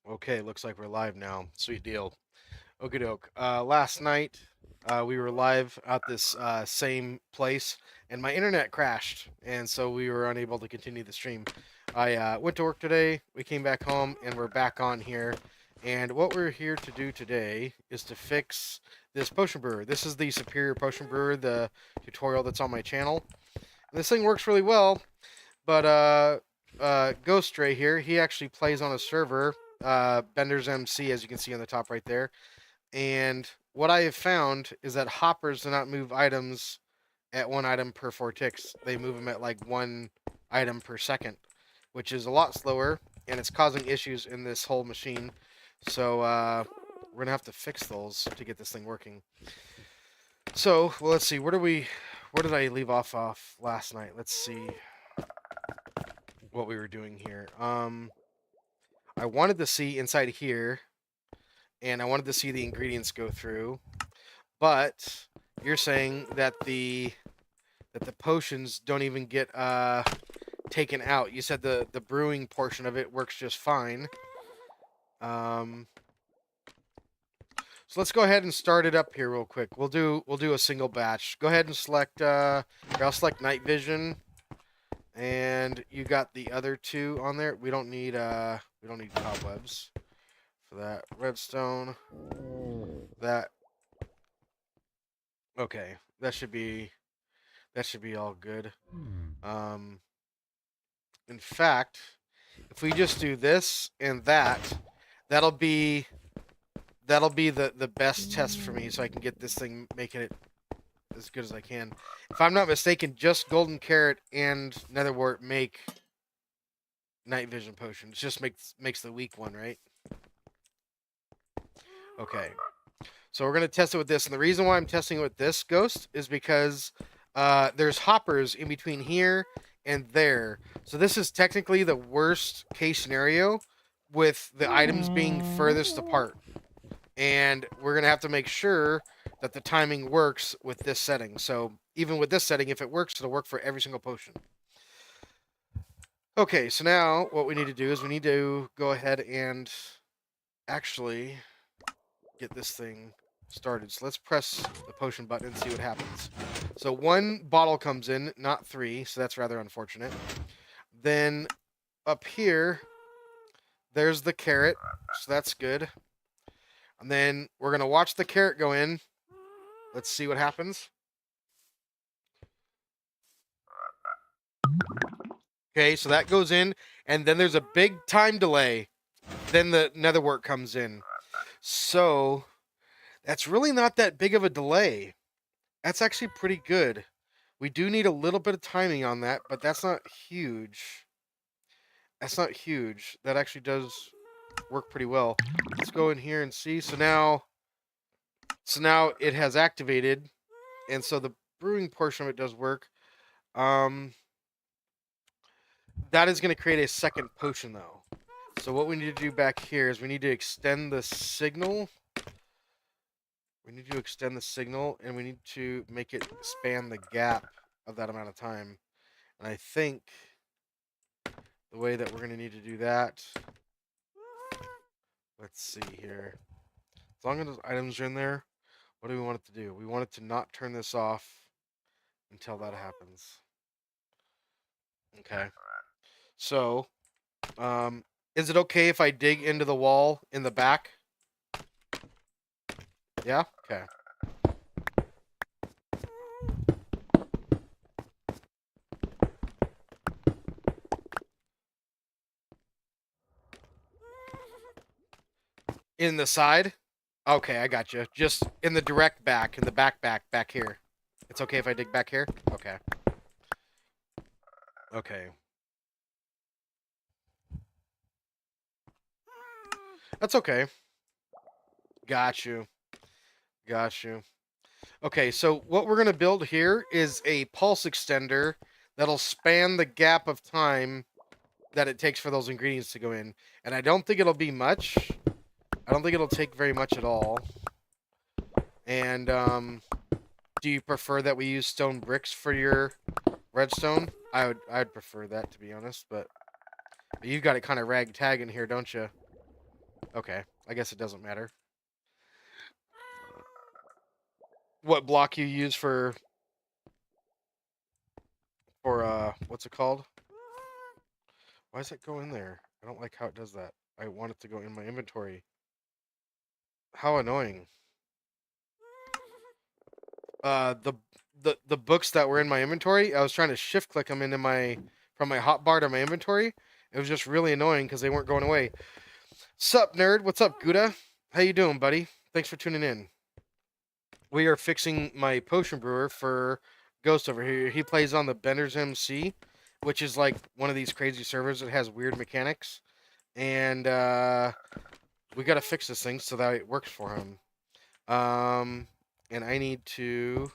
Okay, looks like we're live now. Sweet deal. Okie doke. Last night, we were live at this same place, and my internet crashed, and so we were unable to continue the stream. I went to work today, we came back home, and we're back on here. And what we're here to do today is to fix this potion brewer. This is the Superior Potion Brewer, the tutorial that's on my channel. And this thing works really well, but Ghost Ray here, he actually plays on a server, Bender's MC, as you can see on the top right there. And what I have found is that hoppers do not move items at one item per 4 ticks. They move them at like one item per second, which is a lot slower, and it's causing issues in this whole machine. So we're gonna have to fix those to get this thing working. So, well, let's see. Where did I leave off last night? Let's see what we were doing here. I wanted to see inside here, and I wanted to see the ingredients go through, but you're saying that the potions don't even get taken out. You said the brewing portion of it works just fine. So let's go ahead and start it up here real quick. We'll do a single batch. Go ahead and select I'll select night vision. And you got the other two on there. We don't need cobwebs for that. Redstone. That. Okay. That should be all good. In fact, if we just do this and that, that'll be the best test for me, so I can get this thing making it as good as I can. If I'm not mistaken, just golden carrot and netherwort make night vision potions. Just makes the weak one, right? Okay. So we're gonna test it with this, and the reason why I'm testing it with this ghost is because there's hoppers in between here and there. So this is technically the worst case scenario, with the items being furthest apart. And we're gonna have to make sure that the timing works with this setting. So even with this setting, if it works, it'll work for every single potion. Okay, so now what we need to do is we need to go ahead and actually get this thing started. So let's press the potion button and see what happens. So one bottle comes in, not three, so that's rather unfortunate. Then up here, there's the carrot, so that's good. And then we're going to watch the carrot go in. Let's see what happens. Okay, so that goes in, and then there's a big time delay. Then the netherwort comes in. So that's really not that big of a delay. That's actually pretty good. We do need a little bit of timing on that, but that's not huge. That's not huge. That actually does work pretty well. Let's go in here and see. So now it has activated, and so the brewing portion of it does work. That is going to create a second potion, though. So what we need to do back here is we need to extend the signal. We need to extend the signal, and we need to make it span the gap of that amount of time. And I think the way that we're going to need to do that, let's see here. As long as those items are in there, what do we want it to do? We want it to not turn this off until that happens. Okay. So, is it okay if I dig into the wall in the back? Yeah? Okay. In the side? Okay, I got you. Just in the direct back, in the back here. It's okay if I dig back here? Okay. Okay. That's okay. Got you. Got you. Okay, so what we're going to build here is a pulse extender that'll span the gap of time that it takes for those ingredients to go in. And I don't think it'll be much. I don't think it'll take very much at all. And do you prefer that we use stone bricks for your redstone? I'd prefer that, to be honest, but you've got it kind of ragtag in here, don't you? Okay, I guess it doesn't matter what block you use for what's it called? Why does it go in there? I don't like how it does that. I want it to go in my inventory. How annoying. The the books that were in my inventory, I was trying to shift click them into my from my hotbar to my inventory. It was just really annoying because they weren't going away. Sup, nerd? What's up, Gouda? How you doing, buddy? Thanks for tuning in. We are fixing my potion brewer for Ghost over here. He plays on the Bender's MC, which is like one of these crazy servers that has weird mechanics. And we got to fix this thing so that it works for him. And I need to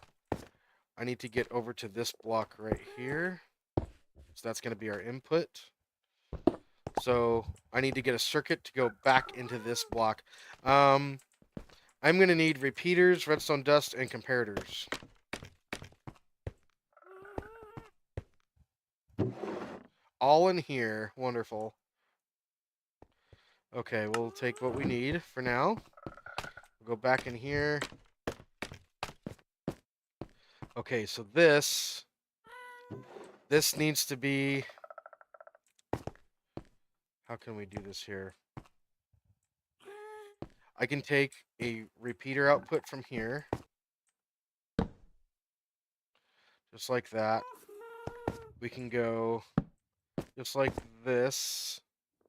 get over to this block right here. So that's going to be our input. So I need to get a circuit to go back into this block. I'm going to need repeaters, redstone dust, and comparators. All in here. Wonderful. Okay, we'll take what we need for now. We'll go back in here. Okay, so this needs to be... How can we do this here? I can take a repeater output from here. Just like that. We can go just like this.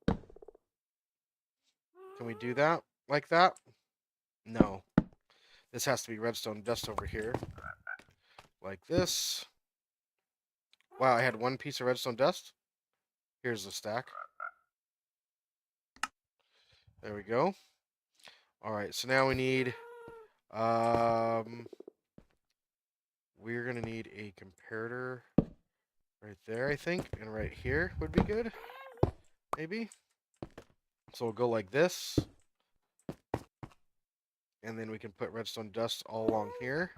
Can we do that like that? No. This has to be redstone dust over here. Like this. Wow, I had one piece of redstone dust. Here's the stack. There we go. Alright, so now we need... we're going to need a comparator right there, I think. And right here would be good. Maybe. So we'll go like this. And then we can put redstone dust all along here.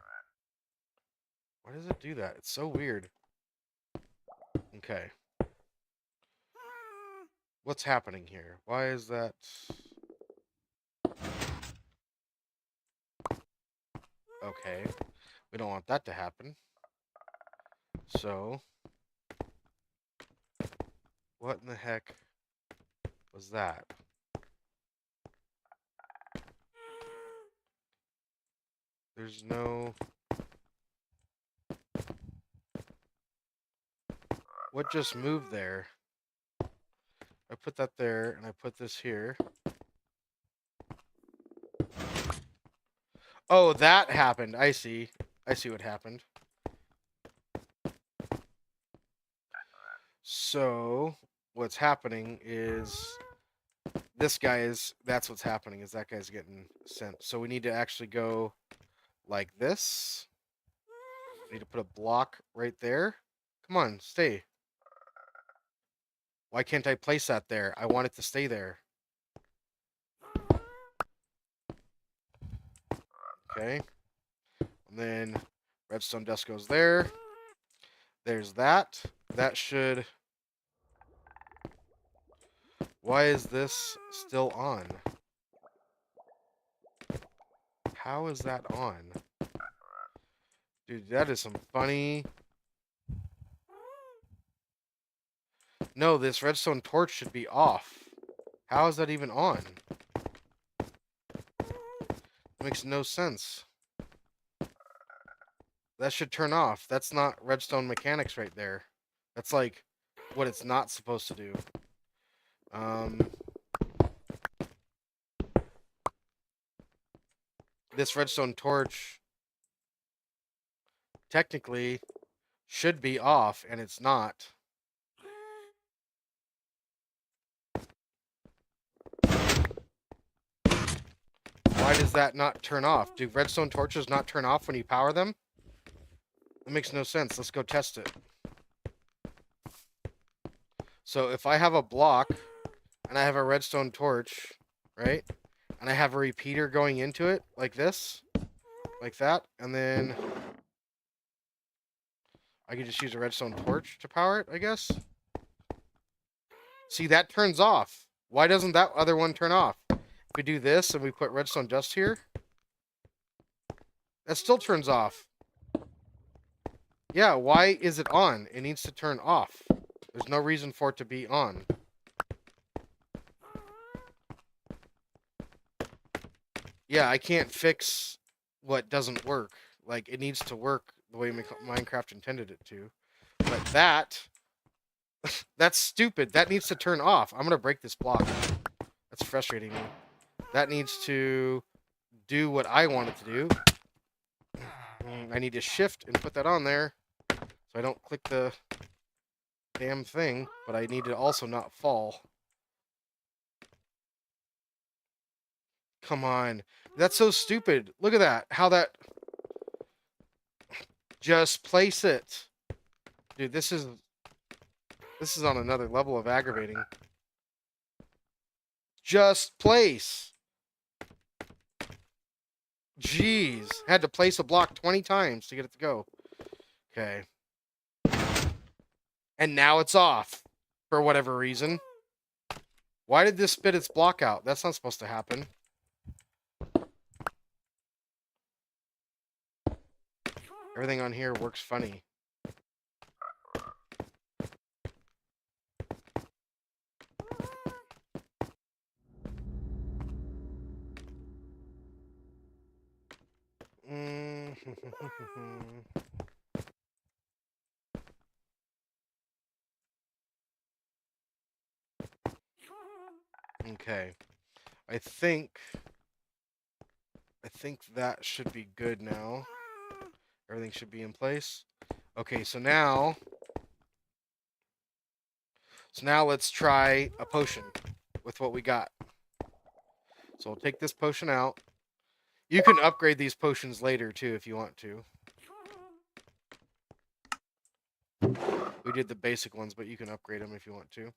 Why does it do that? It's so weird. Okay. What's happening here? Why is that... Okay. We don't want that to happen. So... What in the heck was that? There's no... What just moved there? I put that there, and I put this here. Oh, that happened. I see. I see what happened. So, what's happening is... This guy is... That's what's happening, is that guy's getting sent. So we need to actually go like this. We need to put a block right there. Come on, stay. Why can't I place that there? I want it to stay there. Okay. And then redstone dust goes there. There's that. That should... Why is this still on? How is that on? Dude, that is some funny... No, this redstone torch should be off. How is that even on? It makes no sense. That should turn off. That's not redstone mechanics right there. That's like what it's not supposed to do. This redstone torch technically should be off, and it's not. Why does that not turn off? Do redstone torches not turn off when you power them? That makes no sense. Let's go test it. So if I have a block and I have a redstone torch, right? And I have a repeater going into it like this, like that, and then I can just use a redstone torch to power it, I guess. See, that turns off. Why doesn't that other one turn off? If we do this and we put redstone dust here, that still turns off. Yeah, why is it on? It needs to turn off. There's no reason for it to be on. Yeah, I can't fix what doesn't work. Like, it needs to work the way Minecraft intended it to. But that's stupid. That needs to turn off. I'm going to break this block. That's frustrating me. That needs to do what I want it to do. I need to shift and put that on there so I don't click the damn thing, but I need to also not fall. Come on. That's so stupid. Look at that. How that... Just place it. Dude, this is on another level of aggravating. Just place. Jeez. Had to place a block 20 times to get it to go. Okay. And now it's off. For whatever reason. Why did this spit its block out? That's not supposed to happen. Everything on here works funny. Okay. I think that should be good now. Everything should be in place. Okay, so now let's try a potion with what we got. So we'll take this potion out. You can upgrade these potions later too if you want to. We did the basic ones, but you can upgrade them if you want to.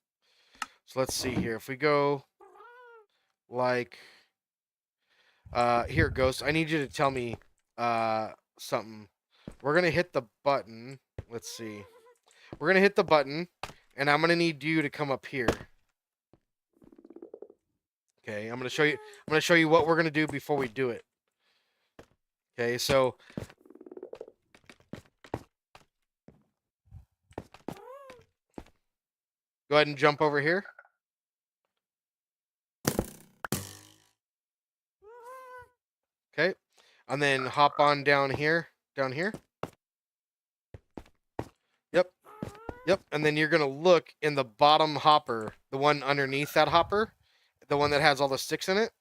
So let's see here. If we go like here, Ghost, I need you to tell me something. We're gonna hit the button. Let's see. We're gonna hit the button, and I'm gonna need you to come up here. Okay, I'm gonna show you what we're gonna do before we do it. Okay, so go ahead and jump over here. Okay, and then hop on down here. Yep, and then you're gonna look in the bottom hopper, the one underneath that hopper, the one that has all the sticks in it.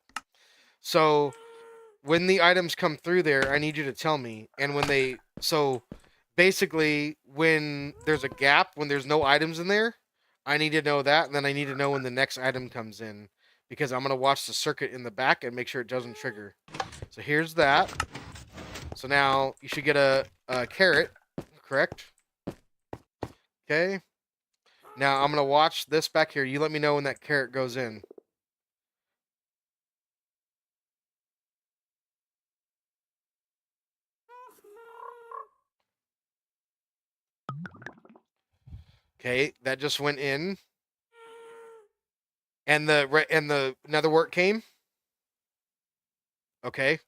So when the items come through there, I need you to tell me. And when they... So basically, when there's a gap, when there's no items in there, I need to know that. And then I need to know when the next item comes in. Because I'm going to watch the circuit in the back and make sure it doesn't trigger. So here's that. So now you should get a carrot, correct? Okay. Now I'm going to watch this back here. You let me know when that carrot goes in. Okay, that just went in. And the nether wart came. Okay.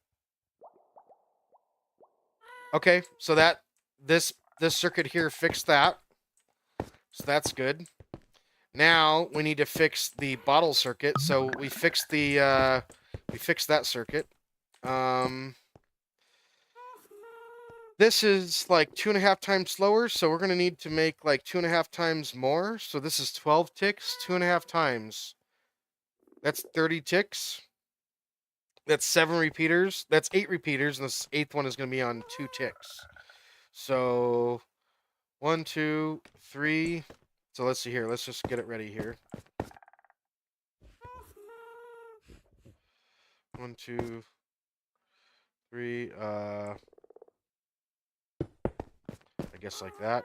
Okay, so that this circuit here fixed that. So that's good. Now we need to fix the bottle circuit. So we fixed the we fixed that circuit. This is like 2.5 times slower, so we're gonna need to make like 2.5 times more. So this is 12 ticks, 2.5 times. That's 30 ticks. That's 7 repeaters. That's 8 repeaters, and this 8th one is gonna be on 2 ticks. So 1, 2, 3. So let's see here. Let's just get it ready here. 1, 2, 3. I guess like that.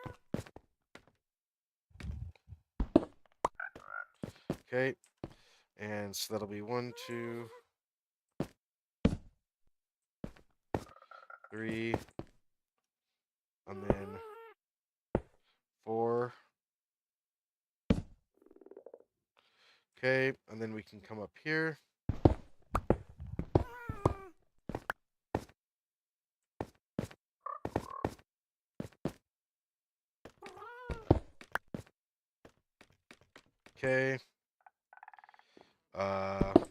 Okay. And so that'll be 1, 2, 3. And then 4. Okay, and then we can come up here. Okay.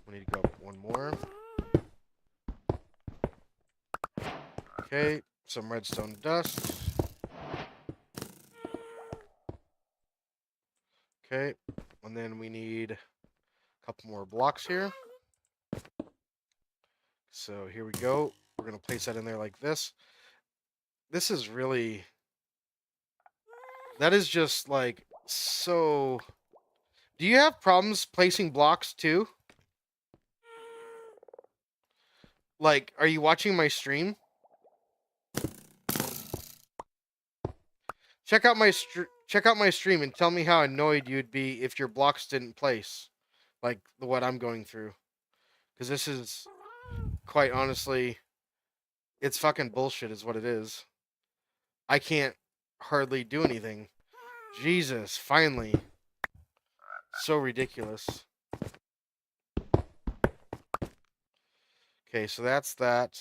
We need to go up one more. Okay, some redstone dust. Okay, and then we need a couple more blocks here. So here we go. We're gonna place that in there like this. This is really... That is just like so... Do you have problems placing blocks too? Like, are you watching my stream? Check out my stream and tell me how annoyed you'd be if your blocks didn't place, like what I'm going through. Because this is, quite honestly, it's fucking bullshit, is what it is. I can't hardly do anything. Jesus, finally. So ridiculous. Okay, so that's that.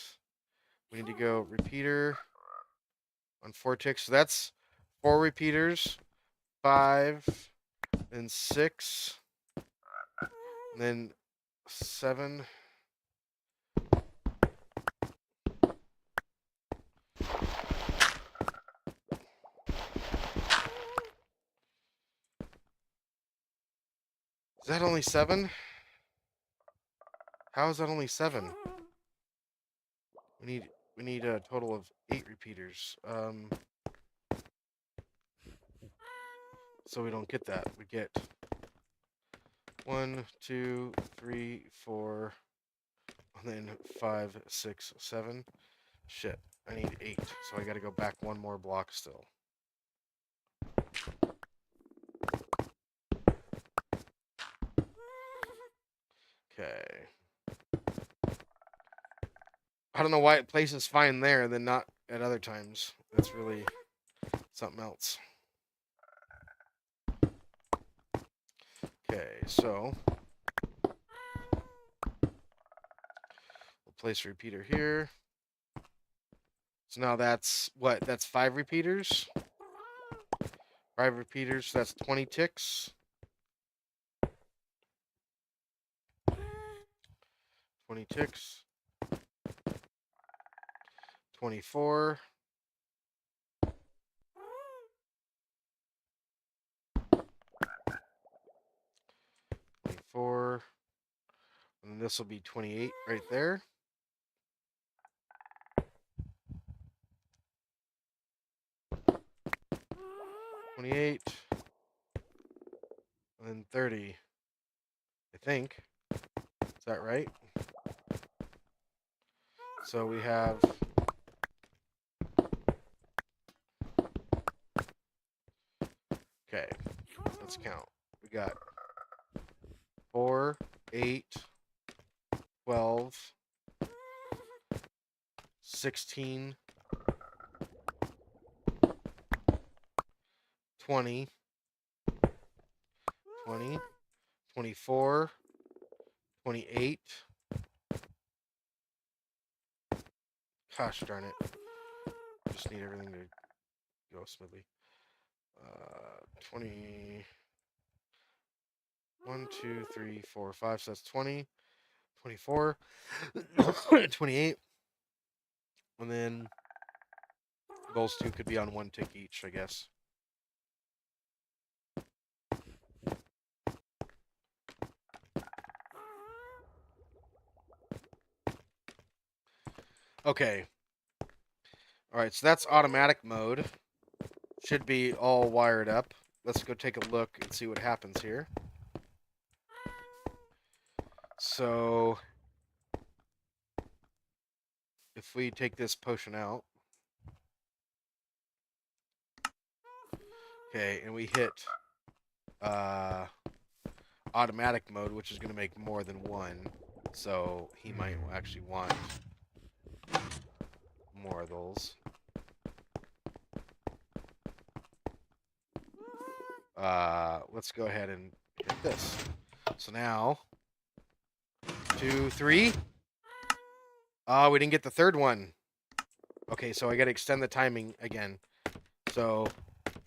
We need to go repeater on 4 ticks. So that's 4 repeaters, 5, then 6, and then 7. Is that only 7? How is that only 7? We need a total of 8 repeaters. So we don't get that. We get 1, 2, 3, 4, and then 5, 6, 7. Shit, I need 8, so I gotta go back one more block still. Okay. I don't know why it places fine there and then not at other times. That's really something else. Okay, so we'll place a repeater here. So now that's what? That's 5 repeaters. 5 repeaters, so that's 20 ticks. 20 ticks. 24. 24. And this will be 28 right there. 28. And then 30. I think. Is that right? So we have... Okay, let's count. We got 4, 8, 12, 16, 20, 20, 24, 28. Gosh darn it. Just need everything to go smoothly. 20. 1, 2, 3, 4, 5. So that's 20, 24, 28. And then those two could be on 1 tick each, I guess. Okay. Alright, so that's automatic mode. Should be all wired up. Let's go take a look and see what happens here. So, if we take this potion out, okay, and we hit automatic mode, which is going to make more than 1, so he might actually want more of those. Let's go ahead and hit this. So now, 2, 3. Oh, we didn't get the third one. Okay, so I got to extend the timing again. So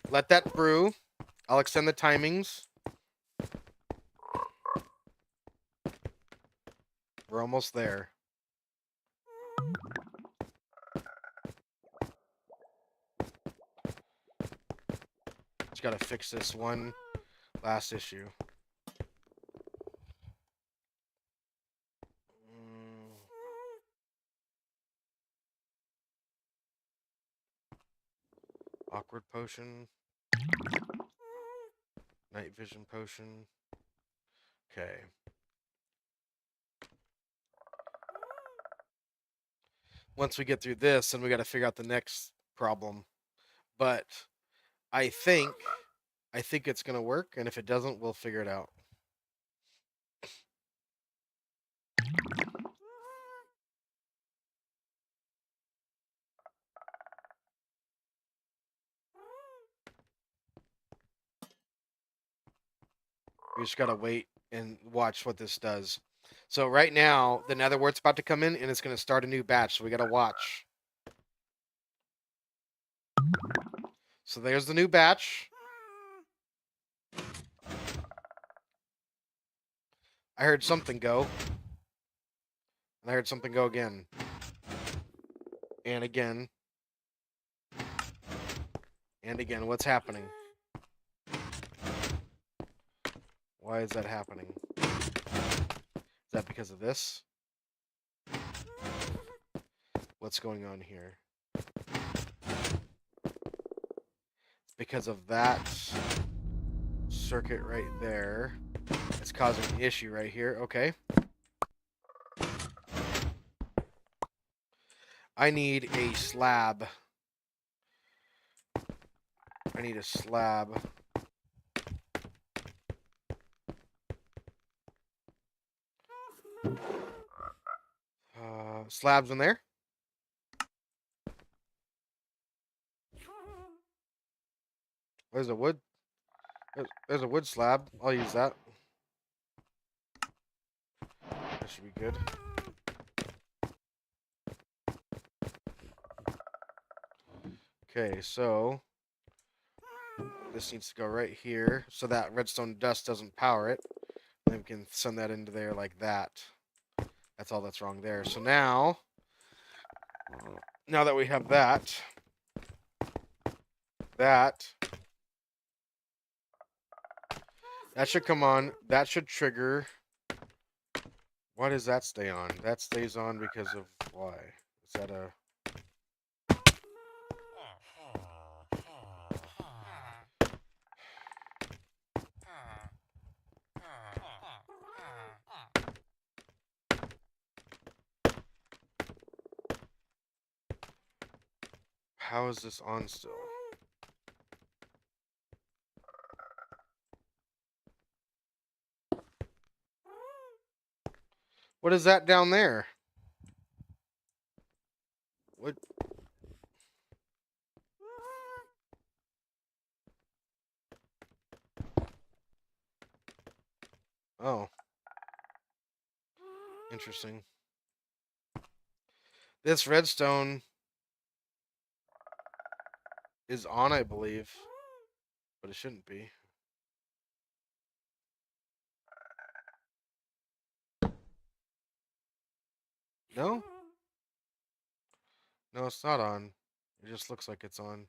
let that brew. I'll extend the timings. We're almost there. Just gotta fix this one last issue. Awkward potion. Night vision potion. Okay. Once we get through this, then we got to figure out the next problem. But I think it's gonna work, and if it doesn't, we'll figure it out. We just gotta wait and watch what this does. So right now, the nether wart's about to come in, and it's gonna start a new batch. So we gotta watch. So there's the new batch. I heard something go. And I heard something go again. And again. And again. What's happening? Why is that happening? Is that because of this? What's going on here? Because of that circuit right there. It's causing an issue right here. Okay. I need a slab. I need a slab. Slabs in there? There's a wood. There's a wood slab. I'll use that. That should be good. Okay, so this needs to go right here so that redstone dust doesn't power it. Then we can send that into there like that. That's all that's wrong there. So now that we have that should come on. That should trigger. Why does that stay on? That stays on because of why? Is that a... How is this on still? What is that down there? What? Oh. Interesting. This redstone is on, I believe. But it shouldn't be. No? No, it's not on. It just looks like it's on.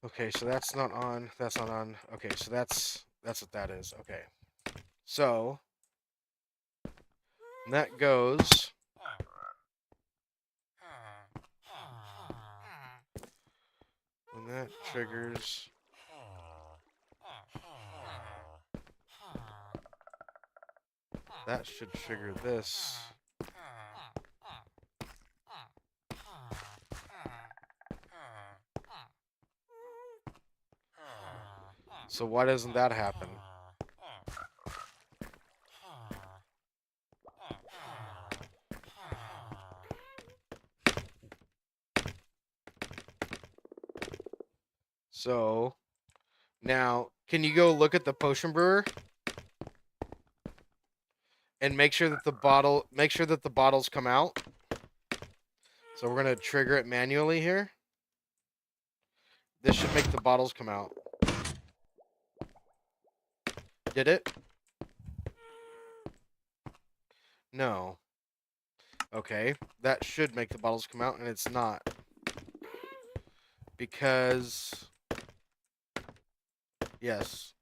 Okay, so that's not on. That's not on. Okay, so that's what that is. Okay. So that goes. When that triggers. That should trigger this. So why doesn't that happen? So Now, can you go look at the potion brewer and make sure that the bottles come out? So we're gonna trigger it manually here. This should make the bottles come out. Did it? No. Okay, that should make the bottles come out, and it's not. Because... Yes.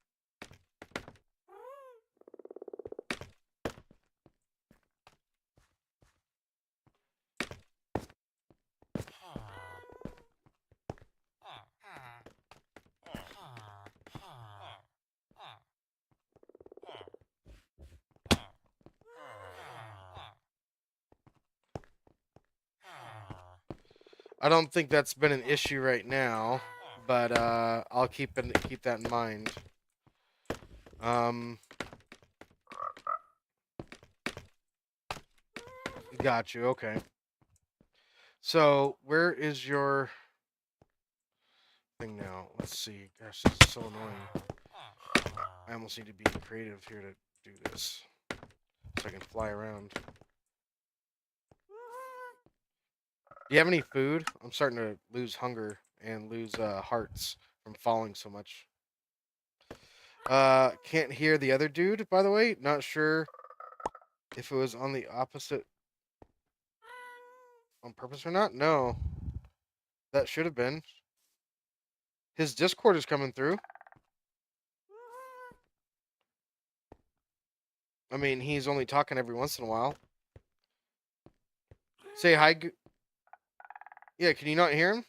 I don't think that's been an issue right now, but I'll keep that in mind. Got you. Okay. So where is your thing now? Let's see. Gosh, this is so annoying. I almost need to be creative here to do this, so I can fly around. Do you have any food? I'm starting to lose hunger and lose hearts from falling so much. Can't hear the other dude, by the way. Not sure if it was on the opposite on purpose or not. No, that should have been. His Discord is coming through. I mean, he's only talking every once in a while. Say hi. Yeah, can you not hear him?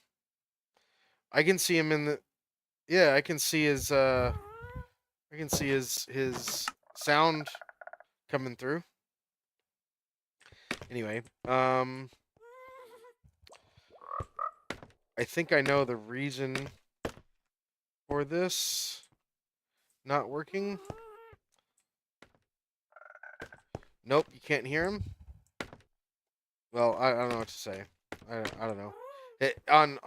I can see him in the. Yeah, I can see his. I can see his sound coming through. Anyway, I think I know the reason for this not working. Nope, you can't hear him. Well, I don't know what to say. I don't know. On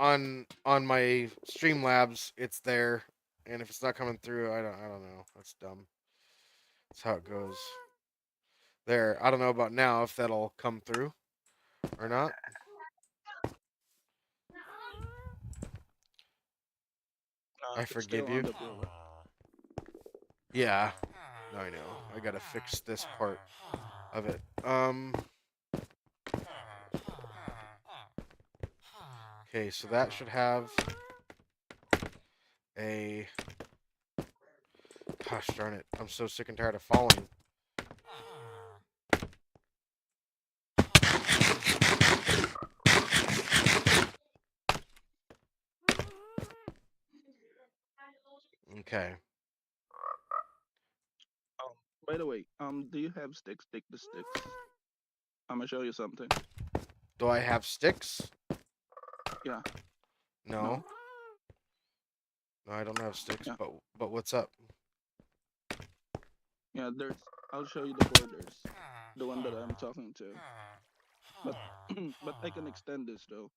my Streamlabs, it's there, and if it's not coming through, I don't know. That's dumb. That's how it goes. There, I don't know about now if that'll come through or not. I It's forgive still you. on the brewer. Yeah, I know. I gotta fix this part of it. Okay, so that should have a. Gosh darn it! I'm so sick and tired of falling. Okay. By the way, do you have sticks? Take the sticks. I'm gonna show you something. Do I have sticks? Yeah. No. No. No, I don't have sticks. Yeah. But what's up? Yeah. There's. I'll show you the borders. The one that I'm talking to. But but I can extend this though.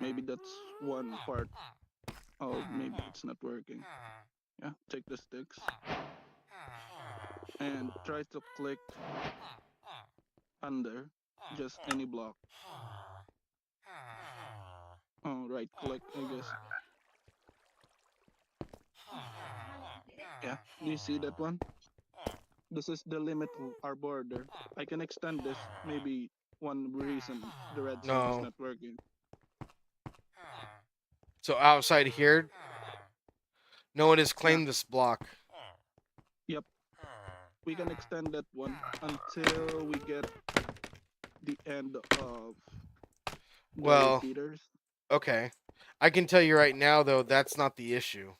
Maybe that's one part. Oh, maybe it's not working. Yeah. Take the sticks and try to click under just any block. Oh, right click, I guess. Yeah. Do you see that one? This is the limit of our border. I can extend this. Maybe one reason the redstone is No. not working. So outside here, no one has Yeah. claimed this block. Yep. We can extend that one until we get the end of the Well, repeaters. okay. I can tell you right now, though, that's not the issue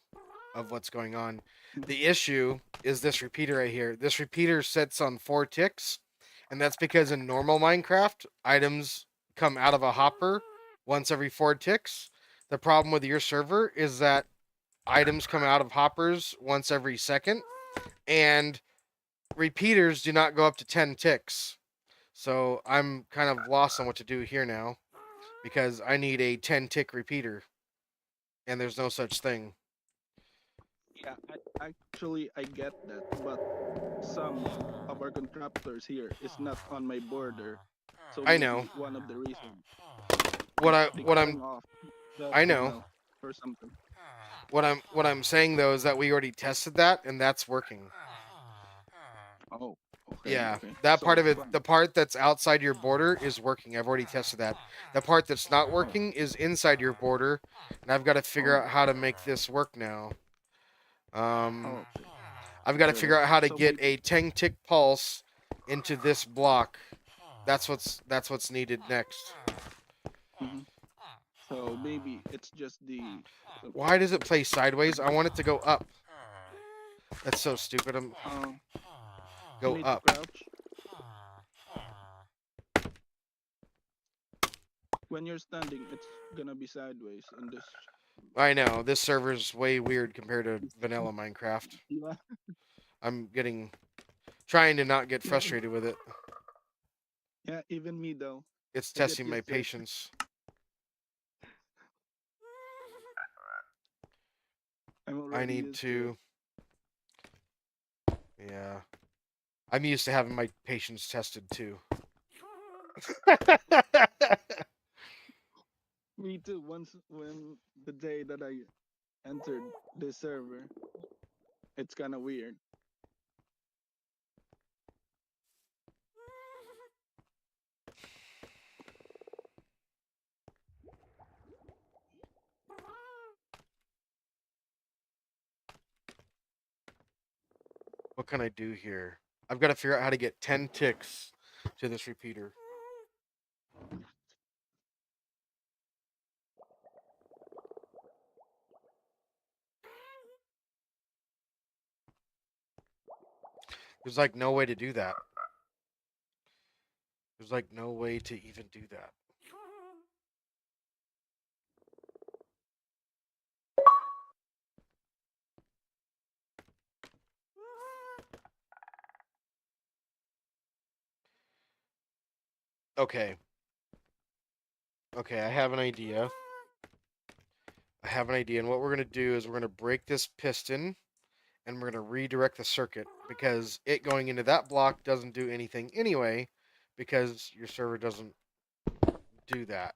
of what's going on. The issue is this repeater right here. This repeater sits on 4 ticks, and that's because in normal Minecraft, items come out of a hopper once every 4 ticks. The problem with your server is that items come out of hoppers once every second, and repeaters do not go up to 10 ticks. So I'm kind of lost on what to do here now because I need a 10 tick repeater, and there's no such thing. Yeah, I get that, but some of our contractors here is not on my border, so I know. maybe one of the reasons What I they what I'm cutting off the I know. signal or something. What I'm saying though is that we already tested that and that's working. Oh, okay, Yeah, okay. that So part of it's it, fine. the part that's outside your border is working. I've already tested that. The part that's not Oh, working is inside your border, and I've got to figure oh, out how to make this work now. Um, oh, okay. I've got to Get it. figure out how to So get maybe. a 10 tick pulse into this block. That's what's needed next. Mhm. So maybe it's just the. Why does it play sideways? I want it to go up. That's so stupid. I'm Uh, you go need to up. crouch when you're standing. It's gonna be sideways in this. I know this server's way weird compared to vanilla Minecraft. Yeah, I'm getting trying to not get yeah, frustrated with it. yeah. Even me though, It's I get testing my used to it. patience. I'm I already need used to it. to. Yeah. I'm used to having my patience tested too. Me too. Once when the day that I entered this server, it's kind of weird. What can I do here? I've got to figure out how to get 10 ticks to this repeater. There's like no way to do that. There's like no way to even do that. Okay. Okay, I have an idea. I have an idea. And what we're going to do is we're going to break this piston and we're going to redirect the circuit because it going into that block doesn't do anything anyway because your server doesn't do that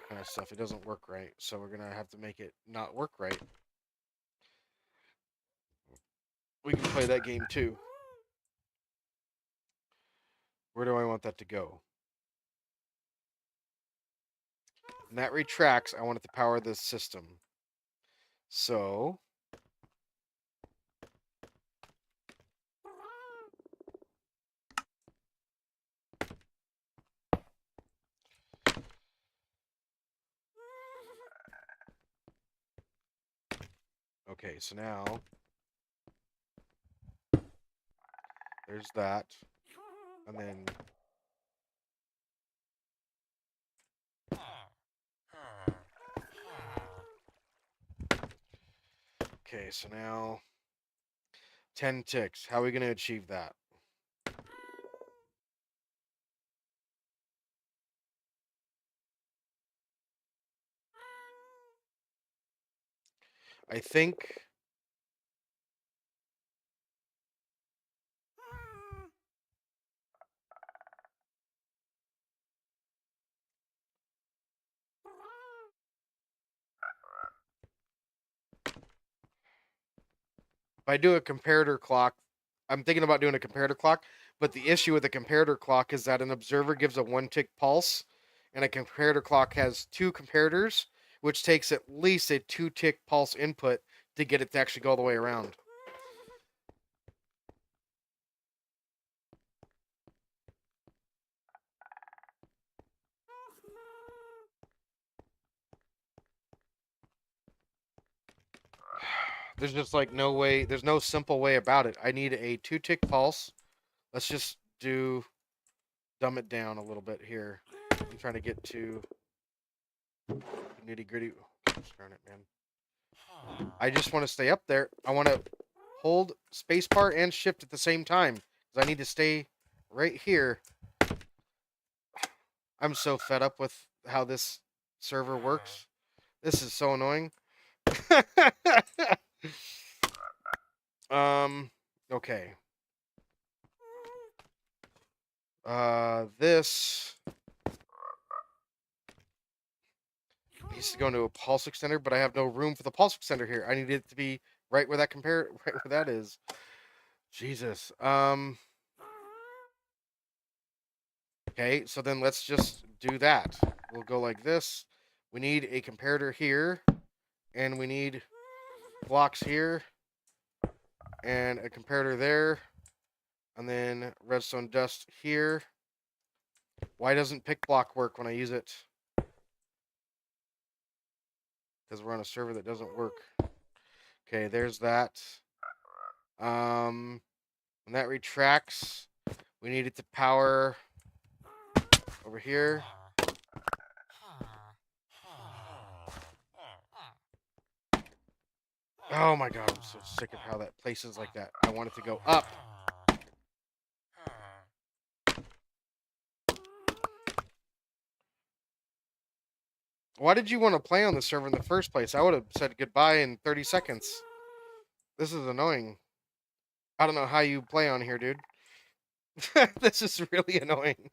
kind of stuff. It doesn't work right. So we're going to have to make it not work right. We can play that game too. Where do I want that to go? And that retracts. I want it to power the system. So okay, so now there's that. And then okay, so now 10 ticks. How are we going to achieve that? I think if I do a comparator clock, I'm thinking about doing a comparator clock, but the issue with the comparator clock is that an observer gives a 1 tick pulse, and a comparator clock has two comparators, which takes at least a 2 tick pulse input to get it to actually go all the way around. There's just like no way, there's no simple way about it. I need a 2 tick pulse. Let's just dumb it down a little bit here. I'm trying to get to nitty gritty. Darn it, man. I just want to stay up there. I want to hold spacebar and shift at the same time because I need to stay right here. I'm so fed up with how this server works. This is so annoying. Okay. This needs to go into a pulse extender, but I have no room for the pulse extender here. I need it to be right where that right where that is. Jesus. Okay, so then let's just do that. We'll go like this. We need a comparator here, and we need blocks here, and a comparator there, and then redstone dust here. Why doesn't pick block work when I use it? Because we're on a server that doesn't work. Okay, there's that. When that retracts, we need it to power over here. Oh my god, I'm so sick of how that places like that. I want it to go up. Why did you want to play on the server in the first place? I would have said goodbye in 30 seconds. This is annoying. I don't know how you play on here, dude. This is really annoying.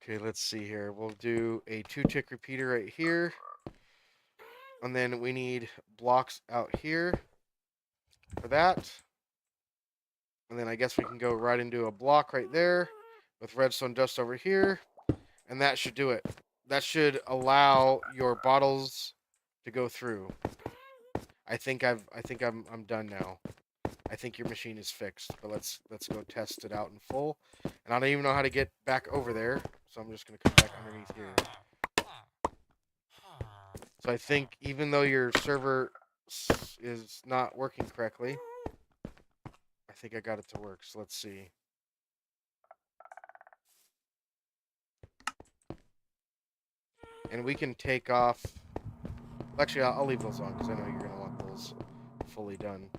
Okay, let's see here. We'll do a 2-tick repeater right here. And then we need blocks out here for that. And then I guess we can go right into a block right there with redstone dust over here. And that should do it. That should allow your bottles to go through. I think I'm done now. I think your machine is fixed, but let's go test it out in full. And I don't even know how to get back over there, so I'm just gonna come back underneath here. So I think even though your server is not working correctly, I think I got it to work. So let's see. And we can take off. Actually, I'll leave those on because I know you're gonna want those fully done.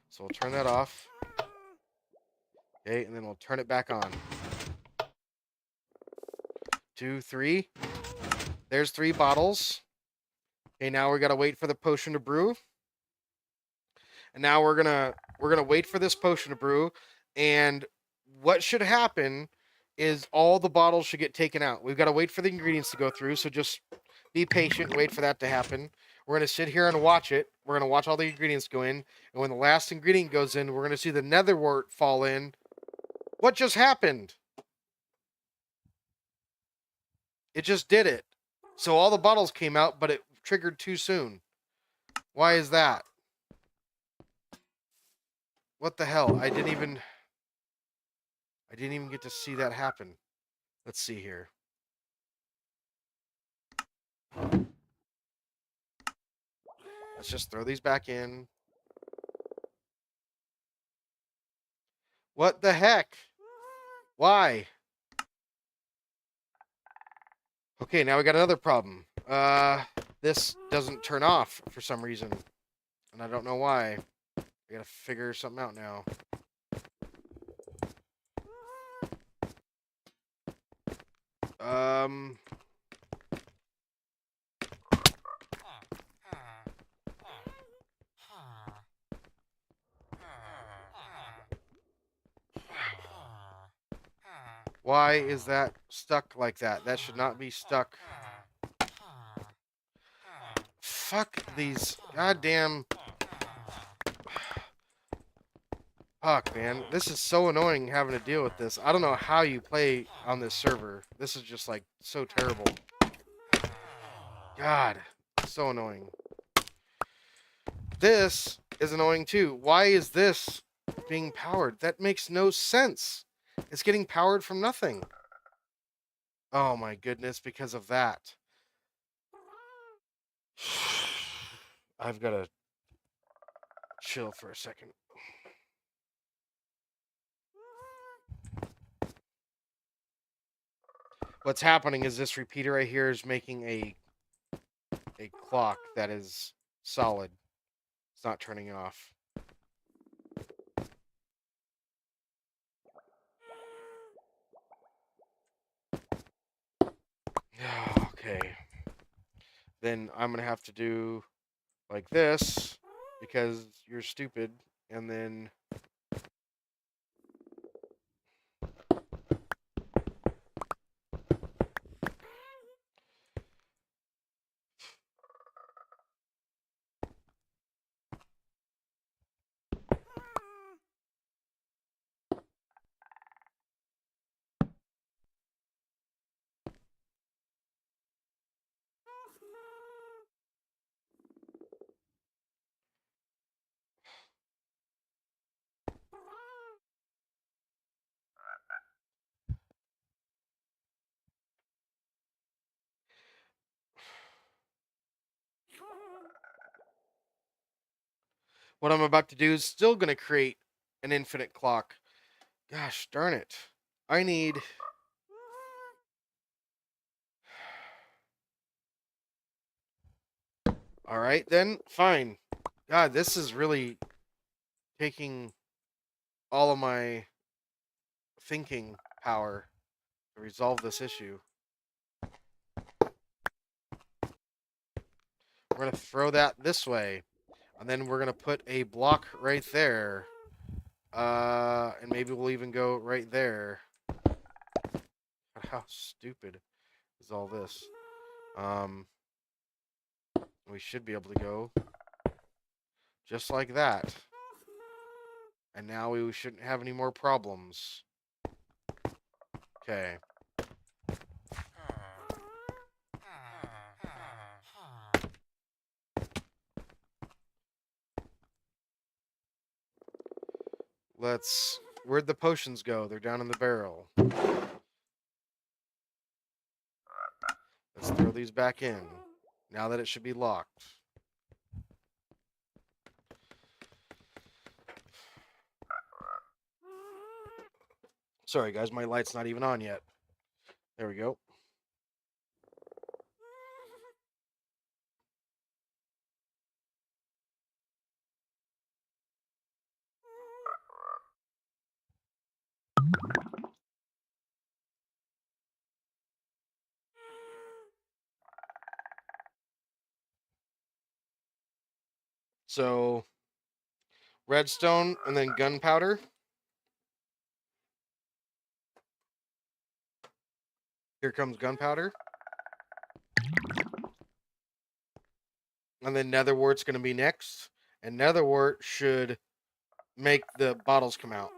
So we'll turn that off. Okay, and then we'll turn it back on. 2, 3. There's 3 bottles. Okay, now we gotta wait for the potion to brew. And now we're gonna wait for this potion to brew. And what should happen is all the bottles should get taken out. We've got to wait for the ingredients to go through, so just be patient, wait for that to happen. We're gonna sit here and watch it. We're gonna watch all the ingredients go in, and when the last ingredient goes in, we're gonna see the nether wart fall in. What just happened? It just did it. So all the bottles came out, but it triggered too soon. Why is that? What the hell? I didn't even get to see that happen. Let's see here. Let's just throw these back in. What the heck? Why? Okay, now we got another problem. This doesn't turn off for some reason. And I don't know why. I gotta figure something out now. Um... Why is that stuck like that? That should not be stuck. Fuck these goddamn... Fuck, man. This is so annoying having to deal with this. I don't know how you play on this server. This is just, like, so terrible. God. So annoying. This is annoying, too. Why is this being powered? That makes no sense. It's getting powered from nothing. Oh, my goodness, because of that. I've got to chill for a second. What's happening is this repeater right here is making a clock that is solid. It's not turning off. Okay. Then I'm going to have to do like this. because you're stupid, and then what I'm about to do is still going to create an infinite clock. Gosh darn it. I need. All right, then. Fine. God, this is really taking all of my thinking power to resolve this issue. We're going to throw that this way. And then we're going to put a block right there. And maybe we'll even go right there. How stupid is all this? Um, we should be able to go just like that. And now we shouldn't have any more problems. Okay. Let's... Where'd the potions go? They're down in the barrel. Let's throw these back in. Now that it should be locked. Sorry, guys. My light's not even on yet. There we go. So, redstone and then gunpowder. Here comes gunpowder. And then netherwart's going to be next. And netherwart should make the bottles come out.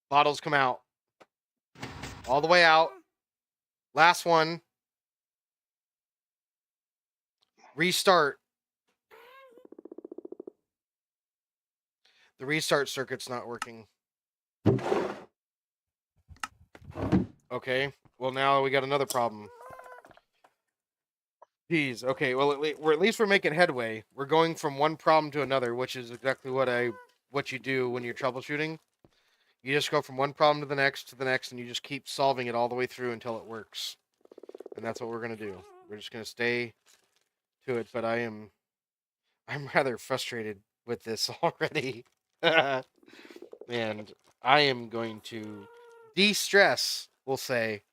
Bottles come out. All the way out. Last one. Restart. The restart circuit's not working. Okay. Well, now we got another problem. Geez. Okay. Well, at least we're making headway. We're going from one problem to another, which is exactly what you do when you're troubleshooting. You just go from one problem to the next, and you just keep solving it all the way through until it works. And that's what we're gonna do. We're just gonna stay to it. But I'm rather frustrated with this already, and I am going to de-stress. We'll say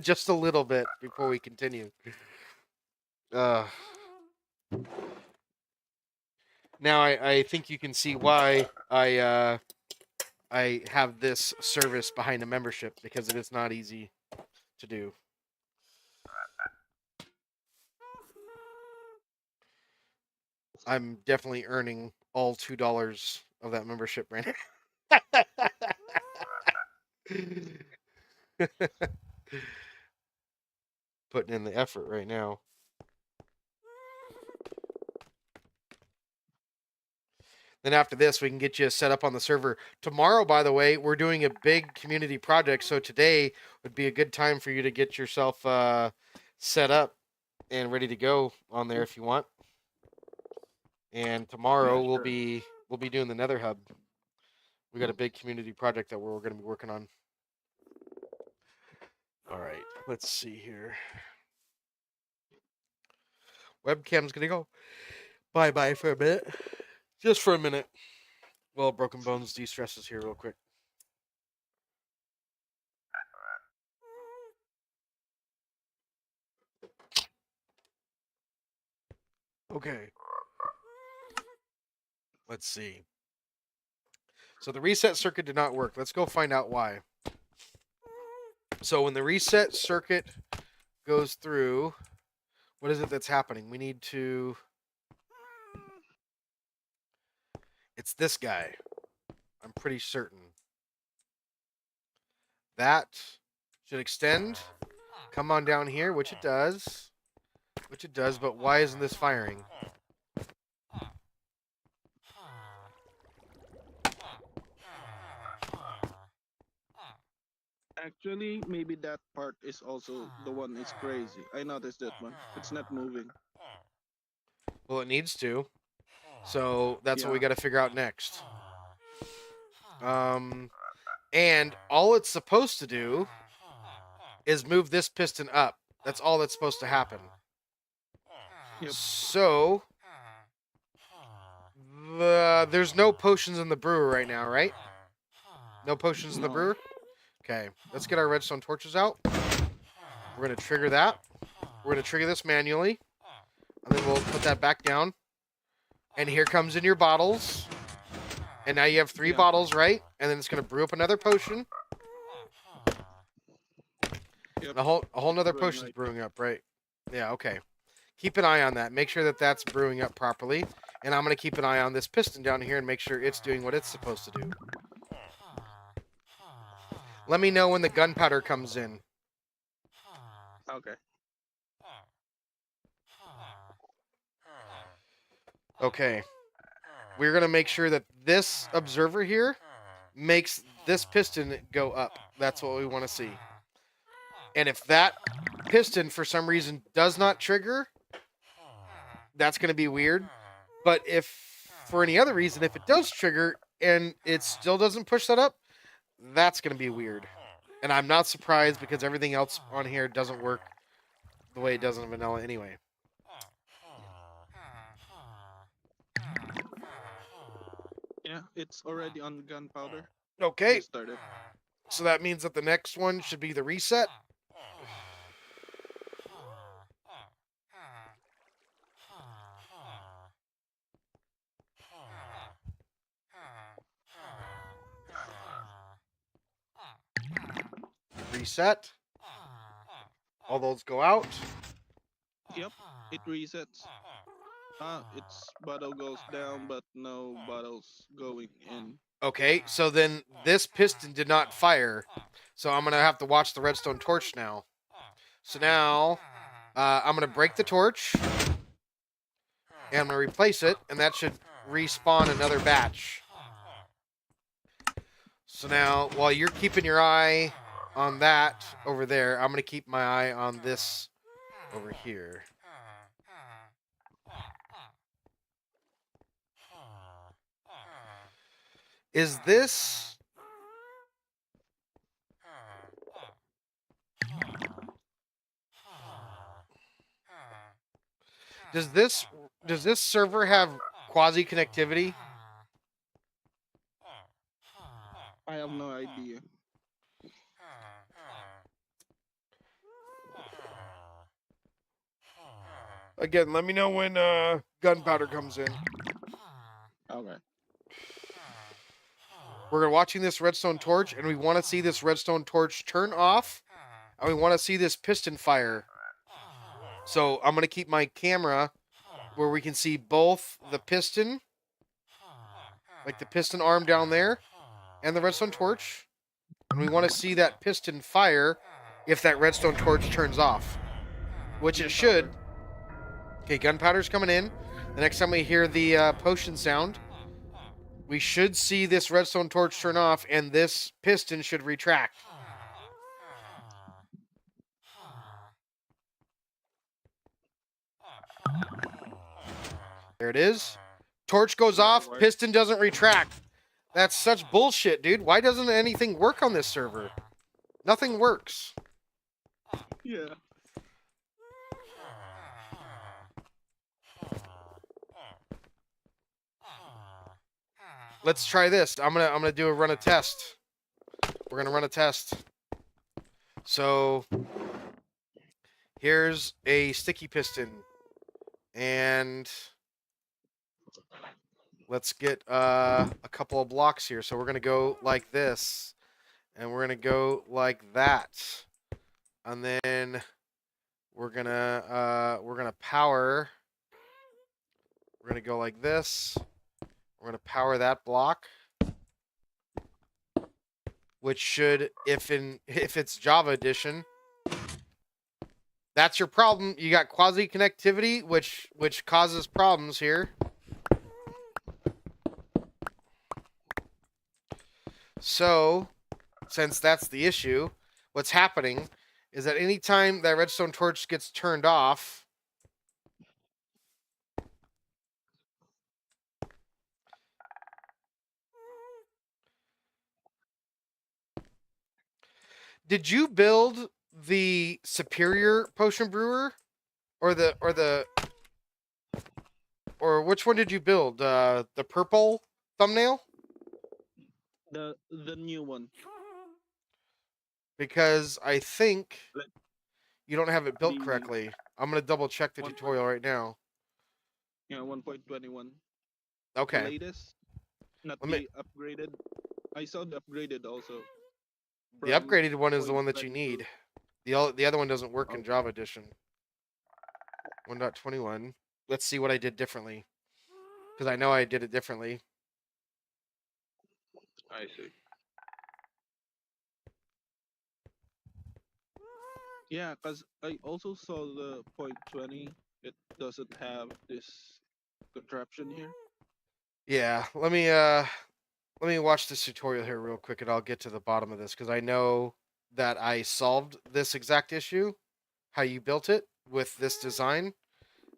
just a little bit before we continue. Uh, Now I think you can see why I have this service behind a membership, because it is not easy to do. I'm definitely earning all $2 of that membership right now. Putting in the effort right now. Then after this, we can get you set up on the server. Tomorrow, by the way, we're doing a big community project, so today would be a good time for you to get yourself set up and ready to go on there if you want. And tomorrow Yeah, sure. we'll be doing the Nether Hub. We got a big community project that we're going to be working on. All right, let's see here. Webcam's gonna go bye bye for a bit. Just for a minute. Well, Broken Bones de-stresses here real quick. Okay. Let's see. So the reset circuit did not work. Let's go find out why. So when the reset circuit goes through, what is it that's happening? We need to... It's this guy. I'm pretty certain. That should extend. Come on down here, which it does. Which it does, but why isn't this firing? Actually, maybe that part is also the one is crazy. I noticed that one. It's not moving. Well, it needs to. So that's what we Yeah. got to figure out next. And all it's supposed to do is move this piston up. That's all that's supposed to happen. Yep. So there's no potions in the brewer right now, right? No potions in the No. brewer? Okay, let's get our redstone torches out. We're going to trigger that. We're going to trigger this manually. And then we'll put that back down. And here comes in your bottles. And now you have 3 Yeah. bottles, right? And then it's going to brew up another potion. Yep. A whole nother Brewing potion's right brewing up, right? Yeah, okay. Keep an eye on that. Make sure that that's brewing up properly. And I'm going to keep an eye on this piston down here and make sure it's doing what it's supposed to do. Let me know when the gunpowder comes in. Okay. Okay. We're going to make sure that this observer here makes this piston go up. That's what we want to see. And if that piston, for some reason, does not trigger, that's going to be weird. But if, for any other reason, if it does trigger and it still doesn't push that up, that's going to be weird. And I'm not surprised because everything else on here doesn't work the way it does in vanilla anyway. Yeah, it's already on gunpowder. Okay, Just started. so that means that the next one should be the reset. Reset. All those go out. Yep. It resets. Its bottle goes down, but no bottles going in. Okay, so then this piston did not fire. So I'm going to have to watch the redstone torch now. So now I'm going to break the torch. And I'm going to replace it. And that should respawn another batch. So now, while you're keeping your eye on that over there, I'm going to keep my eye on this over here. Is this... Does this server have quasi connectivity? I have no idea. Again, let me know when gunpowder comes in. Okay. We're watching this redstone torch, and we want to see this redstone torch turn off, and we want to see this piston fire. So I'm going to keep my camera where we can see both the piston, like the piston arm down there, and the redstone torch. And we want to see that piston fire if that redstone torch turns off, which it should. Okay, gunpowder's coming in. The next time we hear the potion sound, we should see this redstone torch turn off, and this piston should retract. There it is. Torch goes off, piston doesn't retract. That's such bullshit, dude. Why doesn't anything work on this server? Nothing works. Yeah. let's try this. I'm gonna do a run a test. We're gonna run a test. So here's a sticky piston, and let's get a couple of blocks here. So we're gonna go like this, and we're gonna go like that, and then we're gonna power. We're gonna go like this. We're gonna power that block, which should, if it's Java edition, that's your problem. You got quasi connectivity, which causes problems here. So, since that's the issue, what's happening is that anytime that redstone torch gets turned off, did you build the superior potion brewer, or or which one did you build? The purple thumbnail? The new one. Because I think Like you don't have it built the correctly. I'm gonna double check the one point tutorial right now. 1.21. The Okay, latest, not let me. the upgraded. I saw the upgraded also The from upgraded one is the point one that you 22. need. The other one doesn't work in Oh, Java Edition 1.21. Let's see what I did differently, because I know I did it differently. I see. Yeah, because I also saw the point 20. It doesn't have this contraption here. Yeah, let me watch this tutorial here real quick, and I'll get to the bottom of this because I know that I solved this exact issue, how you built it with this design,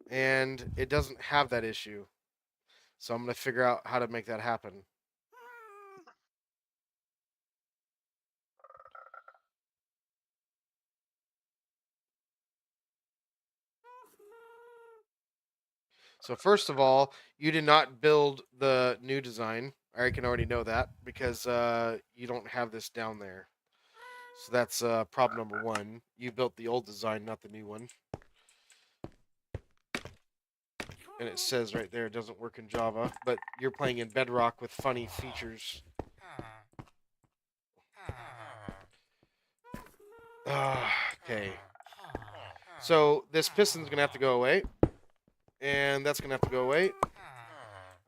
and it doesn't have that issue. So I'm gonna figure out how to make that happen. So first of all, you did not build the new design. I can already know that because you don't have this down there. So that's problem number one. You built the old design, not the new one. And it says right there it doesn't work in Java, but you're playing in Bedrock with funny features. Okay. So this piston's gonna have to go away, and that's gonna have to go away,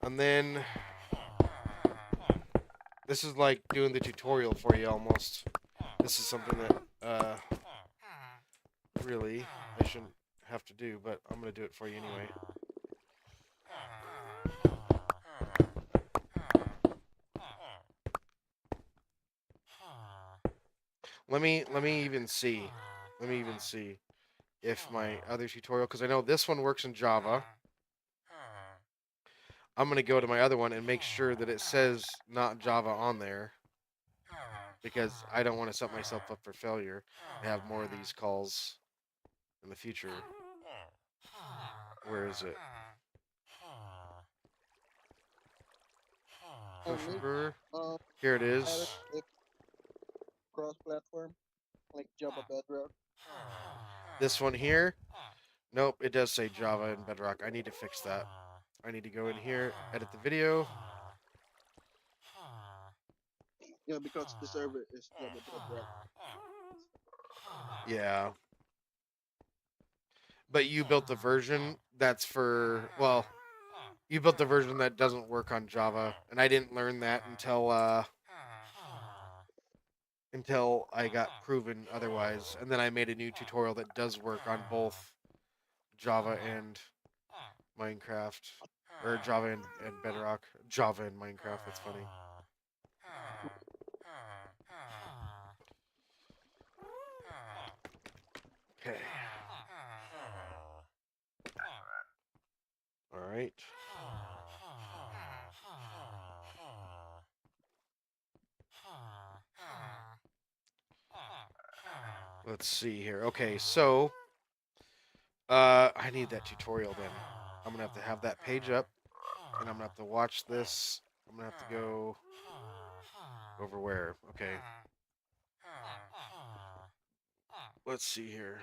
and then this is like doing the tutorial for you almost. This is something that really I shouldn't have to do, but I'm gonna do it for you anyway. Let me even see. Let me even see if my other tutorial, because I know this one works in Java. I'm gonna go to my other one and make sure that it says not Java on there, because I don't want to set myself up for failure and have more of these calls in the future. Where is it? Potion Maybe Brewer. uh, Here it Eric, is. if cross-platform like Java Bedrock. This one here. Nope, it does say Java and Bedrock. I need to fix that. I need to go in here, edit the video. Yeah, because the server is Java Bedrock. Yeah. But you built the version that's for, well, you built the version that doesn't work on Java, and I didn't learn that until I got proven otherwise. And then I made a new tutorial that does work on both Java and Minecraft, or Java and Bedrock. Java and Minecraft. That's funny. Okay. All right. Let's see here. Okay, so I need that tutorial then. I'm gonna have to have that page up, and I'm gonna have to watch this I'm gonna have to go over where? Okay. Let's see here.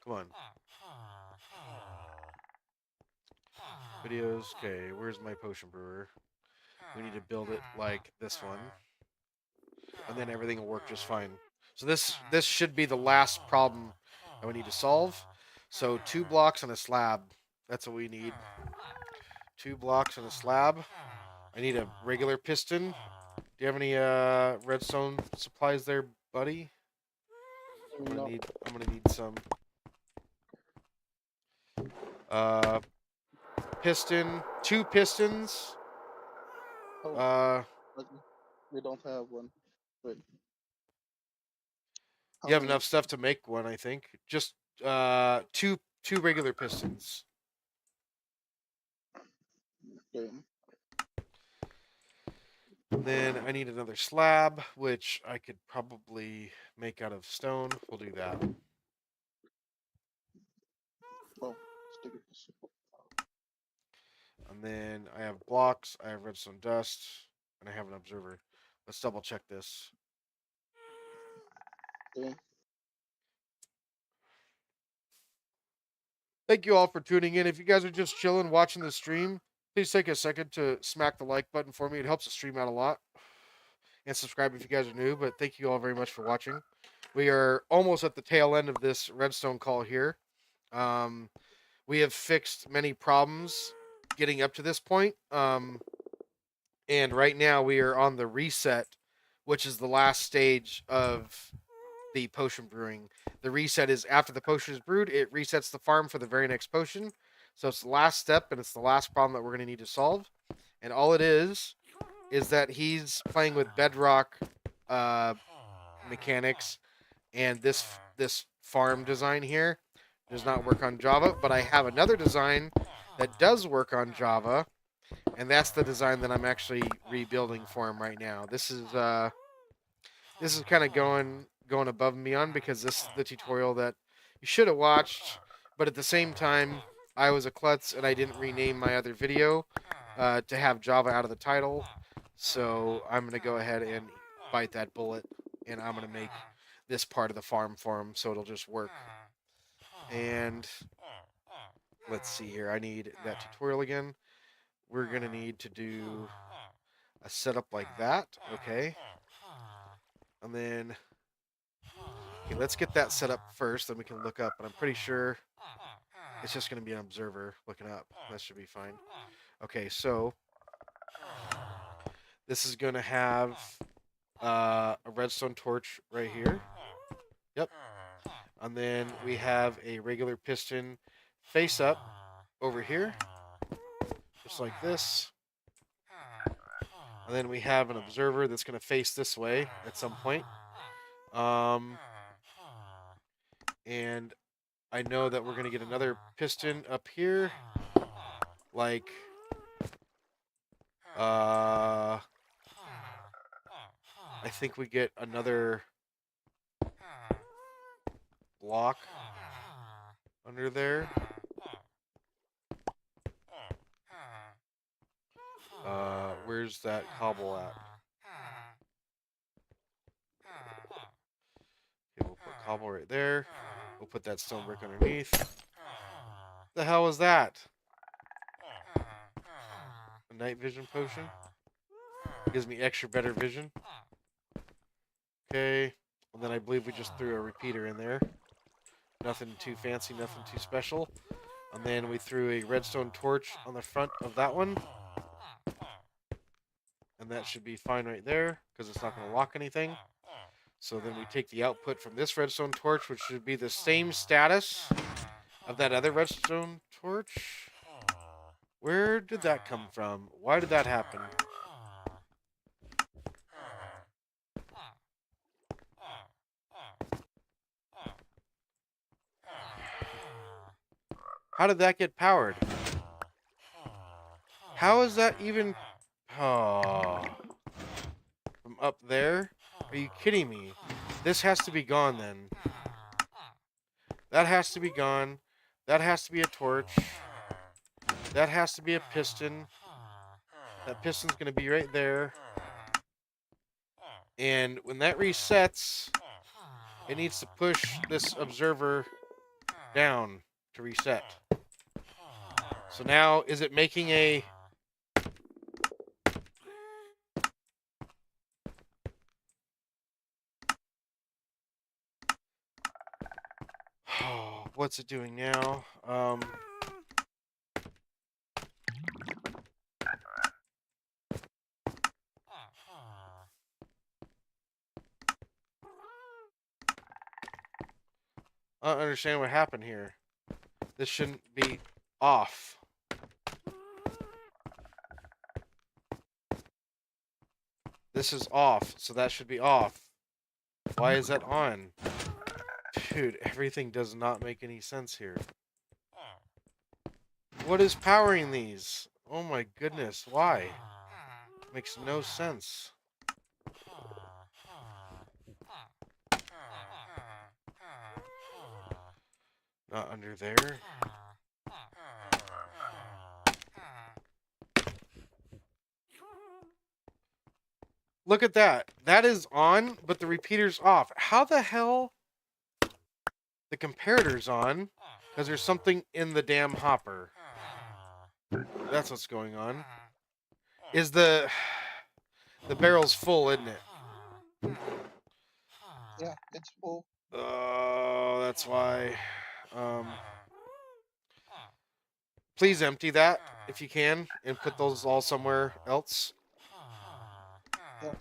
Come on. Videos. Okay, where's my potion brewer? We need to build it like this one. And then everything will work just fine. So this should be the last problem that we need to solve. So 2 blocks and a slab. That's what we need. 2 blocks and a slab. I need a regular piston. Do you have any redstone supplies there, buddy? No. I'm gonna need some. Uh, piston, 2 pistons. Oh, Uh, but we don't have one. Wait, how you have many? enough stuff to make one, I think. Just two regular pistons. Okay. And then I need another slab, which I could probably make out of stone. We'll do that. Oh, stickers. And then I have blocks, I have redstone dust, and I have an observer. Let's double check this. Okay. Thank you all for tuning in. If you guys are just chilling, watching the stream, please take a second to smack the like button for me. It helps the stream out a lot. And subscribe if you guys are new. But thank you all very much for watching. We are almost at the tail end of this redstone call here. We have fixed many problems getting up to this point. And right now we are on the reset, which is the last stage of the potion brewing. The reset is after the potion is brewed, it resets the farm for the very next potion. So it's the last step, and it's the last problem that we're going to need to solve. And all it is that he's playing with bedrock mechanics, and this farm design here does not work on Java. But I have another design that does work on Java, and that's the design that I'm actually rebuilding for him right now. This is kind of going above and beyond because this is the tutorial that you should have watched, but at the same time, I was a klutz and I didn't rename my other video to have Java out of the title. So I'm gonna go ahead and bite that bullet, and I'm gonna make this part of the farm for him so it'll just work. And let's see here. I need that tutorial again. We're gonna need to do a setup like that. Okay. And then, okay, let's get that set up first, then we can look up. But I'm pretty sure it's just going to be an observer looking up. That should be fine. Okay, so this is going to have a redstone torch right here. Yep. And then we have a regular piston face up over here, just like this. And then we have an observer that's going to face this way at some point. And I know that we're going to get another piston up here. Like, I think we get another block under there. Where's that cobble at? Okay, we'll put cobble right there. We'll put that stone brick underneath. The hell is that? A night vision potion? Gives me extra better vision. Okay. And then I believe we just threw a repeater in there. Nothing too fancy, nothing too special. And then we threw a redstone torch on the front of that one. And that should be fine right there, because it's not going to lock anything. So then we take the output from this redstone torch, which should be the same status of that other redstone torch. Where did that come from? Why did that happen? How did that get powered? How is that even... Oh. From up there? Are you kidding me? This has to be gone then. That has to be gone. That has to be a torch. That has to be a piston. That piston's going to be right there. And when that resets, it needs to push this observer down to reset. So now, is it making a... Oh, what's it doing now? I don't understand what happened here. This shouldn't be off. This is off, so that should be off. Why is that on? Dude, everything does not make any sense here. What is powering these? Oh my goodness, why? Makes no sense. Not under there. Look at that. That is on, but the repeater's off. How the hell? The comparator's on, because there's something in the damn hopper. That's what's going on. Is the barrel's full, isn't it? Yeah, it's full. Oh, that's why. Please empty that if you can, and put those all somewhere else. Yeah,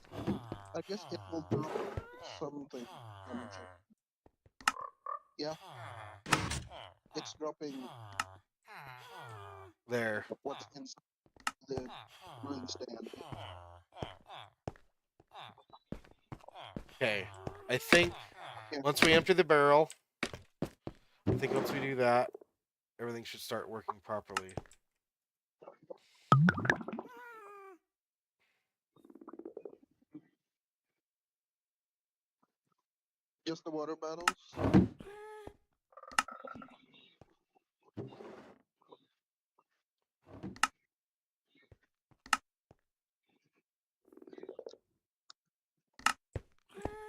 I guess it will drop something. Let me check. Yeah, it's dropping There. what's inside the brewing stand. Okay. I think Yeah, once we empty the barrel, I think once we do that, everything should start working properly. just the water bottles.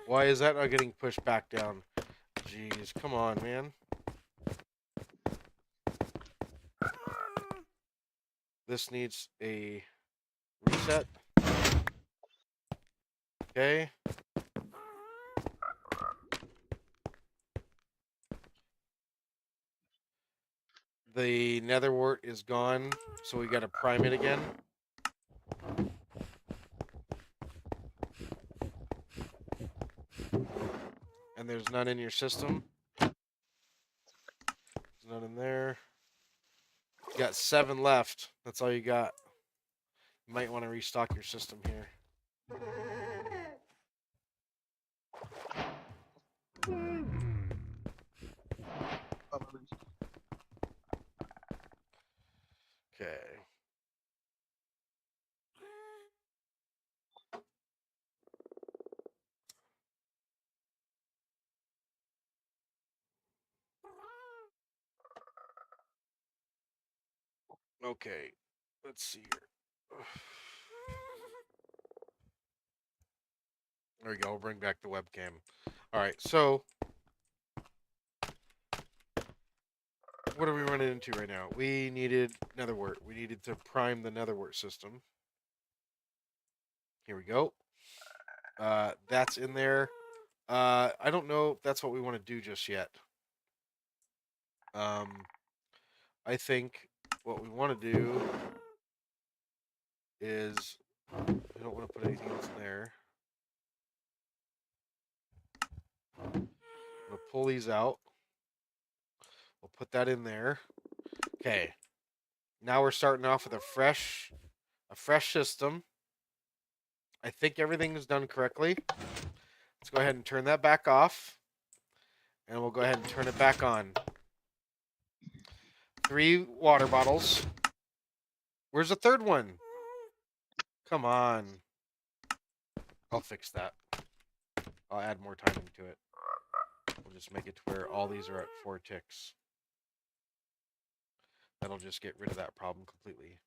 Why is that not getting pushed back down? Jeez, come on, man. This needs a reset. Okay. The nether wart is gone, so we gotta prime it again. And there's none in your system. There's none in there. You got 7 left. That's all you got. You might want to restock your system here. Probably. Okay. Okay. Let's see here. There we go. We'll bring back the webcam. All right. So, what are we running into right now? We needed netherwort. We needed to prime the netherwort system. Here we go. That's in there. I don't know if that's what we want to do just yet. I think what we want to do is we don't want to put anything else in there. I'm gonna pull these out. We'll put that in there. Okay. Now we're starting off with a fresh system. I think everything is done correctly. Let's go ahead and turn that back off. And we'll go ahead and turn it back on. 3 water bottles. Where's the third one? Come on. I'll fix that. I'll add more timing to it. We'll just make it to where all these are at 4 ticks. That'll just get rid of that problem completely.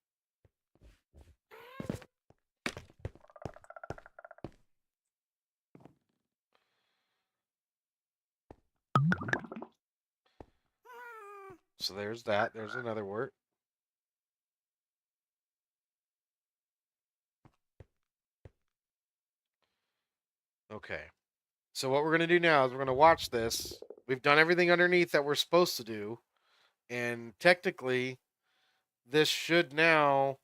So there's that. There's another wort. Okay. So what we're going to do now is we're going to watch this. We've done everything underneath that we're supposed to do. And technically, this should now,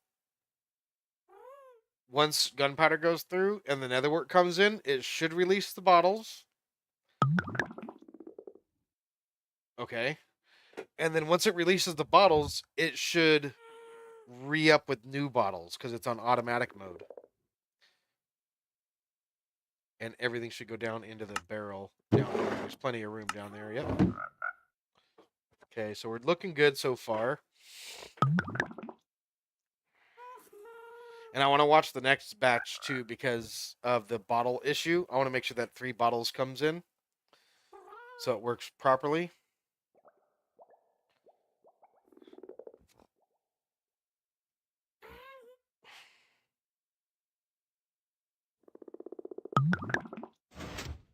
once gunpowder goes through and the nether wort comes in, it should release the bottles. Okay. And then once it releases the bottles, it should re-up with new bottles because it's on automatic mode. And everything should go down into the barrel down there. There's plenty of room down there. Yep. Okay, so we're looking good so far. And I want to watch the next batch too because of the bottle issue. I want to make sure that 3 bottles comes in so it works properly.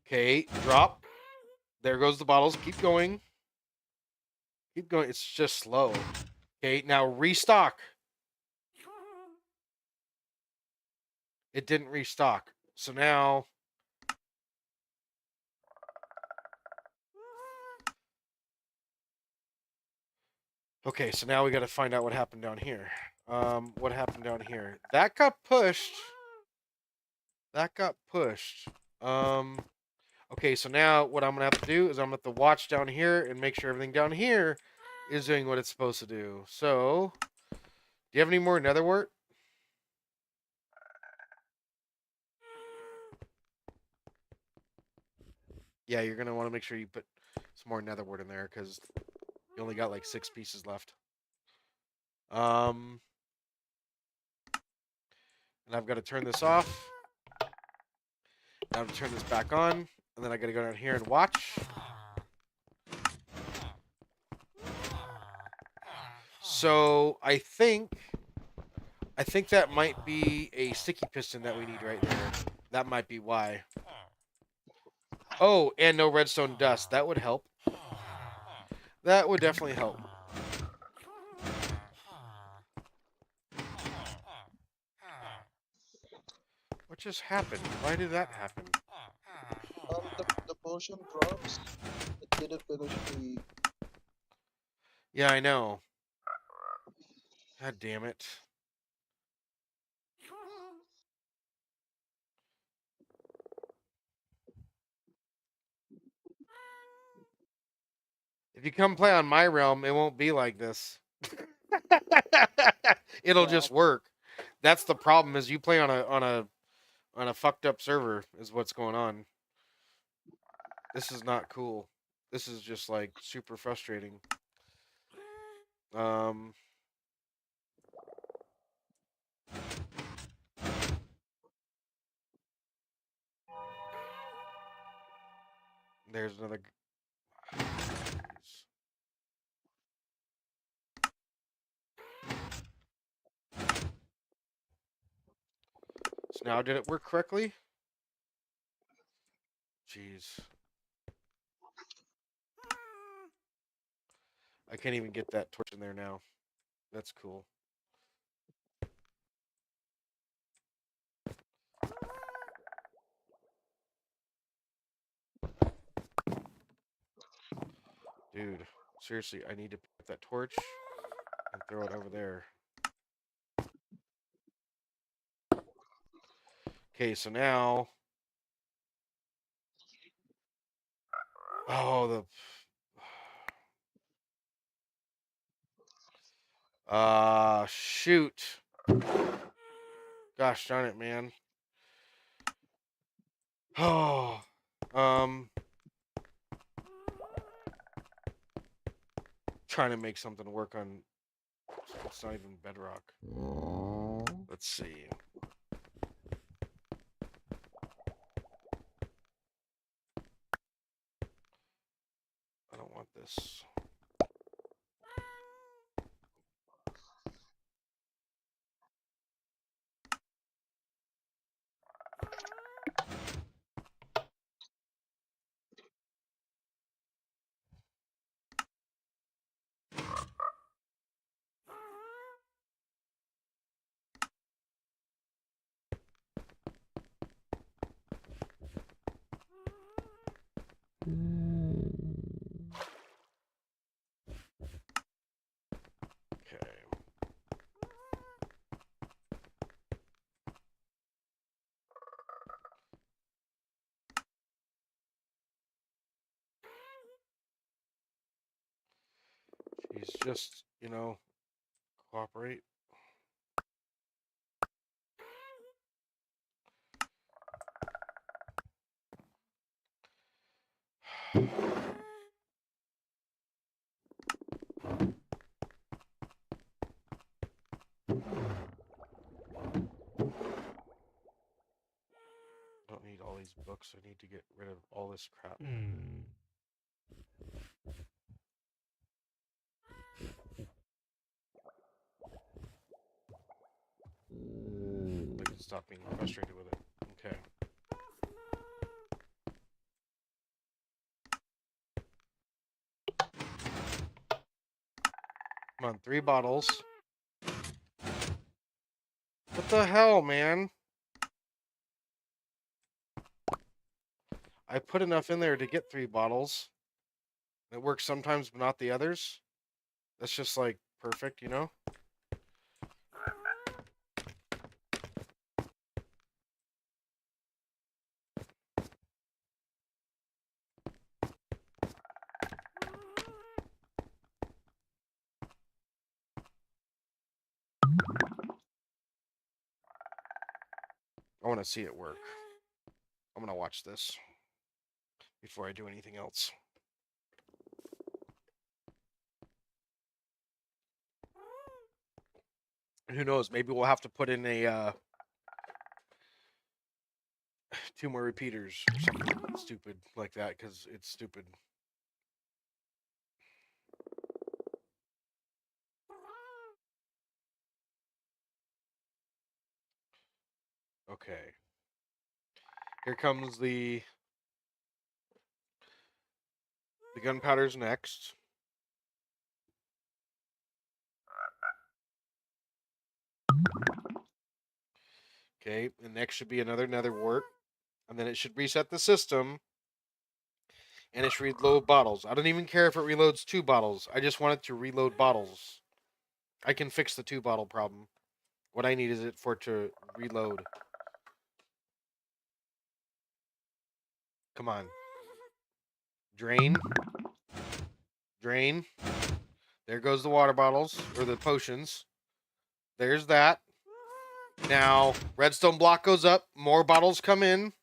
Okay, drop. There goes the bottles. Keep going. Keep going. It's just slow. Okay, now restock. It didn't restock. So now okay, so now we got to find out what happened down here. What happened down here? That got pushed. That got pushed. Okay, so now what I'm gonna have to do is I'm gonna have to watch down here and make sure everything down here is doing what it's supposed to do. So, do you have any more nether wort? Yeah, you're gonna want to make sure you put some more nether wort in there because you only got like 6 pieces left. And I've got to turn this off. Now I have to turn this back on, and then I got to go down here and watch. So I think that might be a sticky piston that we need right there. That might be why. Oh, and no redstone dust. That would help. That would definitely help. What just happened? Why did that happen? The potion drops. It didn't finish the. Yeah, I know. God damn it. If you come play on my realm, it won't be like this. It'll Yeah. just work. That's the problem. Is you play on a fucked up server is what's going on. This is not cool. This is just like super frustrating. Um there's another So now did it work correctly? Jeez. I can't even get that torch in there now. That's cool. Dude, seriously, I need to pick up that torch and throw it over there. Okay, so now... Oh, the... Shoot. Gosh darn it, man. Oh, trying to make something work on... It's not even bedrock. Let's see. this. Okay. Jeez, just, cooperate. Don't need all these books. I need to get rid of all this crap. I can stop being frustrated with it. Okay. Come on, 3 bottles. What the hell, man? I put enough in there to get 3 bottles. It works sometimes, but not the others. That's just like perfect, you know? I want to see it work. I'm going to watch this before I do anything else. Who knows? Maybe we'll have to put in a 2 more repeaters or something stupid like that because it's stupid. Okay. Here comes the gunpowder's next. Okay, and next should be another nether wart. And then it should reset the system. And it should reload bottles. I don't even care if it reloads 2 bottles. I just want it to reload bottles. I can fix the 2 bottle problem. What I need is it for it to reload. Come on. Drain. Drain. There goes the water bottles, or the potions. There's that. Now, redstone block goes up. More bottles come in.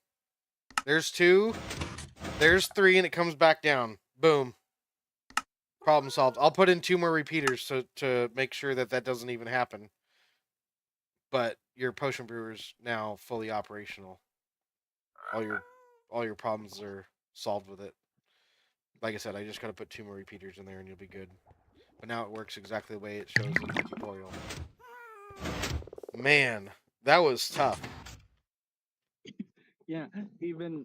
There's 2. There's 3, and it comes back down. Boom. Problem solved. I'll put in 2 more repeaters to make sure that that doesn't even happen. But your potion brewer's now fully operational. All your problems are solved with it. Like I said, I just gotta put 2 more repeaters in there and you'll be good. But now it works exactly the way it shows in the tutorial. Man, that was tough. Yeah, even me.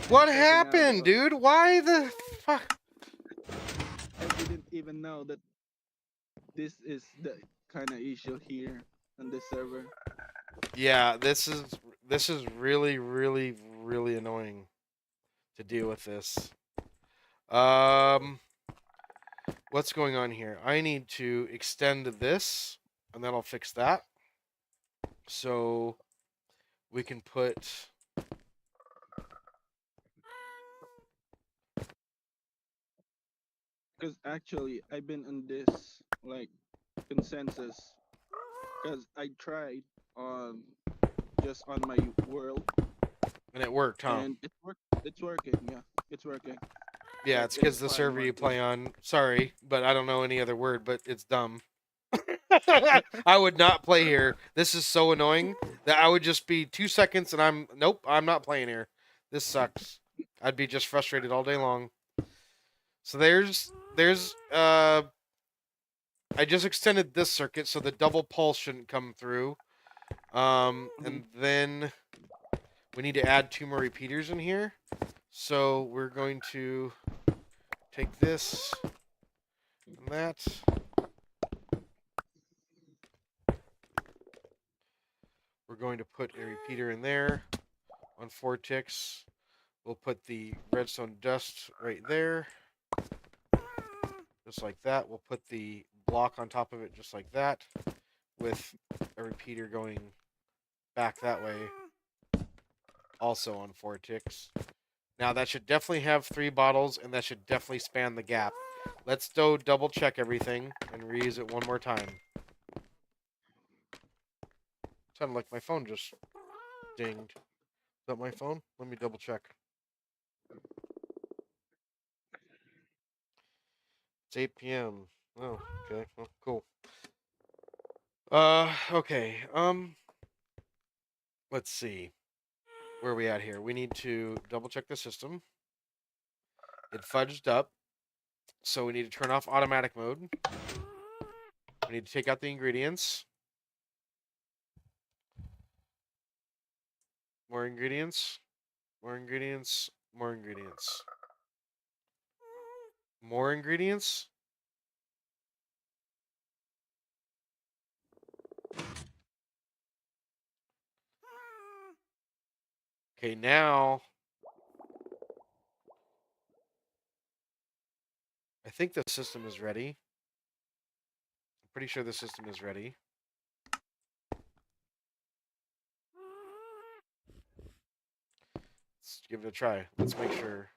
What I'm checking out, happened, dude? Why the fuck? I didn't even know that this is the kind of issue here on this server. Yeah, this is really, really, really annoying to deal with this. What's going on here? I need to extend this, and that'll fix that. So we can put Because actually, I've been on this like consensus. Because I tried on just on my world, and it worked, huh? and it's working. Yeah, it's working. Yeah, Like it's because the fine server you working. play on. Sorry, but I don't know any other word, but it's dumb. I would not play here. This is so annoying that I would just be 2 seconds and nope, I'm not playing here. This sucks. I'd be just frustrated all day long. So there's there's I just extended this circuit so the double pulse shouldn't come through. And then we need to add 2 more repeaters in here. So we're going to take this and that. We're going to put a repeater in there on 4 ticks. We'll put the redstone dust right there. Just like that. We'll put the block on top of it just like that, with a repeater going back that way, also on 4 ticks. Now that should definitely have 3 bottles, and that should definitely span the gap. Let's double check everything and reuse it one more time. Sounded like my phone just dinged. Is that my phone? Let me double check. It's 8 p.m. Oh, okay. Oh, cool. Okay. Let's see. Where are we at here? We need to double check the system. It fudged up, so we need to turn off automatic mode. We need to take out the ingredients. More ingredients. More ingredients. More ingredients. More ingredients. Okay, now I think the system is ready. I'm pretty sure the system is ready. Let's give it a try. Let's make sure.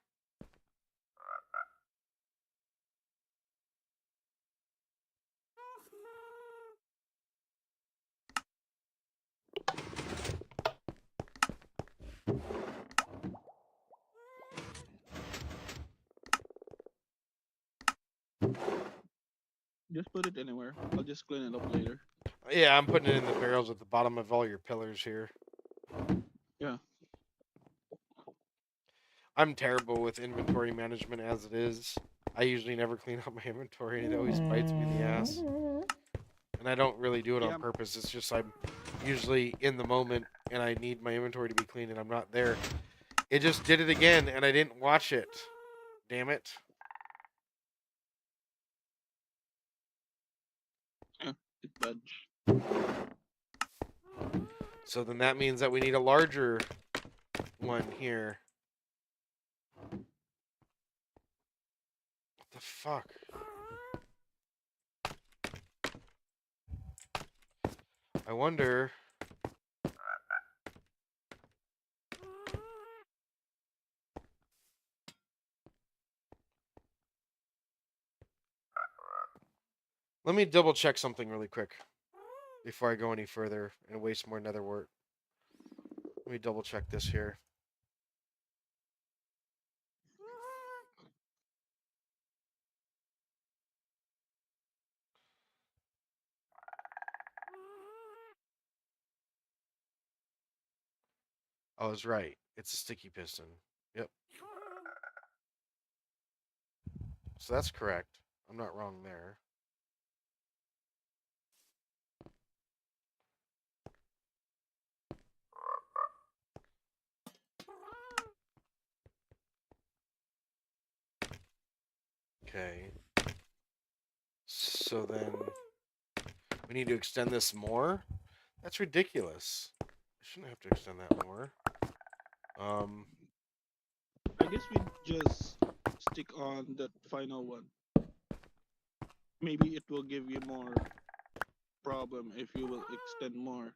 Just put it anywhere. I'll just clean it up later. Yeah, I'm putting it in the barrels at the bottom of all your pillars here. Yeah. I'm terrible with inventory management as it is. I usually never clean up my inventory, and it always bites me in the ass. And I don't really do it on Yeah. purpose. It's just I'm usually in the moment and I need my inventory to be clean and I'm not there. It just did it again and I didn't watch it. Damn it. Yeah. It budge. So then that means that we need a larger one here. What the fuck? I wonder. Let me double check something really quick before I go any further and waste more nether wart. Let me double check this here. I was right. It's a sticky piston. Yep. So that's correct. I'm not wrong there. Okay. So then we need to extend this more? That's ridiculous. I shouldn't have to extend that more. I guess we just stick on that final one. Maybe it will give you more problem if you will extend more.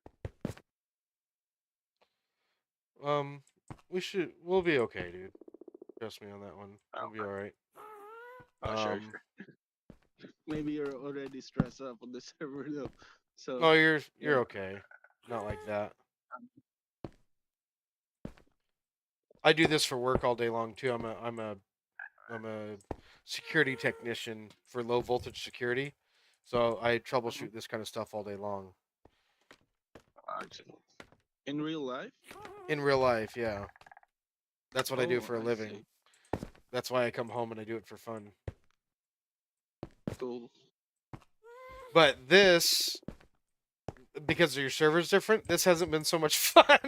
Um, we'll be okay, dude. Trust me on that one. We'll be alright. Oh, sure. Maybe you're already stressed up on the server though. So No, you're yeah. okay. Not like that. I do this for work all day long too. I'm a security technician for low voltage security. So I troubleshoot this kind of stuff all day long. Actually, in real life? In real life, yeah. That's what I do Oh, for a I living. see. That's why I come home and I do it for fun. cool. But this, because your server's different, this hasn't been so much fun.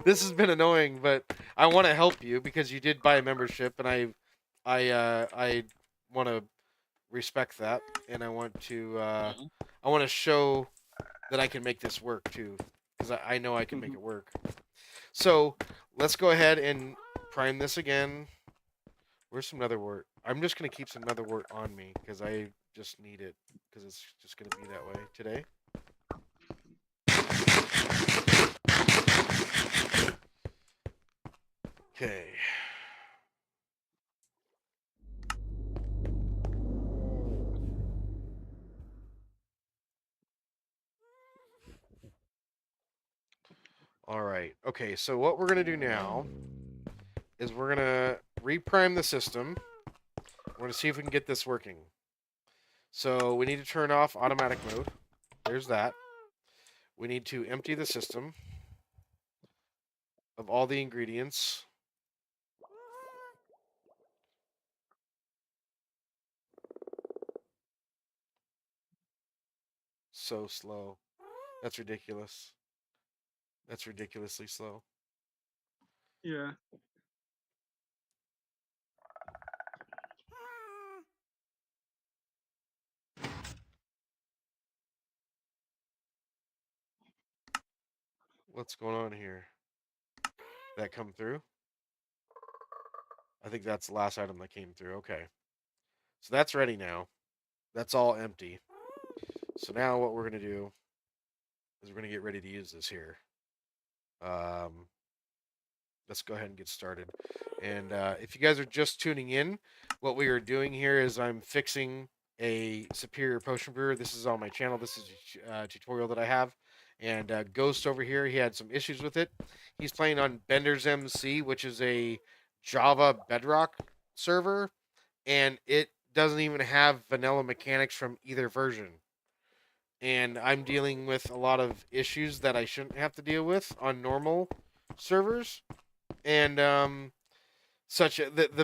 This has been annoying, but I want to help you because you did buy a membership, and I want to respect that, and I want to show that I can make this work too, because I know I can make Mhm. it work. So let's go ahead and prime this again. Where's some nether wart? I'm just gonna keep some nether wart on me because I just need it because it's just gonna be that way today. Okay. All right. Okay. So what we're gonna do now is we're gonna reprime the system. We're gonna see if we can get this working. So we need to turn off automatic mode. There's that. We need to empty the system of all the ingredients. So slow. That's ridiculous. That's ridiculously slow. Yeah. What's going on here? That come through? I think that's the last item that came through. Okay. So that's ready now. That's all empty. So now what we're going to do is we're going to get ready to use this here. Um, let's go ahead and get started. And if you guys are just tuning in, what we are doing here is I'm fixing a superior potion brewer. This is on my channel. This is a tutorial that I have. And Ghost over here, he had some issues with it. He's playing on Bender's MC, which is a Java Bedrock server, and it doesn't even have vanilla mechanics from either version. And I'm dealing with a lot of issues that I shouldn't have to deal with on normal servers. And the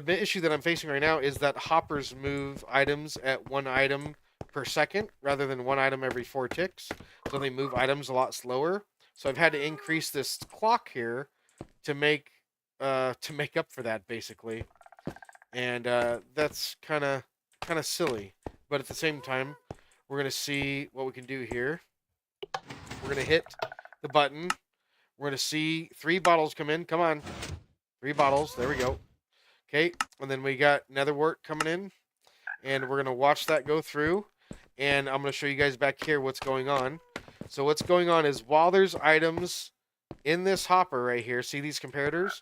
issue that I'm facing right now is that hoppers move items at one item per second rather than one item every 4 ticks. So they move items a lot slower. So I've had to increase this clock here to make up for that basically, and that's kind of silly. But at the same time, we're gonna see what we can do here. We're gonna hit the button. We're gonna see 3 bottles come in. Come on, 3 bottles. There we go. Okay, and then we got nether wart coming in, and we're gonna watch that go through. And I'm gonna show you guys back here what's going on. So what's going on is while there's items in this hopper right here, see these comparators?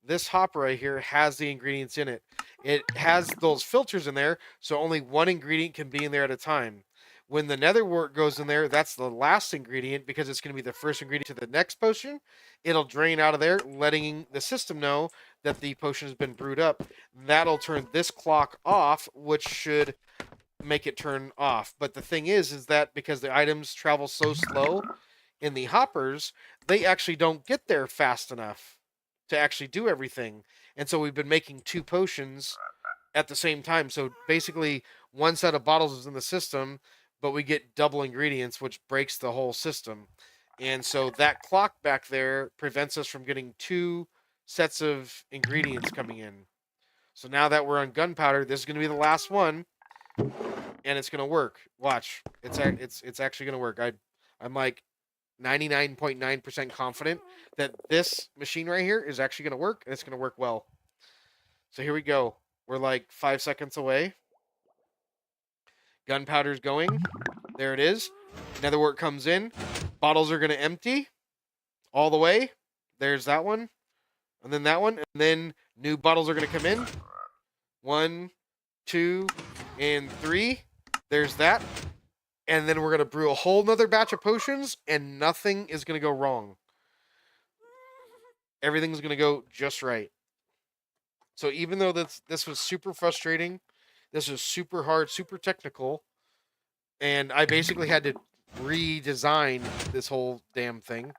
This hopper right here has the ingredients in it. It has those filters in there, so only one ingredient can be in there at a time. When the nether wart goes in there, that's the last ingredient because it's going to be the first ingredient to the next potion. It'll drain out of there, letting the system know that the potion has been brewed up. That'll turn this clock off, which should make it turn off. But the thing is that because the items travel so slow in the hoppers, they actually don't get there fast enough to actually do everything. And so we've been making 2 potions at the same time. So basically, one set of bottles is in the system, but we get double ingredients, which breaks the whole system. And so that clock back there prevents us from getting 2 sets of ingredients coming in. So now that we're on gunpowder, this is going to be the last one, and it's going to work. Watch, it's actually going to work. I'm like 99.9% confident that this machine right here is actually going to work, and it's going to work well. So here we go. We're like 5 seconds away. Gunpowder's going. There it is. Nether wart comes in. Bottles are going to empty all the way. There's that one. And then that one. And then new bottles are going to come in. 1, 2, and 3. There's that. And then we're going to brew a whole nother batch of potions, and nothing is going to go wrong. Everything's going to go just right. So even though this was super frustrating, this was super hard, super technical, and I basically had to redesign this whole damn thing.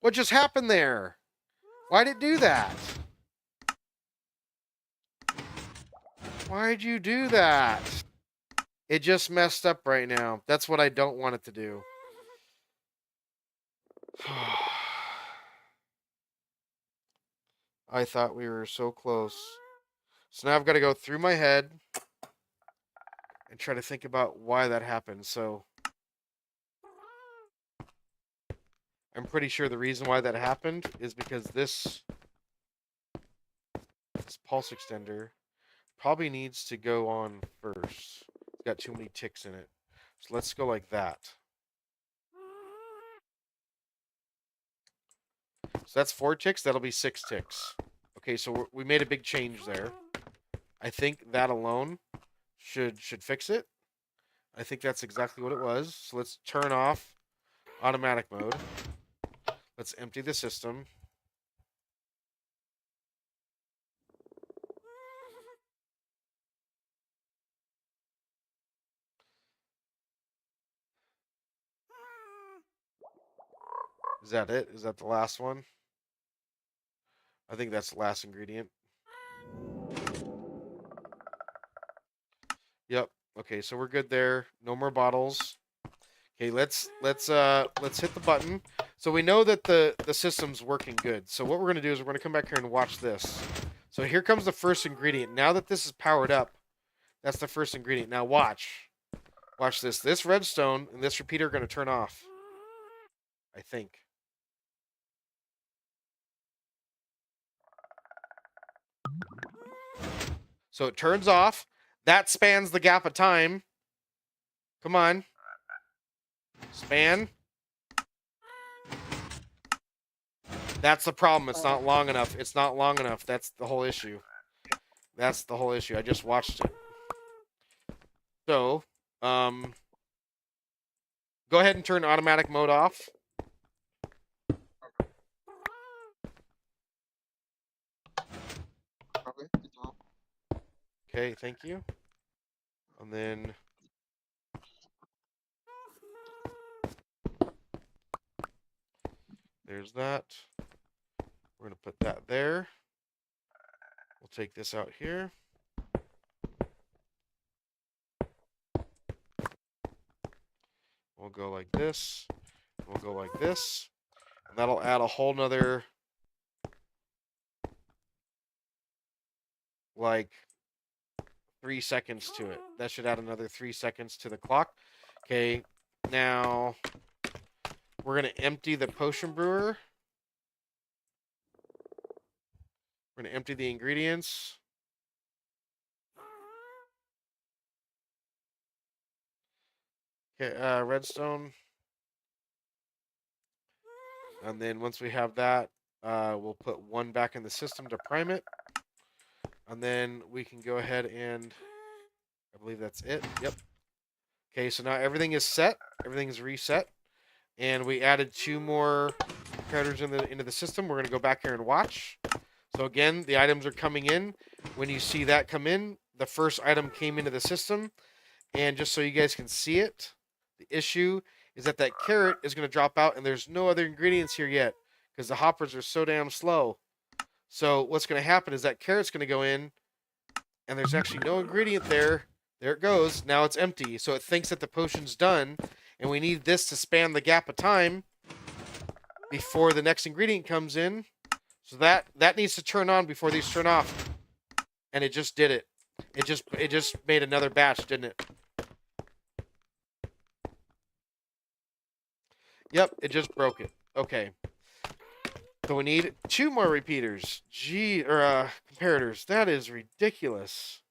What just happened there? Why'd it do that? Why'd you do that? It just messed up right now. That's what I don't want it to do. I thought we were so close. So now I've got to go through my head and try to think about why that happened. So I'm pretty sure the reason why that happened is because this pulse extender probably needs to go on first. It's got too many ticks in it. So let's go like that. So that's 4 ticks. That'll be 6 ticks. Okay, so we made a big change there. I think that alone should fix it. I think that's exactly what it was. So let's turn off automatic mode. Let's empty the system. Is that it? Is that the last one? I think that's the last ingredient. Yep. Okay, so we're good there. No more bottles. Okay, let's hit the button. So we know that the system's working good. So what we're gonna do is we're gonna come back here and watch this. So here comes the first ingredient. Now that this is powered up, that's the first ingredient. Now watch. Watch this. This redstone and this repeater are gonna turn off. I think. So it turns off. That spans the gap of time. Come on. Span. That's the problem. It's not long enough. It's not long enough. That's the whole issue. That's the whole issue. I just watched it. So, go ahead and turn automatic mode off. Okay, it's off. Okay, thank you. And then there's that. We're going to put that there. We'll take this out here. We'll go like this. We'll go like this. And that'll add a whole nother, like, 3 seconds to it. That should add another 3 seconds to the clock. Okay, now we're going to empty the potion brewer. We're going to empty the ingredients. Okay, redstone. And then once we have that, we'll put 1 back in the system to prime it. And then we can go ahead and, I believe that's it. Yep. Okay, so now everything is set. Everything is reset. And we added 2 more characters into the system. We're going to go back here and watch. So again, the items are coming in. When you see that come in, the first item came into the system. And just so you guys can see it, the issue is that that carrot is going to drop out, and there's no other ingredients here yet because the hoppers are so damn slow. So what's going to happen is that carrot's going to go in, and there's actually no ingredient there. There it goes. Now it's empty. So it thinks that the potion's done, and we need this to span the gap of time before the next ingredient comes in. So that needs to turn on before these turn off. And it just did it. It just made another batch, didn't it? Yep, it just broke it. Okay. So we need 2 more repeaters. Comparators. That is ridiculous.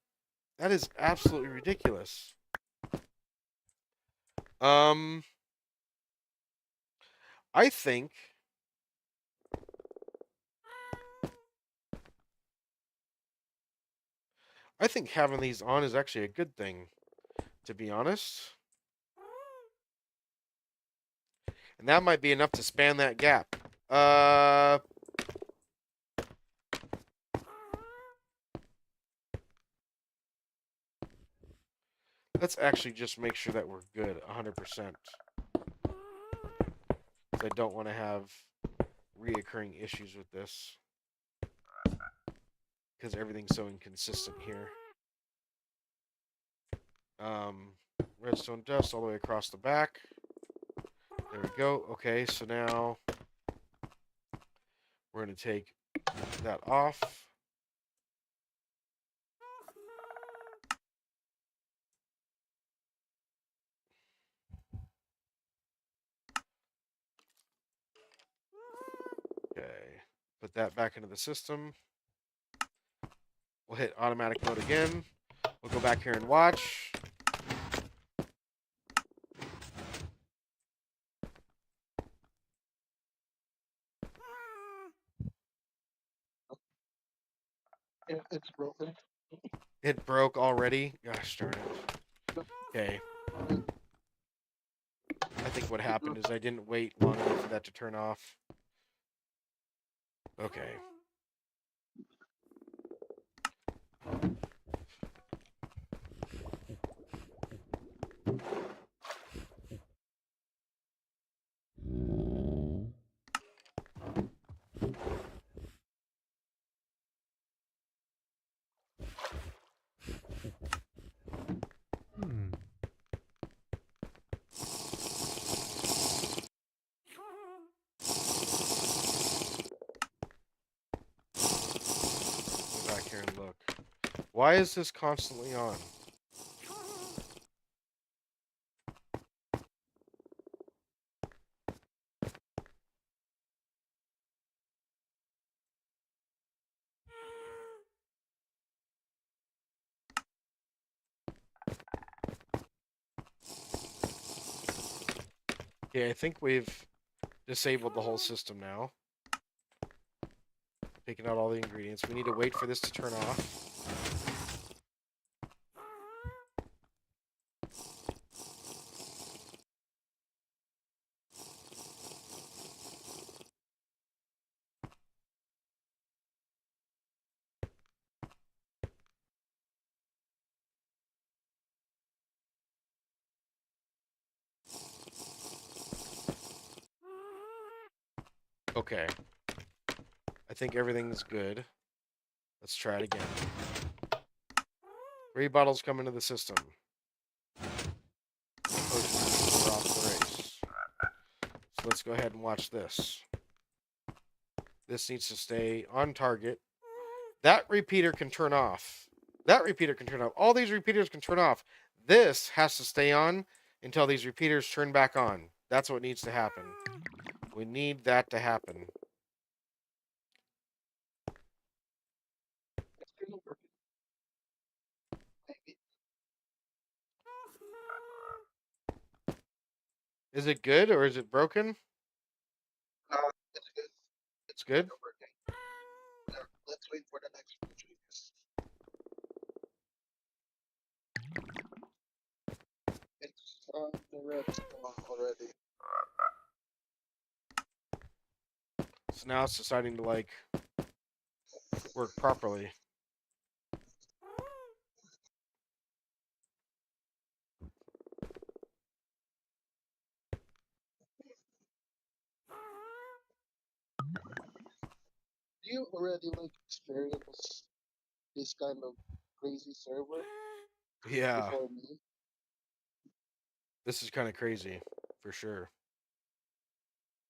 That is absolutely ridiculous. I think having these on is actually a good thing, to be honest. And that might be enough to span that gap. Let's actually just make sure that we're good 100%. I don't want to have reoccurring issues with this because everything's so inconsistent here. Um, redstone dust all the way across the back. There we go. Okay, so now we're going to take that off. Okay, put that back into the system. We'll hit automatic mode again. We'll go back here and watch. Yeah, it's broken. It broke already. Gosh darn it. Okay. I think what happened is I didn't wait long enough for that to turn off. Okay. Go back here and look. Why is this constantly on? Okay, I think we've disabled the whole system now. Taking out all the ingredients. We need to wait for this to turn off. Okay. I think everything's good. Let's try it again. 3 bottles come into the system. Potions, we're off the race. So let's go ahead and watch this. This needs to stay on target. That repeater can turn off. That repeater can turn off. All these repeaters can turn off. This has to stay on until these repeaters turn back on. That's what needs to happen. We need that to happen. It's still working. Maybe. Is it good or is it broken? It's good. It's good? Still working. Now, let's wait for the next few changes. It's on the redstone already. So now it's deciding to like work properly. Do you already like experience this kind of crazy server Yeah, before me? this is kind of crazy for sure.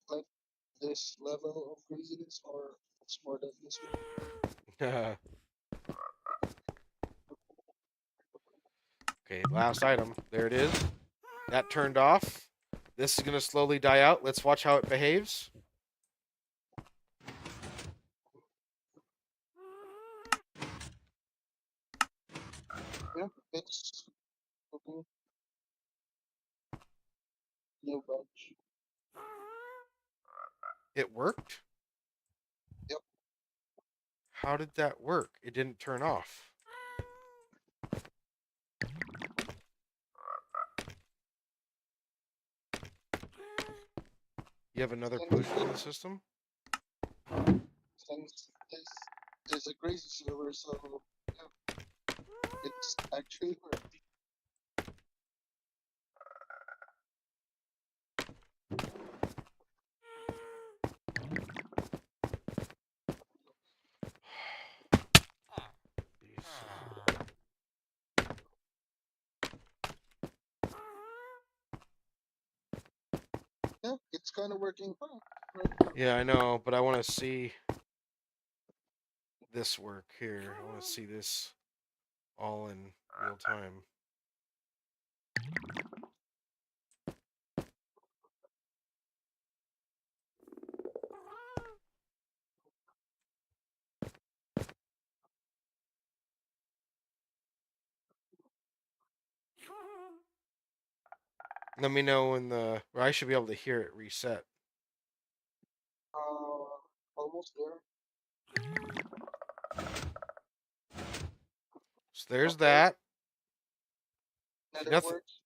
Like this level of craziness, or it's more than this one? Okay, last item. There it is. That turned off. This is going to slowly die out. Let's watch how it behaves. Yeah, it's okay. No budge. It worked? Yep. How did that work? It didn't turn off. You have another Since potion in the system? since this is a crazy server, so yeah, it's actually working. Jeez. it's kind of working fine, right? Yeah, I know, but I want to see this work here. I want to see this all in real time. Let me know when or I should be able to hear it reset. Almost there. So there's Okay. that. See, Nether nothing. works.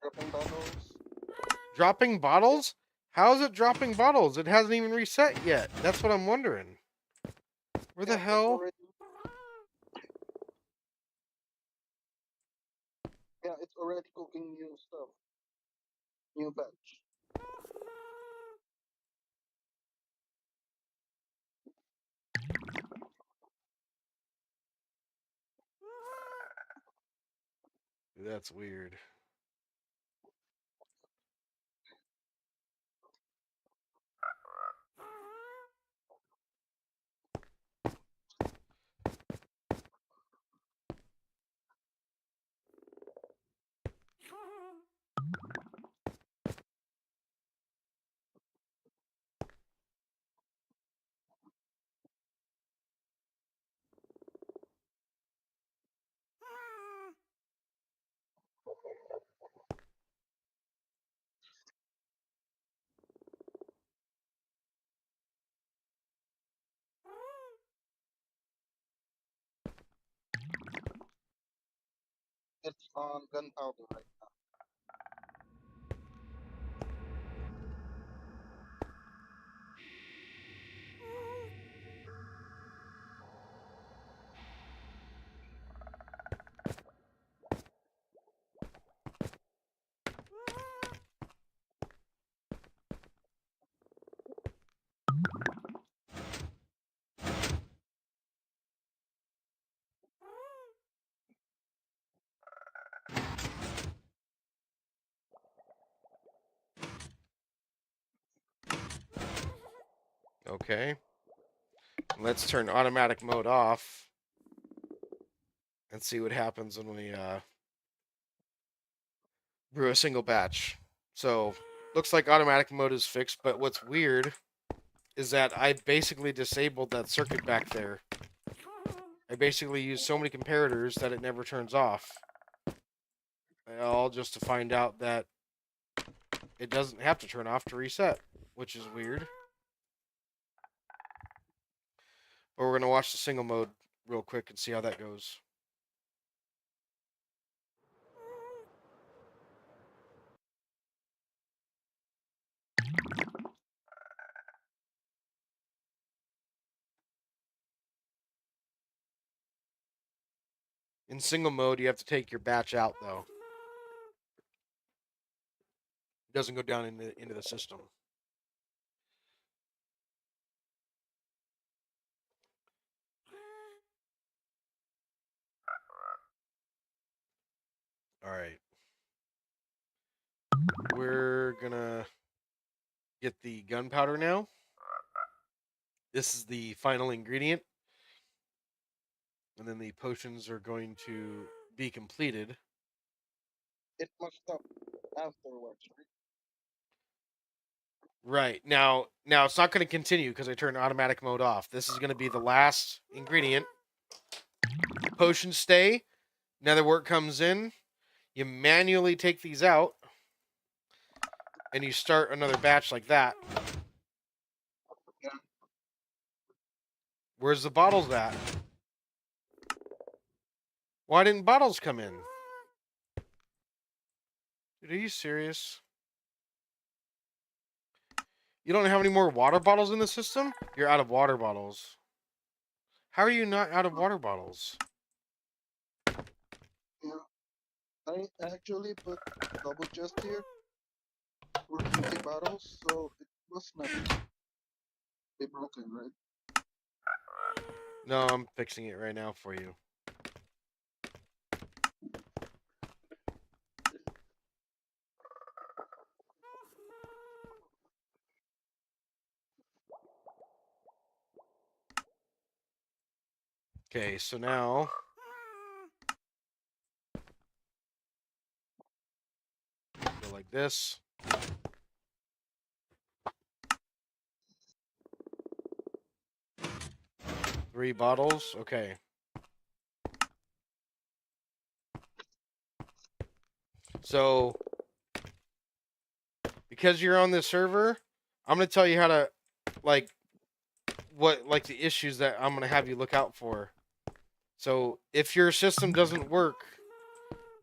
Dropping bottles. Dropping bottles? How is it dropping bottles? It hasn't even reset yet. That's what I'm wondering. Where the Yeah, it's hell? already. Yeah, it's already cooking new stuff. New batch. That's weird. It's on gunpowder right now. Okay. Let's turn automatic mode off and see what happens when we brew a single batch. So, looks like automatic mode is fixed, but what's weird is that I basically disabled that circuit back there. I basically used so many comparators that it never turns off. All just to find out that it doesn't have to turn off to reset, which is weird. But we're going to watch the single mode real quick and see how that goes. In single mode, you have to take your batch out, though. It doesn't go down into the system. All right. We're going to get the gunpowder now. This is the final ingredient. And then the potions are going to be completed. It must stop afterwards, right? Right. Now it's not going to continue because I turned automatic mode off. This is going to be the last ingredient. Potions stay. Nether work comes in. You manually take these out. And you start another batch like that. Yeah. Where's the bottles at? Why didn't bottles come in? Dude, are you serious? You don't have any more water bottles in the system? You're out of water bottles. How are you not out of water bottles? Yeah. I actually put double chest here for empty bottles, so it must not be broken, right? No, I'm fixing it right now for you. Okay, so now go like this. Three bottles. Okay. So because you're on this server, I'm gonna tell you how to like like the issues that I'm gonna have you look out for. So if your system doesn't work,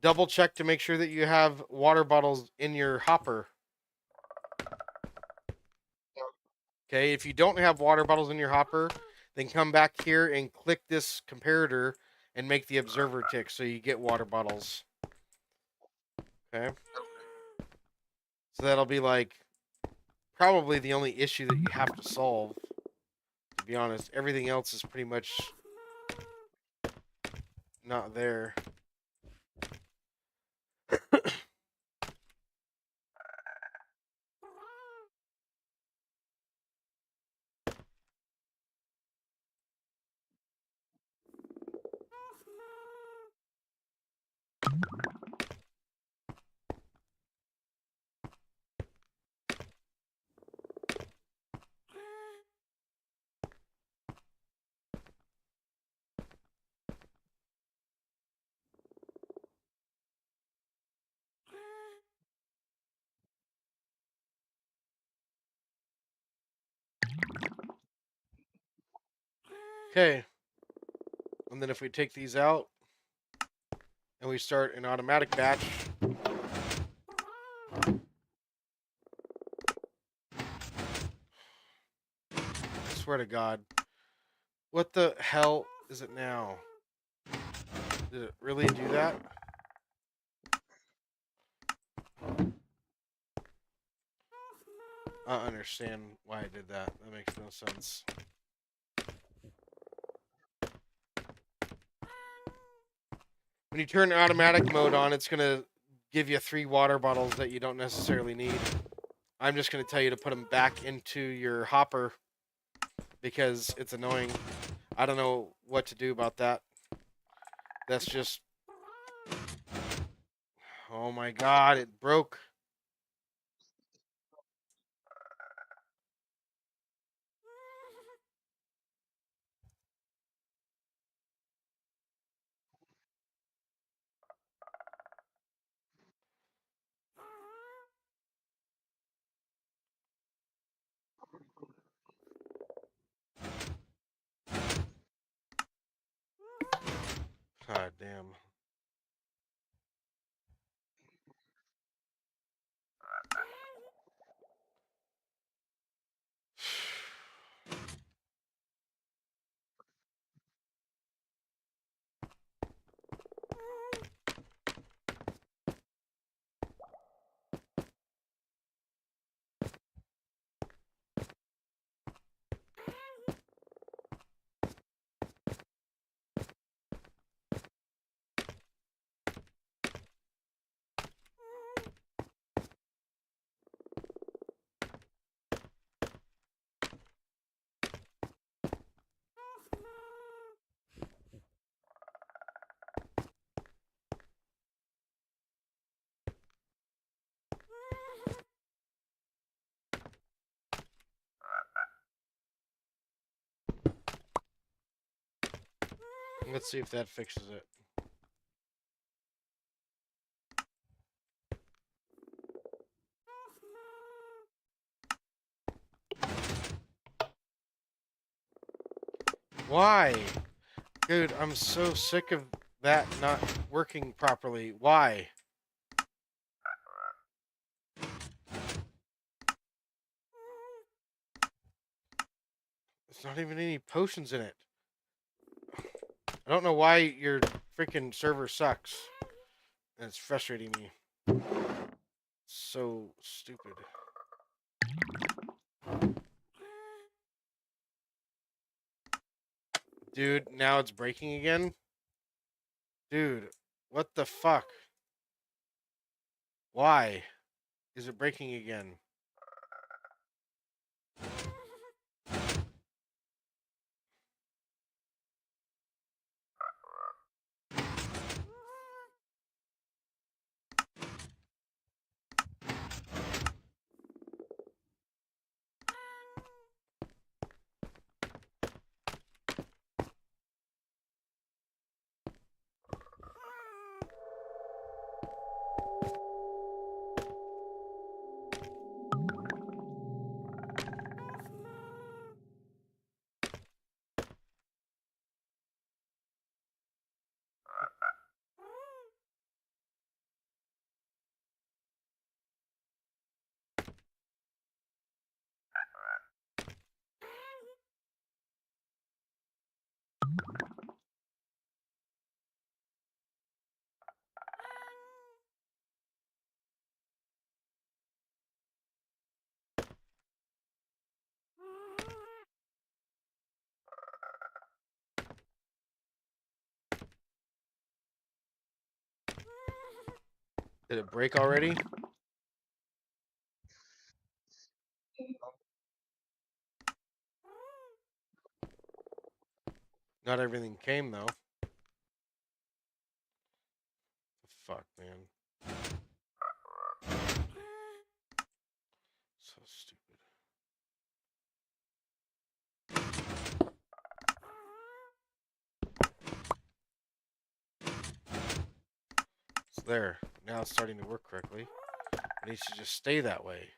double check to make sure that you have water bottles in your hopper. Okay, if you don't have water bottles in your hopper, then come back here and click this comparator and make the observer tick so you get water bottles. Okay, so that'll be like probably the only issue that you have to solve. To be honest, everything else is pretty much not there. Okay, and then if we take these out and we start an automatic batch, I swear to God, what the hell is it now? Did it really do that? I don't understand why I did that. That makes no sense. When you turn automatic mode on, it's going to give you 3 water bottles that you don't necessarily need. I'm just going to tell you to put them back into your hopper because it's annoying. I don't know what to do about that. That's just... Oh my God, it broke. God damn. Let's see if that fixes it. Why? Dude, I'm so sick of that not working properly. Why? There's not even any potions in it. I don't know why your freaking server sucks. And it's frustrating me. So stupid. Dude, now it's breaking again? Dude, what the fuck? Why is it breaking again? Did it break already? Not everything came though. Fuck, man. So stupid. It's there. Now it's starting to work correctly. It needs to just stay that way.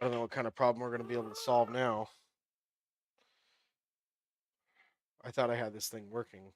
I don't know what kind of problem we're going to be able to solve now. I thought I had this thing working.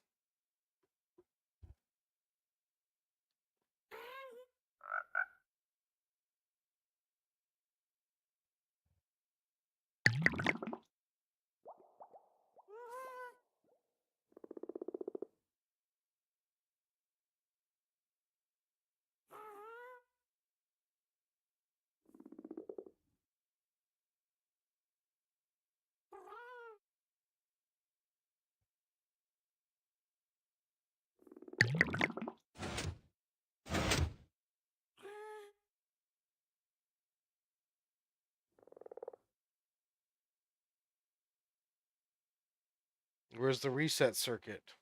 Where's the reset circuit?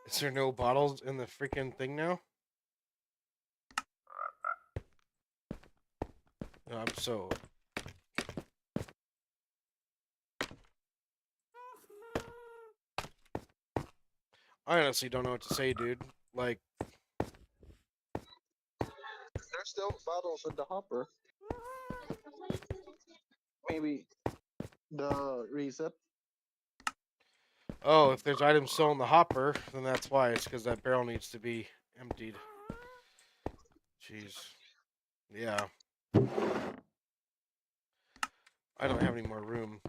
Is there no bottles in the freaking thing now? No, I'm so. I honestly don't know what to say, dude. Like, There's still bottles in the hopper. Maybe the reset. oh, if there's items still in the hopper, then that's why. It's because that barrel needs to be emptied. Jeez. Yeah. I don't have any more room.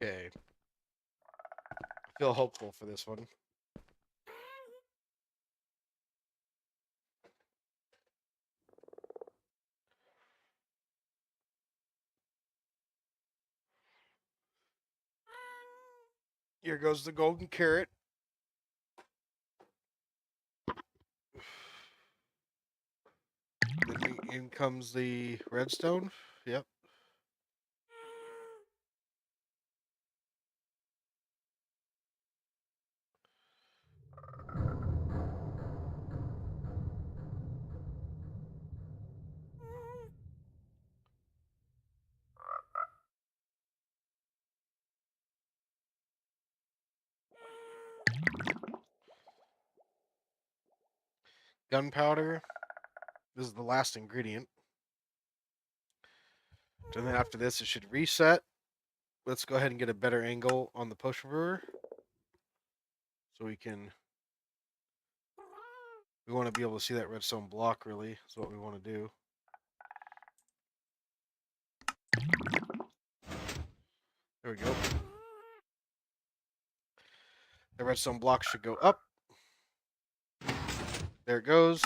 Okay. I feel hopeful for this one. Here goes the golden carrot. Then in comes the redstone. Yep. Gunpowder. This is the last ingredient. And then after this, it should reset. Let's go ahead and get a better angle on the push brewer so we can We want to be able to see that redstone block, really, is what we want to do. There we go. The redstone block should go up. There it goes.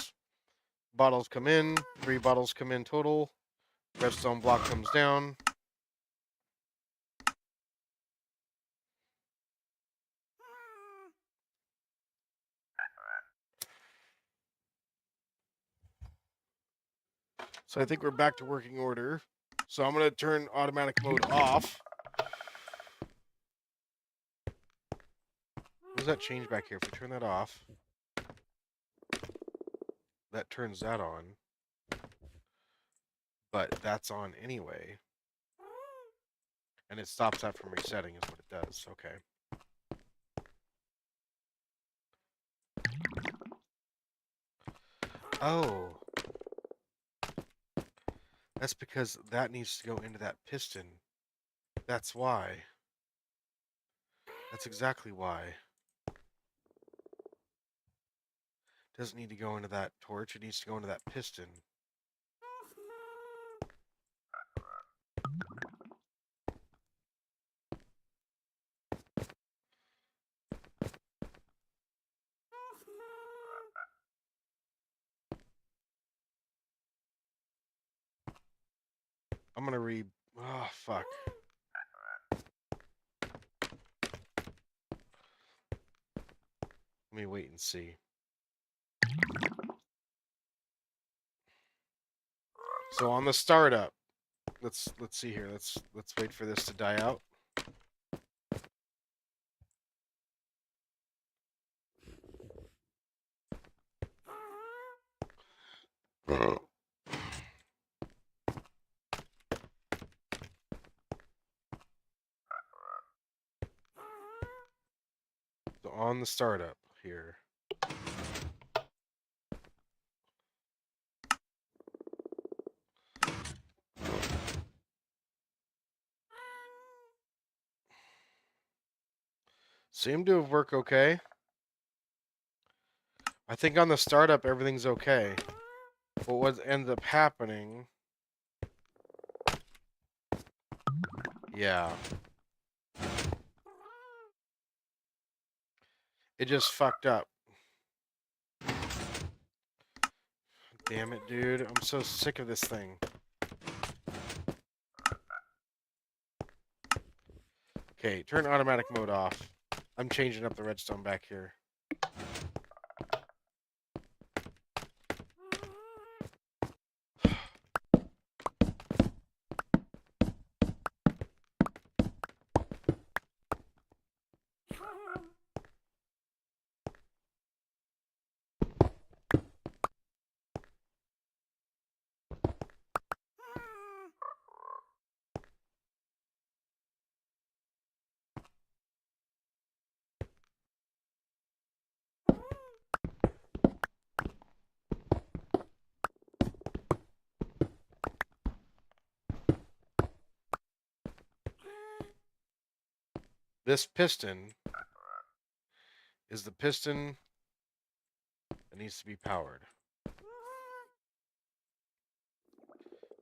Bottles come in. 3 bottles come in total. Redstone block comes down. So I think we're back to working order. So I'm going to turn automatic mode off. What does that change back here? If we turn that off, that turns that on. But that's on anyway. And it stops that from resetting is what it does. Okay. Oh. That's because that needs to go into that piston. That's why. That's exactly why. It doesn't need to go into that torch. It needs to go into that piston. I'm going to read... Oh, fuck. Let me wait and see. So on the startup, let's see here. Let's wait for this to die out. So on the startup here. Seemed to have worked okay. I think on the startup everything's okay. But what ends up happening... Yeah. It just fucked up. Damn it, dude. I'm so sick of this thing. Okay, turn automatic mode off. I'm changing up the redstone back here. This piston is the piston that needs to be powered.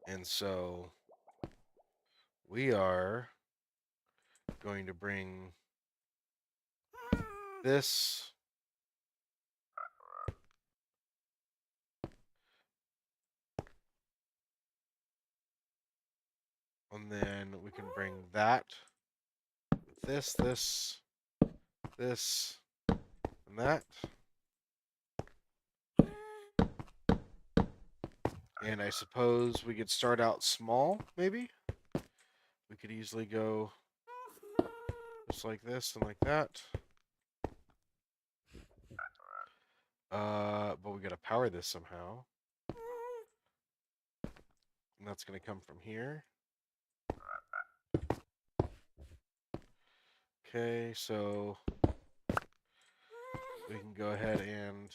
And so we are going to bring this and then we can bring that with this, and that. And I suppose we could start out small, maybe? We could easily go just like this and like that. But we gotta power this somehow. And that's gonna come from here. Okay, so we can go ahead and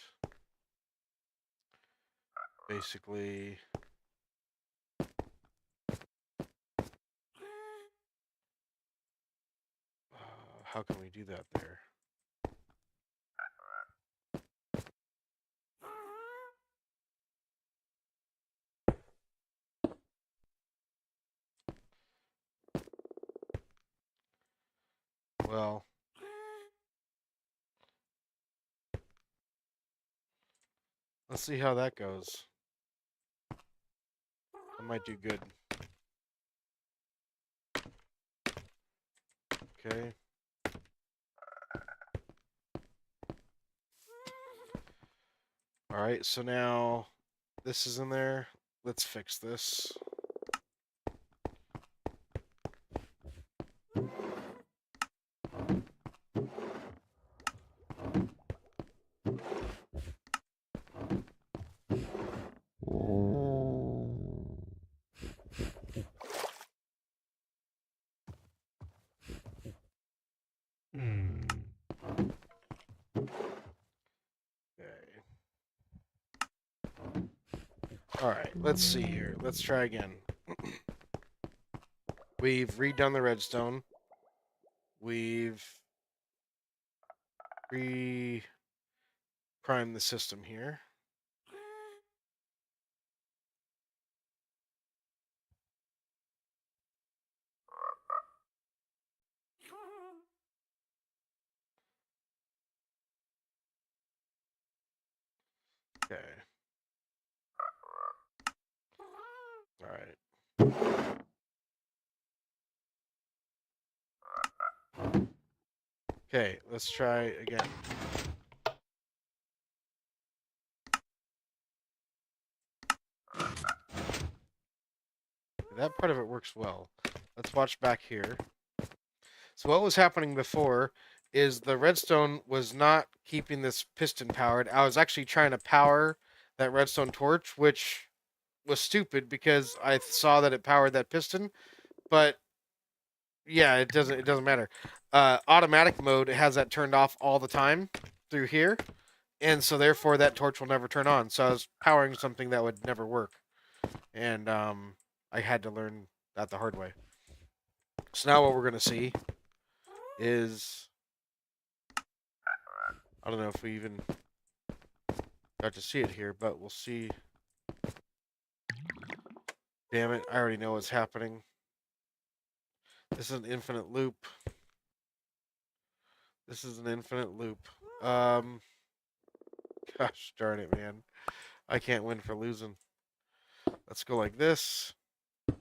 basically how can we do that there? Well, let's see how that goes. I might do good. Okay. Alright, so now this is in there. Let's fix this. Okay. Alright, let's see here. Let's try again. We've redone the redstone. We've re-primed the system here. Okay. Alright. Okay, let's try again. That part of it works well. Let's watch back here. So what was happening before is the redstone was not keeping this piston powered. I was actually trying to power that redstone torch, which was stupid because I saw that it powered that piston, but yeah, it doesn't matter. Automatic mode has that turned off all the time through here, and so therefore that torch will never turn on. So I was powering something that would never work, and I had to learn that the hard way. So now what we're gonna see is, I don't know if we even got to see it here, but we'll see. Damn it, I already know what's happening. This is an infinite loop. This is an infinite loop. Um, Gosh darn it, man. I can't win for losing. Let's go like this. And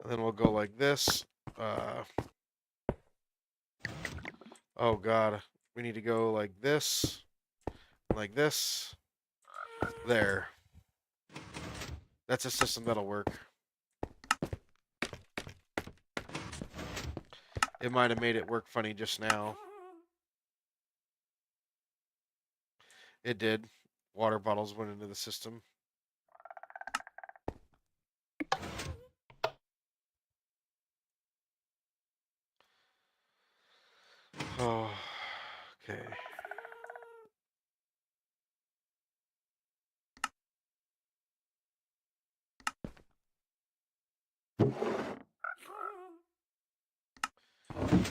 then we'll go like this. Oh, God. We need to go like this. Like this. There. That's a system that'll work. It might have made it work funny just now. It did. Water bottles went into the system. Oh, okay.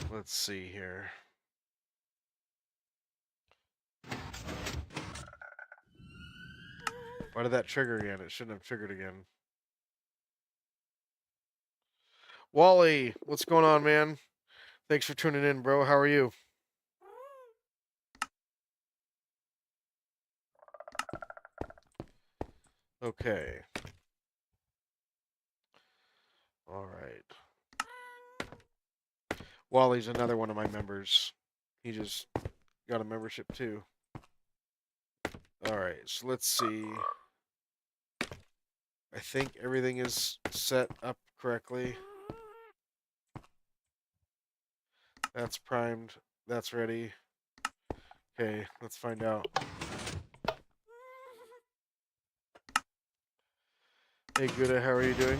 Let's see here. Why did that trigger again? It shouldn't have triggered again. Wally, what's going on, man? Thanks for tuning in, bro. How are you? Okay. All right. Wally's another one of my members. He just got a membership too. All right, so let's see. I think everything is set up correctly. That's primed. That's ready. Okay, let's find out. Hey, Gouda, how are you doing?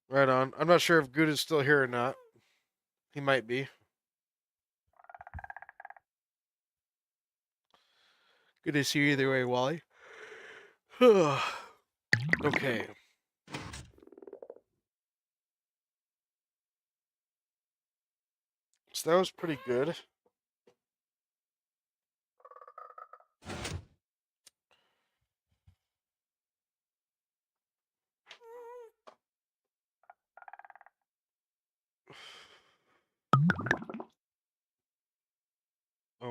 Right on. I'm not sure if Gouda's still here or not. He might be. Good to see you either way, Wally. Okay. So that was pretty good.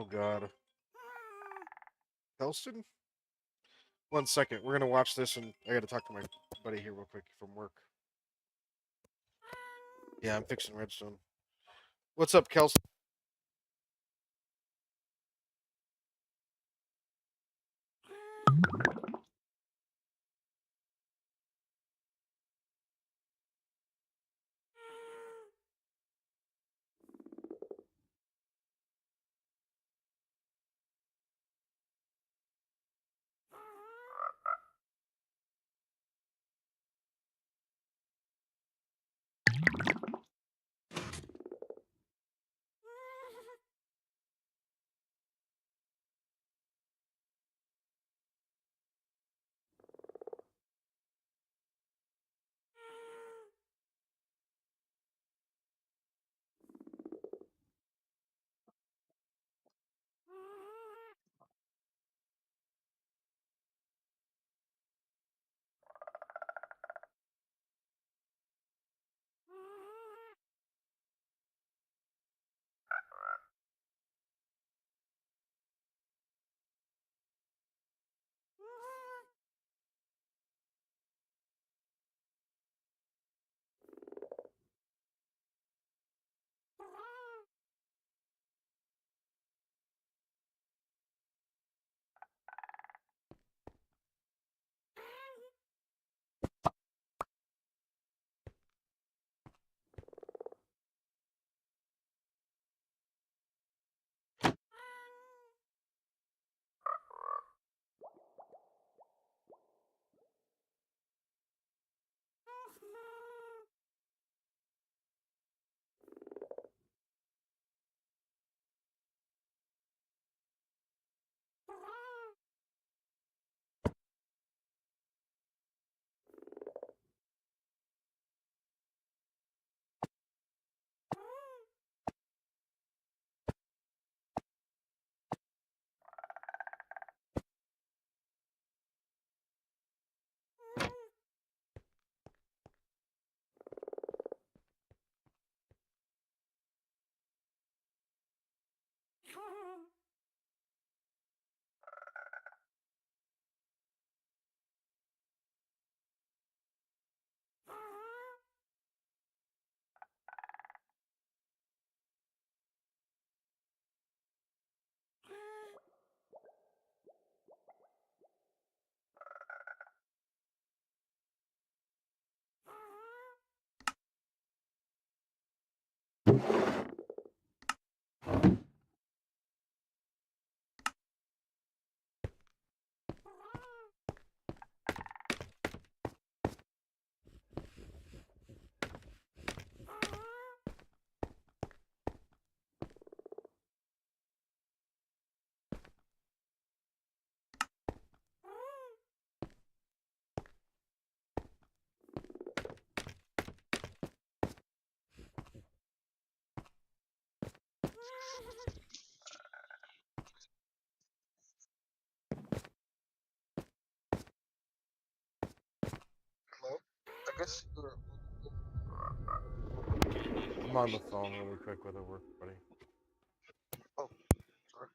God. Helston? 1 second. We're gonna watch this, and I gotta talk to my buddy here real quick from work. Yeah, I'm fixing Redstone. What's up, Kelsey? Hello? I guess you're. I'm on the phone really quick with a work buddy. Oh, sorry.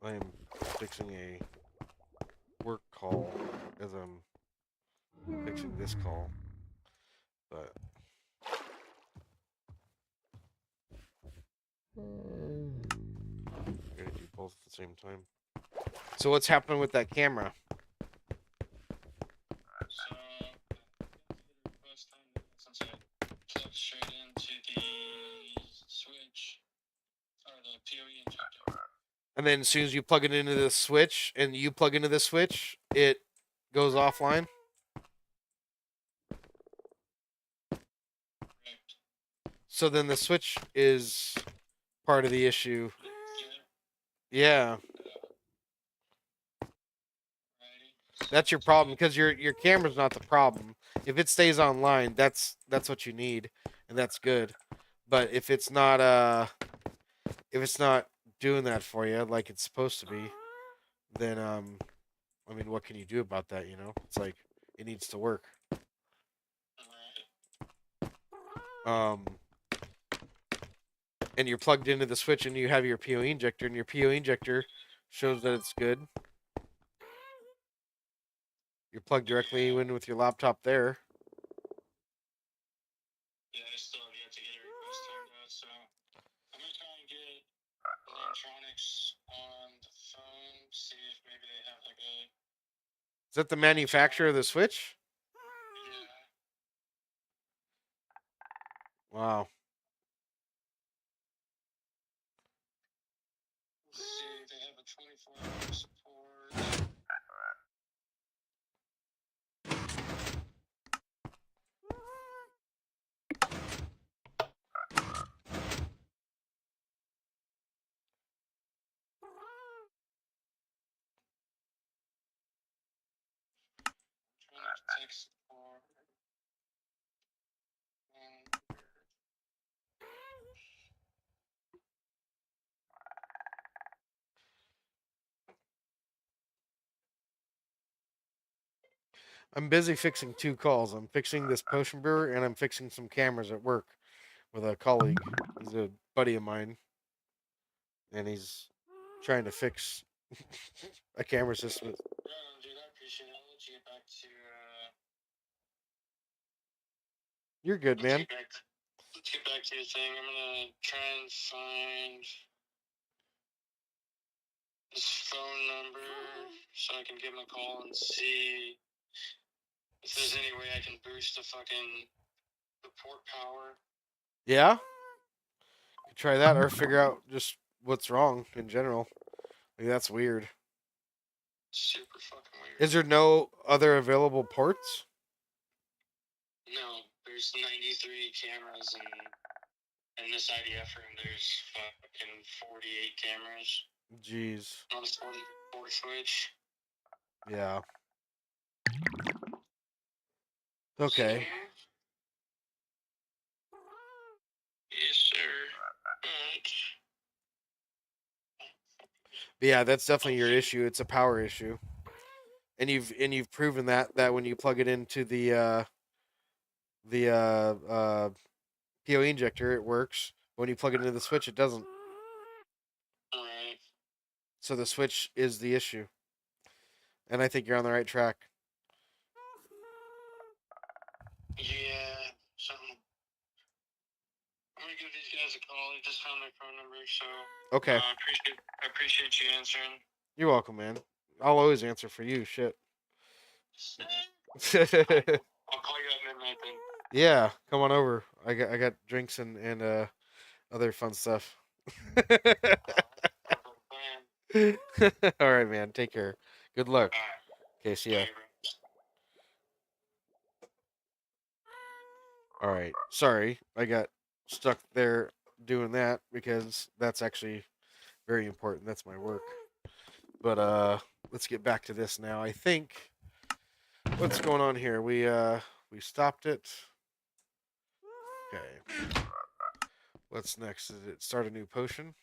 I'm fixing a work call as I'm fixing this call, but I'm gonna do both at the same time. So what's happening with that camera? So, request time since I plugged straight into the switch or the PoE injector. And then as soon as you plug it into the switch and you plug into the switch, it goes offline. Correct. So then the switch is part of the issue. Yeah. Yeah, Alrighty. that's your problem because your camera's not the problem. If it stays online, that's what you need, and that's good. But if it's not doing that for you like it's supposed to be, then I mean, what can you do about that? You know, it's like it needs to work. Alright. Um, and you're plugged into the switch, and you have your PoE injector, and your PoE injector shows that it's good. You're plugged directly in with your laptop there. Yeah, I still have yet to get a request timed out, so I'm gonna try and get electronics on the phone, see if maybe they have like a Is that the manufacturer of the switch? yeah. Wow. Let's see, they have a 24-hour support. Electronic tech support. I'm busy fixing two calls. I'm fixing this potion brewer, and I'm fixing some cameras at work with a colleague. He's a buddy of mine, and he's trying to fix a camera system. Right on, dude. I appreciate it. I'll let you get back to You're good, man. let's get back to your thing. I'm gonna try and find his phone number so I can give him a call and see if there's any way I can boost the port power. Yeah, try that, or figure out just what's wrong in general. Like, that's weird. Super fucking weird. Is there no other available ports? No, there's 93 cameras in this IDF room. There's fucking 48 cameras Jeez. on the port switch. Yeah. Okay. Yes, sir. Alright. But yeah, that's definitely your issue. It's a power issue, and you've proven that when you plug it into the PoE injector, it works. When you plug it into the switch, it doesn't. Alright. So the switch is the issue, and I think you're on the right track. Yeah, so I'm gonna give these guys a call. They just found my phone number, so Okay. I appreciate you answering. You're welcome, man. I'll always answer for you. Shit. I'll call you at midnight then. Yeah, come on over. I got drinks and other fun stuff. Sounds like a plan. All right, man. Take care. Good luck. Alright. Okay, see ya. Okay, bro. All right. Sorry, I got stuck there doing that because that's actually very important. That's my work. But let's get back to this now. I think what's going on here? We stopped it. Okay. What's next? Is it start a new potion?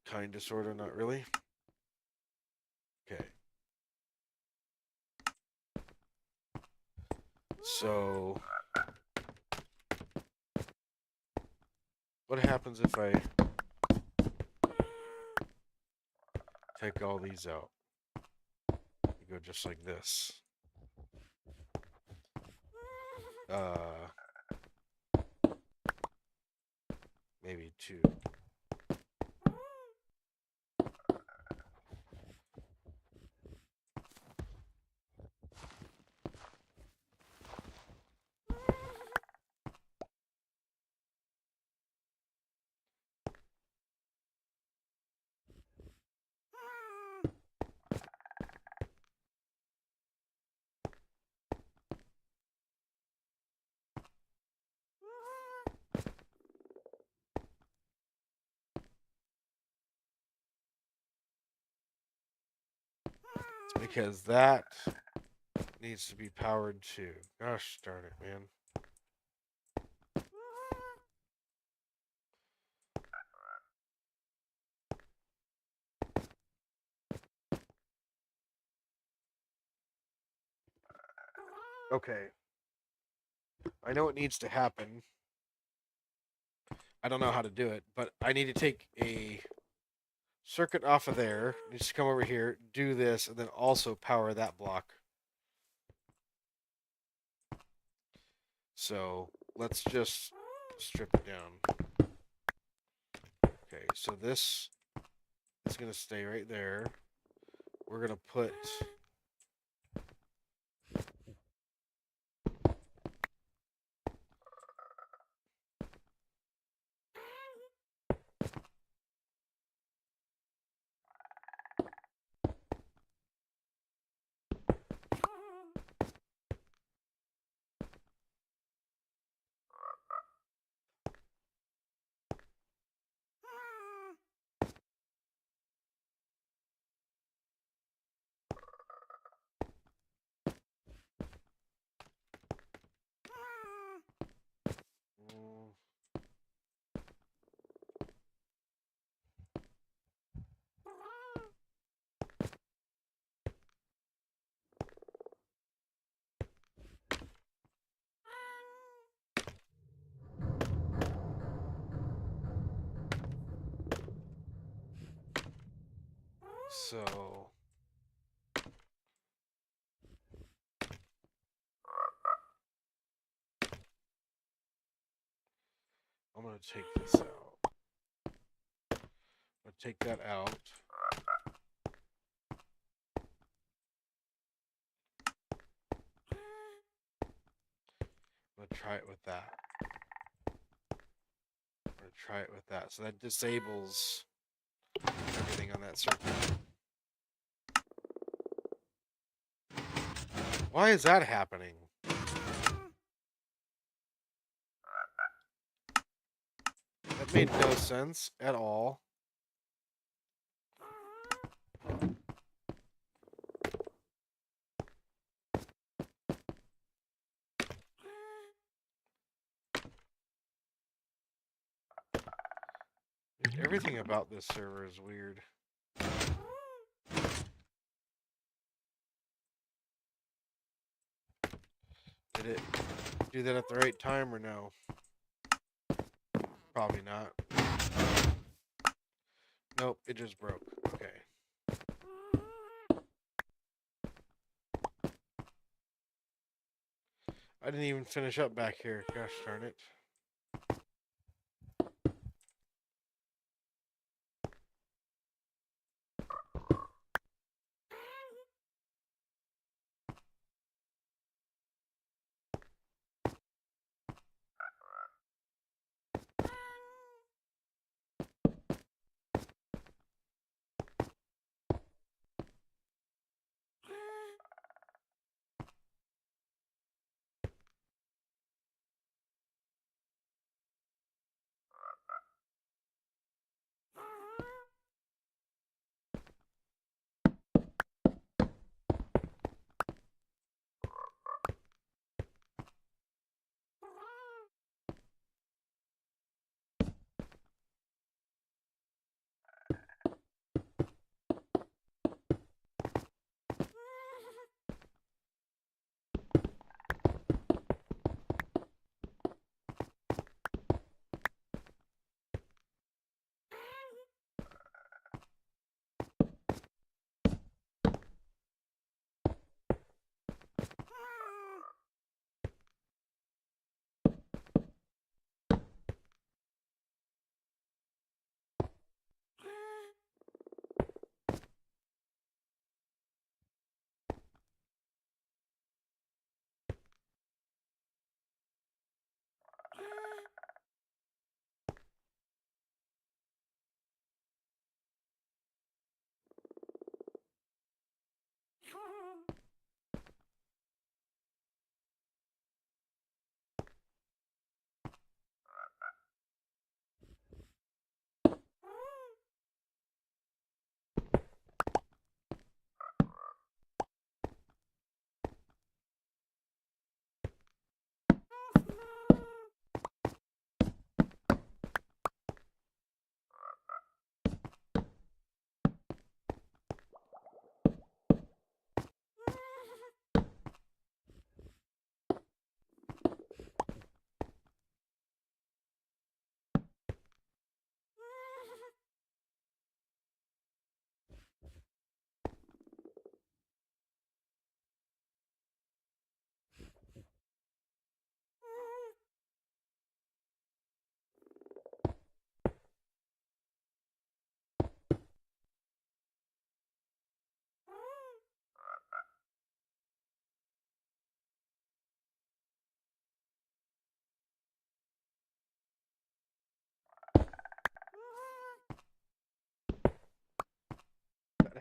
Kinda, sorta, not really. Okay. So, what happens if I take all these out. You go just like this. Maybe 2. Because that needs to be powered too. Gosh darn it, man. Okay. I know it needs to happen. I don't know how to do it, but I need to take a circuit off of there. It needs to come over here, do this, and then also power that block. So let's just strip it down. Okay, so this is going to stay right there. We're going to put so I'm going to take this out. I'm going to take that out. I'm going to try it with that. I'm going to try it with that. So that disables everything on that circuit. Why is that happening? That made no sense at all. Dude, everything about this server is weird. Did it do that at the right time or no? Probably not. Nope, it just broke. Okay. I didn't even finish up back here. Gosh darn it.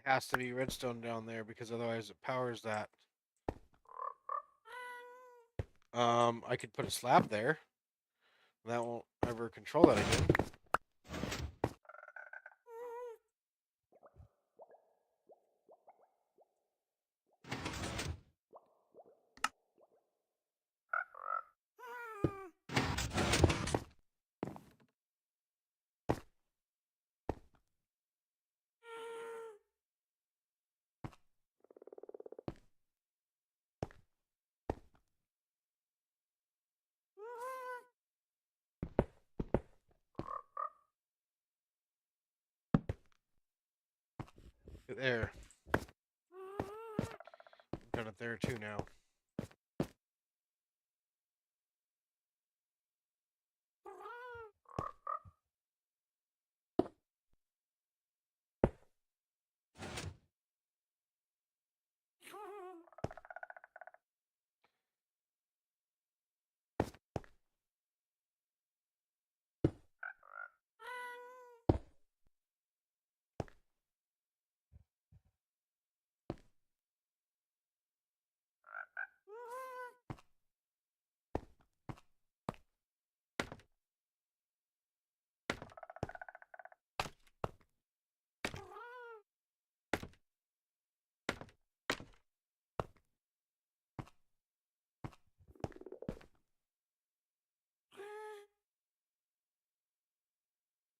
has to be redstone down there because otherwise it powers that. I could put a slab there. That won't ever control that again. There. I've done it there too now.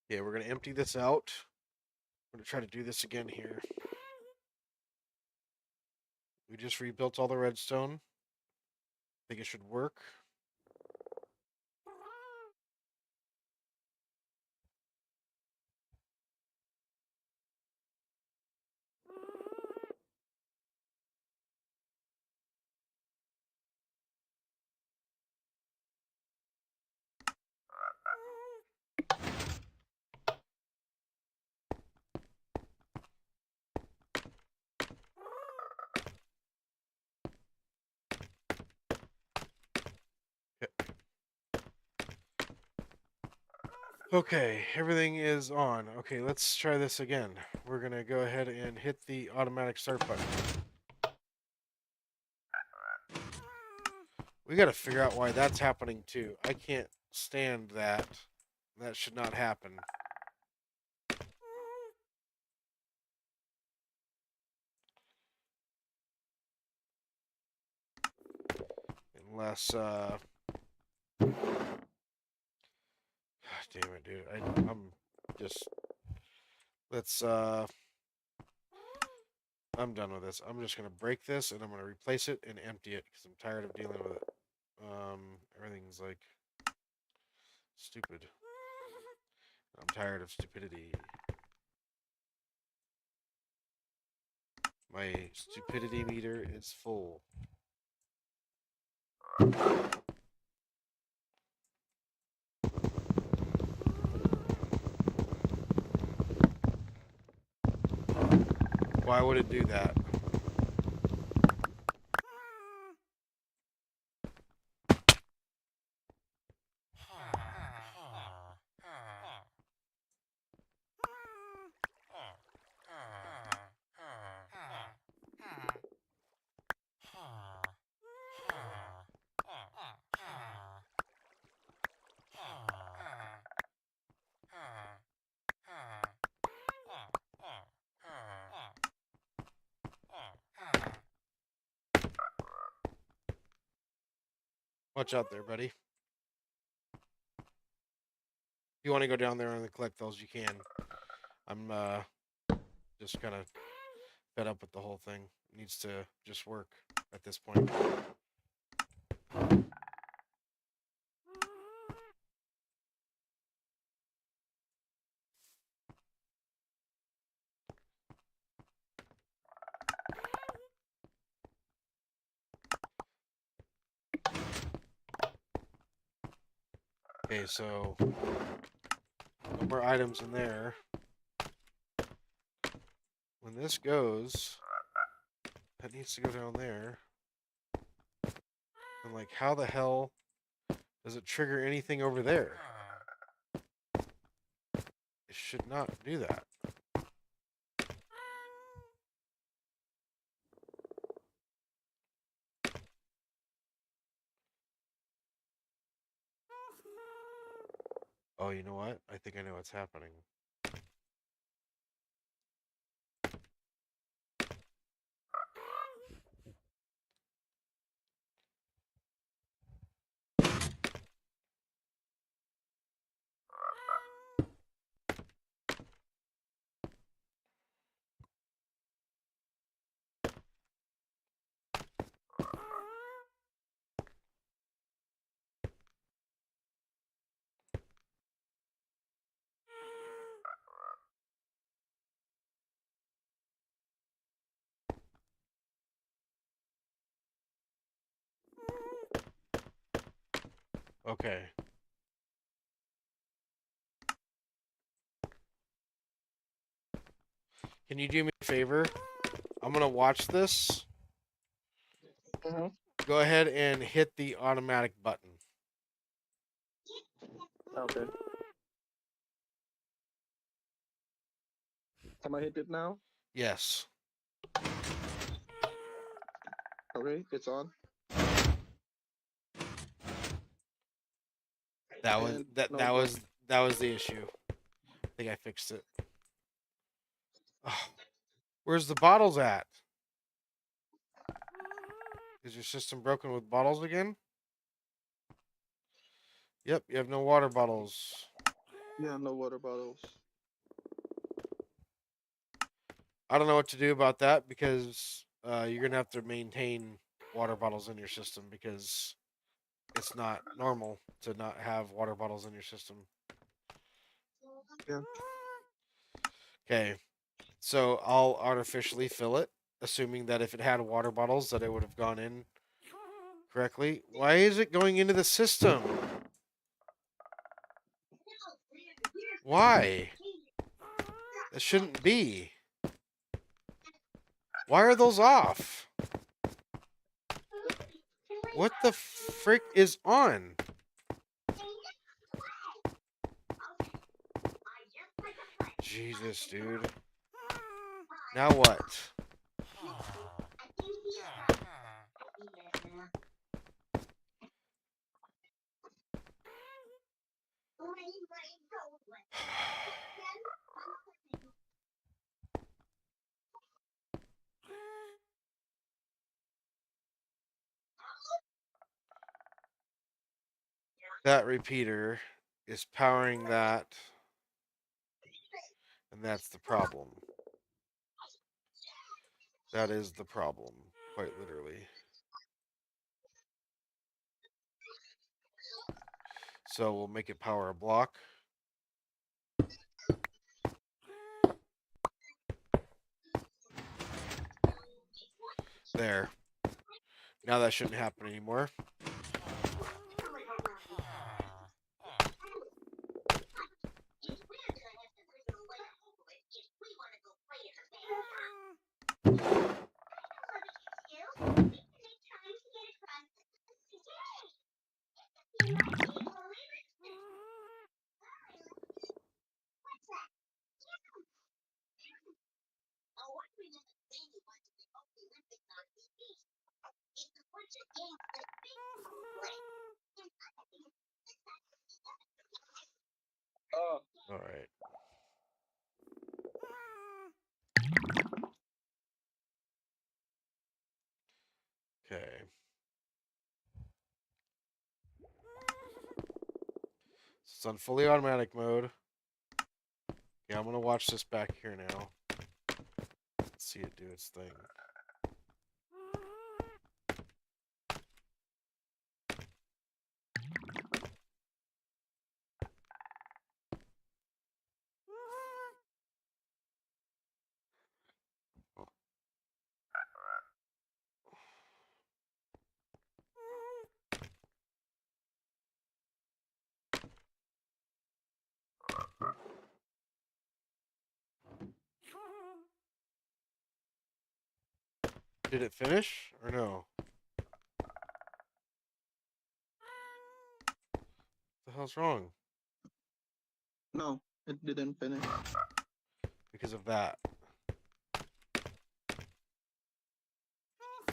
Yeah, we're gonna empty this out. I'm gonna try to do this again here. We just rebuilt all the redstone. I think it should work. Okay, everything is on. Okay, let's try this again. We're gonna go ahead and hit the automatic start button. We gotta figure out why that's happening too. I can't stand that. That should not happen. Unless, damn it, dude. I'm just... Let's, I'm done with this. I'm just gonna break this and I'm gonna replace it and empty it because I'm tired of dealing with it. Everything's like stupid. I'm tired of stupidity. My stupidity meter is full. Why would it do that? Watch out there, buddy. If you want to go down there and collect those, you can. I'm just kind of fed up with the whole thing. It needs to just work at this point. Okay, so no more items in there. When this goes, that needs to go down there. And like, how the hell does it trigger anything over there? It should not do that. Oh, you know what? I think I know what's happening. Okay. Can you do me a favor? I'm gonna watch this. Mm-hmm. Go ahead and hit the automatic button. Okay. Can I hit it now? Yes. Okay, it's on. That was And that no that go. was that was the issue. I think I fixed it. Oh, where's the bottles at? Is your system broken with bottles again? Yep, you have no water bottles. Yeah, no water bottles. I don't know what to do about that because you're gonna have to maintain water bottles in your system because it's not normal to not have water bottles in your system. Yeah. Okay, so I'll artificially fill it, assuming that if it had water bottles, that it would have gone in correctly. Why is it going into the system? Why? That shouldn't be. Why are those off? What the frick is on? Jesus, dude. Now what? That repeater is powering that, and that's the problem. That is the problem, quite literally. So we'll make it power a block. There. Now that shouldn't happen anymore. Oh. All right. Okay. So it's on fully automatic mode. Yeah, I'm gonna watch this back here now. Let's see it do its thing. Did it finish or no? What the hell's wrong? No, it didn't finish. Because of that.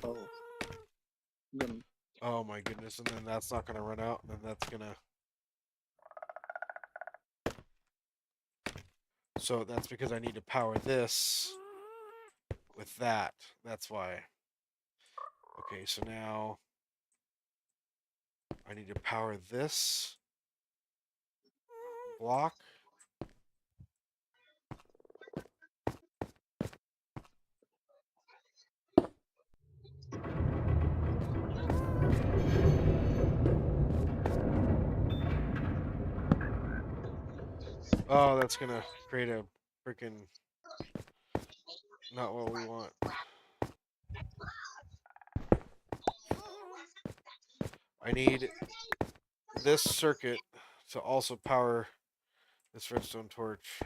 Oh. Then Oh my goodness! And then that's not gonna run out. And then that's gonna. So that's because I need to power this with that. That's why. Okay, so now I need to power this block. Oh, that's gonna create a freaking not what we want. I need this circuit to also power this redstone torch.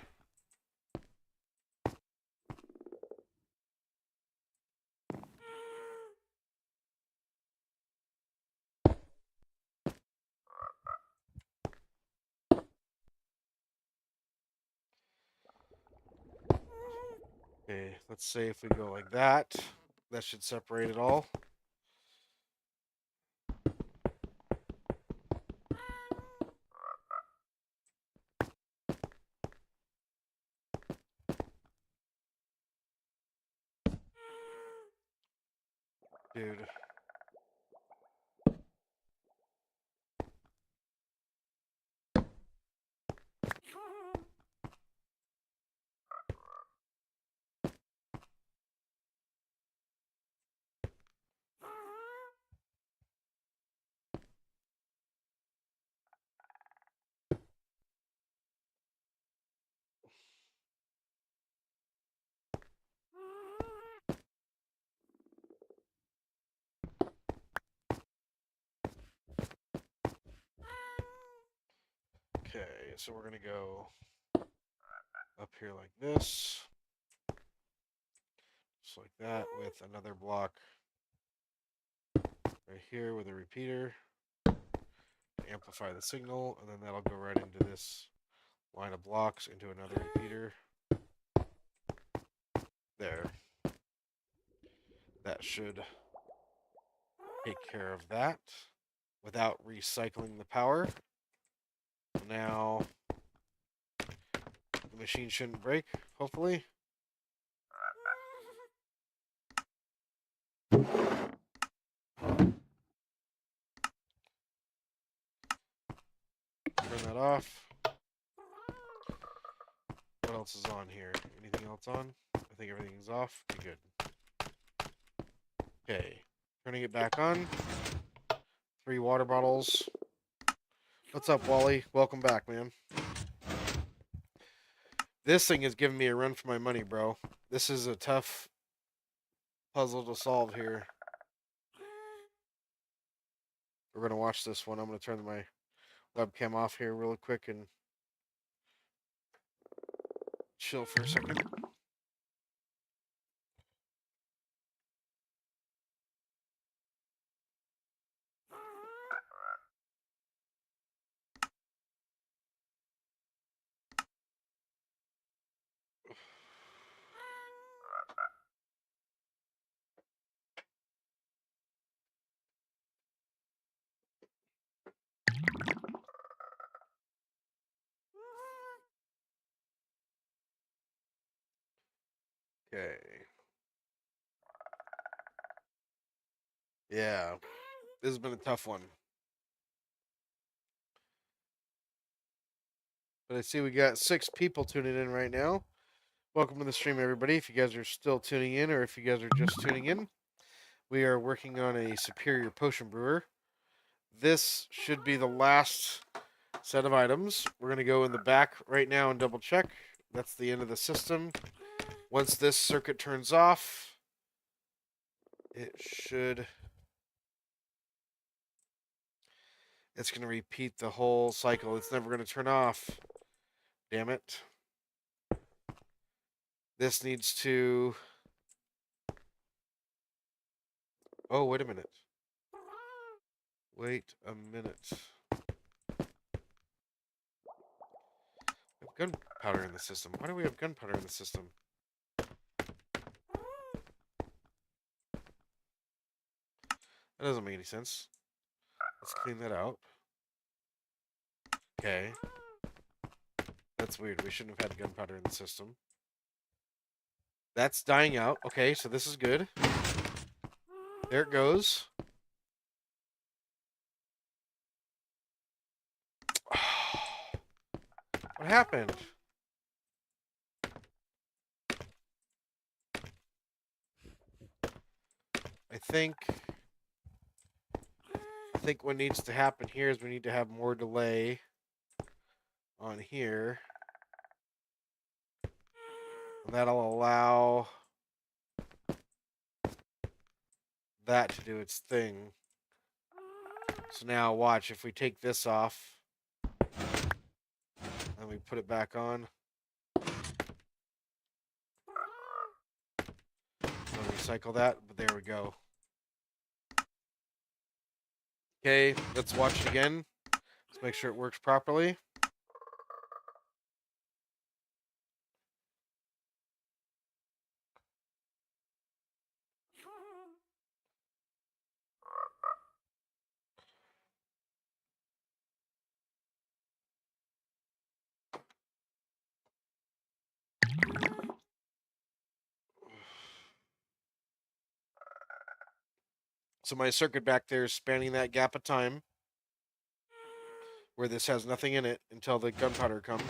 Okay, let's say if we go like that, that should separate it all. Dude. Okay, so we're gonna go up here like this. Just like that with another block right here with a repeater. Amplify the signal, and then that'll go right into this line of blocks into another repeater. There. That should take care of that without recycling the power. Now the machine shouldn't break, hopefully. Turn that off. What else is on here? Anything else on? I think everything's off. Okay, good. Okay. Turning it back on. 3 water bottles. What's up, Wally? Welcome back, man. This thing is giving me a run for my money, bro. This is a tough puzzle to solve here. We're going to watch this one. I'm going to turn my webcam off here real quick and chill for a second. Okay. Yeah. This has been a tough one. But I see we got 6 people tuning in right now. Welcome to the stream, everybody. If you guys are still tuning in or if you guys are just tuning in, we are working on a superior potion brewer. This should be the last set of items. We're going to go in the back right now and double check. That's the end of the system. Once this circuit turns off, it should... It's going to repeat the whole cycle. It's never going to turn off. Damn it. This needs to... Oh, wait a minute. Wait a minute. We have gunpowder in the system. Why do we have gunpowder in the system? That doesn't make any sense. Let's clean that out. Okay. That's weird. We shouldn't have had gunpowder in the system. That's dying out. Okay, so this is good. There it goes. What happened? I think what needs to happen here is we need to have more delay on here. And that'll allow that to do its thing. So now watch, if we take this off and we put it back on, so recycle that, but there we go. Okay, let's watch it again. Let's make sure it works properly. So my circuit back there is spanning that gap of time where this has nothing in it until the gunpowder comes.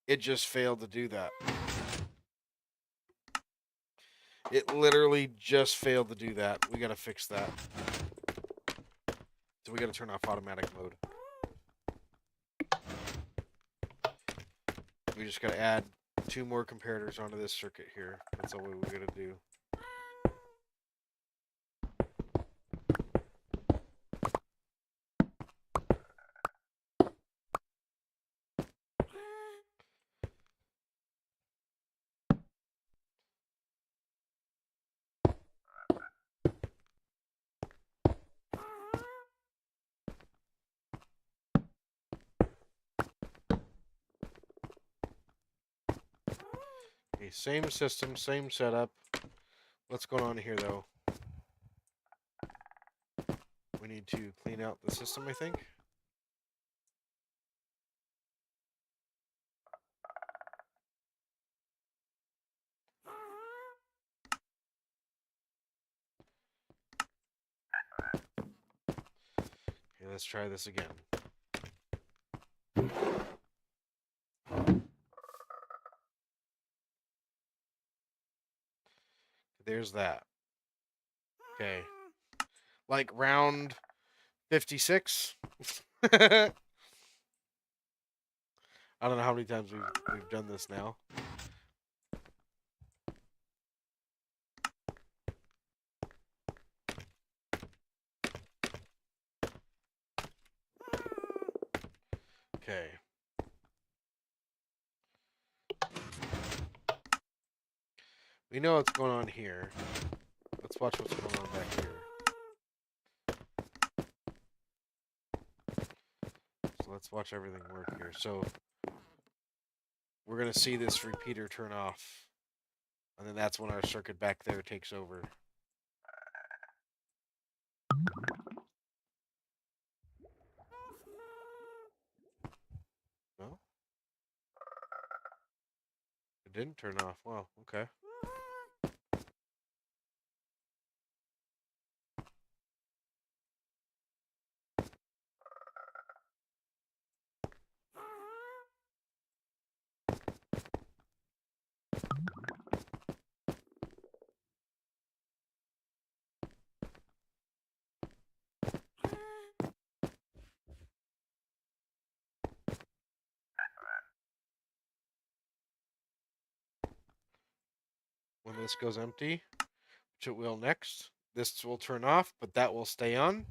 It just failed to do that. It literally just failed to do that. We gotta fix that. So we gotta turn off automatic mode. We just gotta add 2 more comparators onto this circuit here. That's all we gotta do. Okay, same system, same setup. What's going on here though? We need to clean out the system, I think. Okay, let's try this again. There's that. Okay. Like round 56. I don't know how many times we've done this now. Okay. We know what's going on here. Let's watch what's going on back here. So let's watch everything work here. So we're going to see this repeater turn off. And then that's when our circuit back there takes over. No? It didn't turn off. Wow, okay. When this goes empty, which it will next, this will turn off, but that will stay on.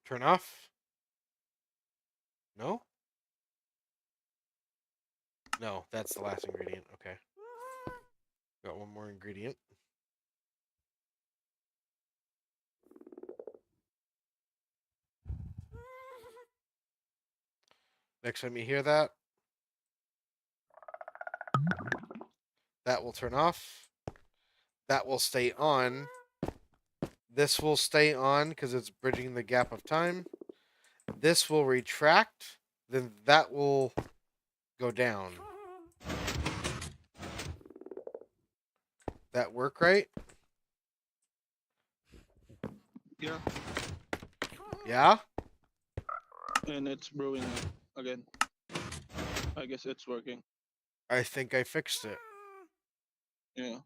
Turn off. No? No, that's the last ingredient. Okay. Got one more ingredient. Next time you hear that, that will turn off. That will stay on. This will stay on because it's bridging the gap of time. This will retract. Then that will go down. That work right? Yeah, Yeah? and it's brewing again. I guess it's working. I think I fixed it. Yeah.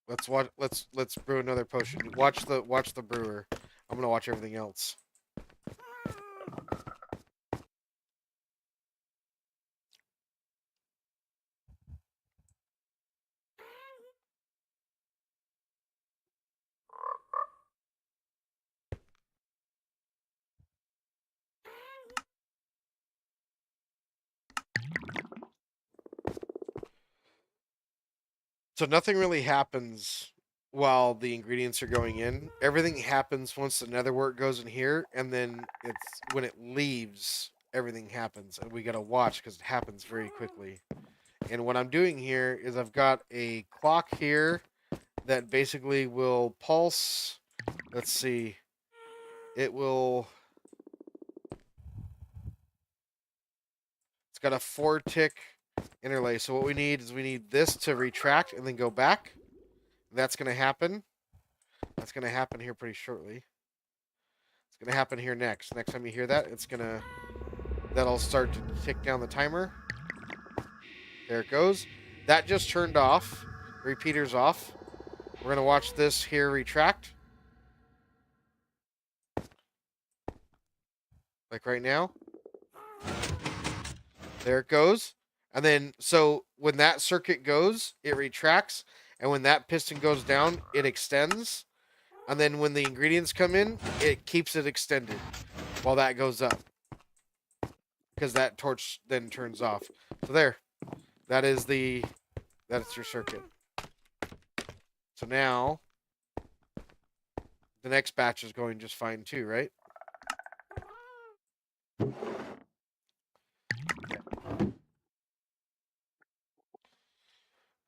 Let's watch. Let's brew another potion. Watch the brewer. I'm gonna watch everything else. So nothing really happens while the ingredients are going in. Everything happens once the netherwort goes in here, and then it's when it leaves, everything happens, and we gotta watch because it happens very quickly. And what I'm doing here is I've got a clock here that basically will pulse. Let's see. It will. It's got a 4-tick interlay. So what we need is we need this to retract and then go back. That's going to happen. That's going to happen here pretty shortly. It's going to happen here next. Next time you hear that, it's going to... That'll start to tick down the timer. There it goes. That just turned off. Repeater's off. We're going to watch this here retract. Like right now. There it goes. And then, so when that circuit goes, it retracts. And when that piston goes down, it extends. And then when the ingredients come in, it keeps it extended while that goes up. Because that torch then turns off. So there. That's your circuit. So now, the next batch is going just fine too, right?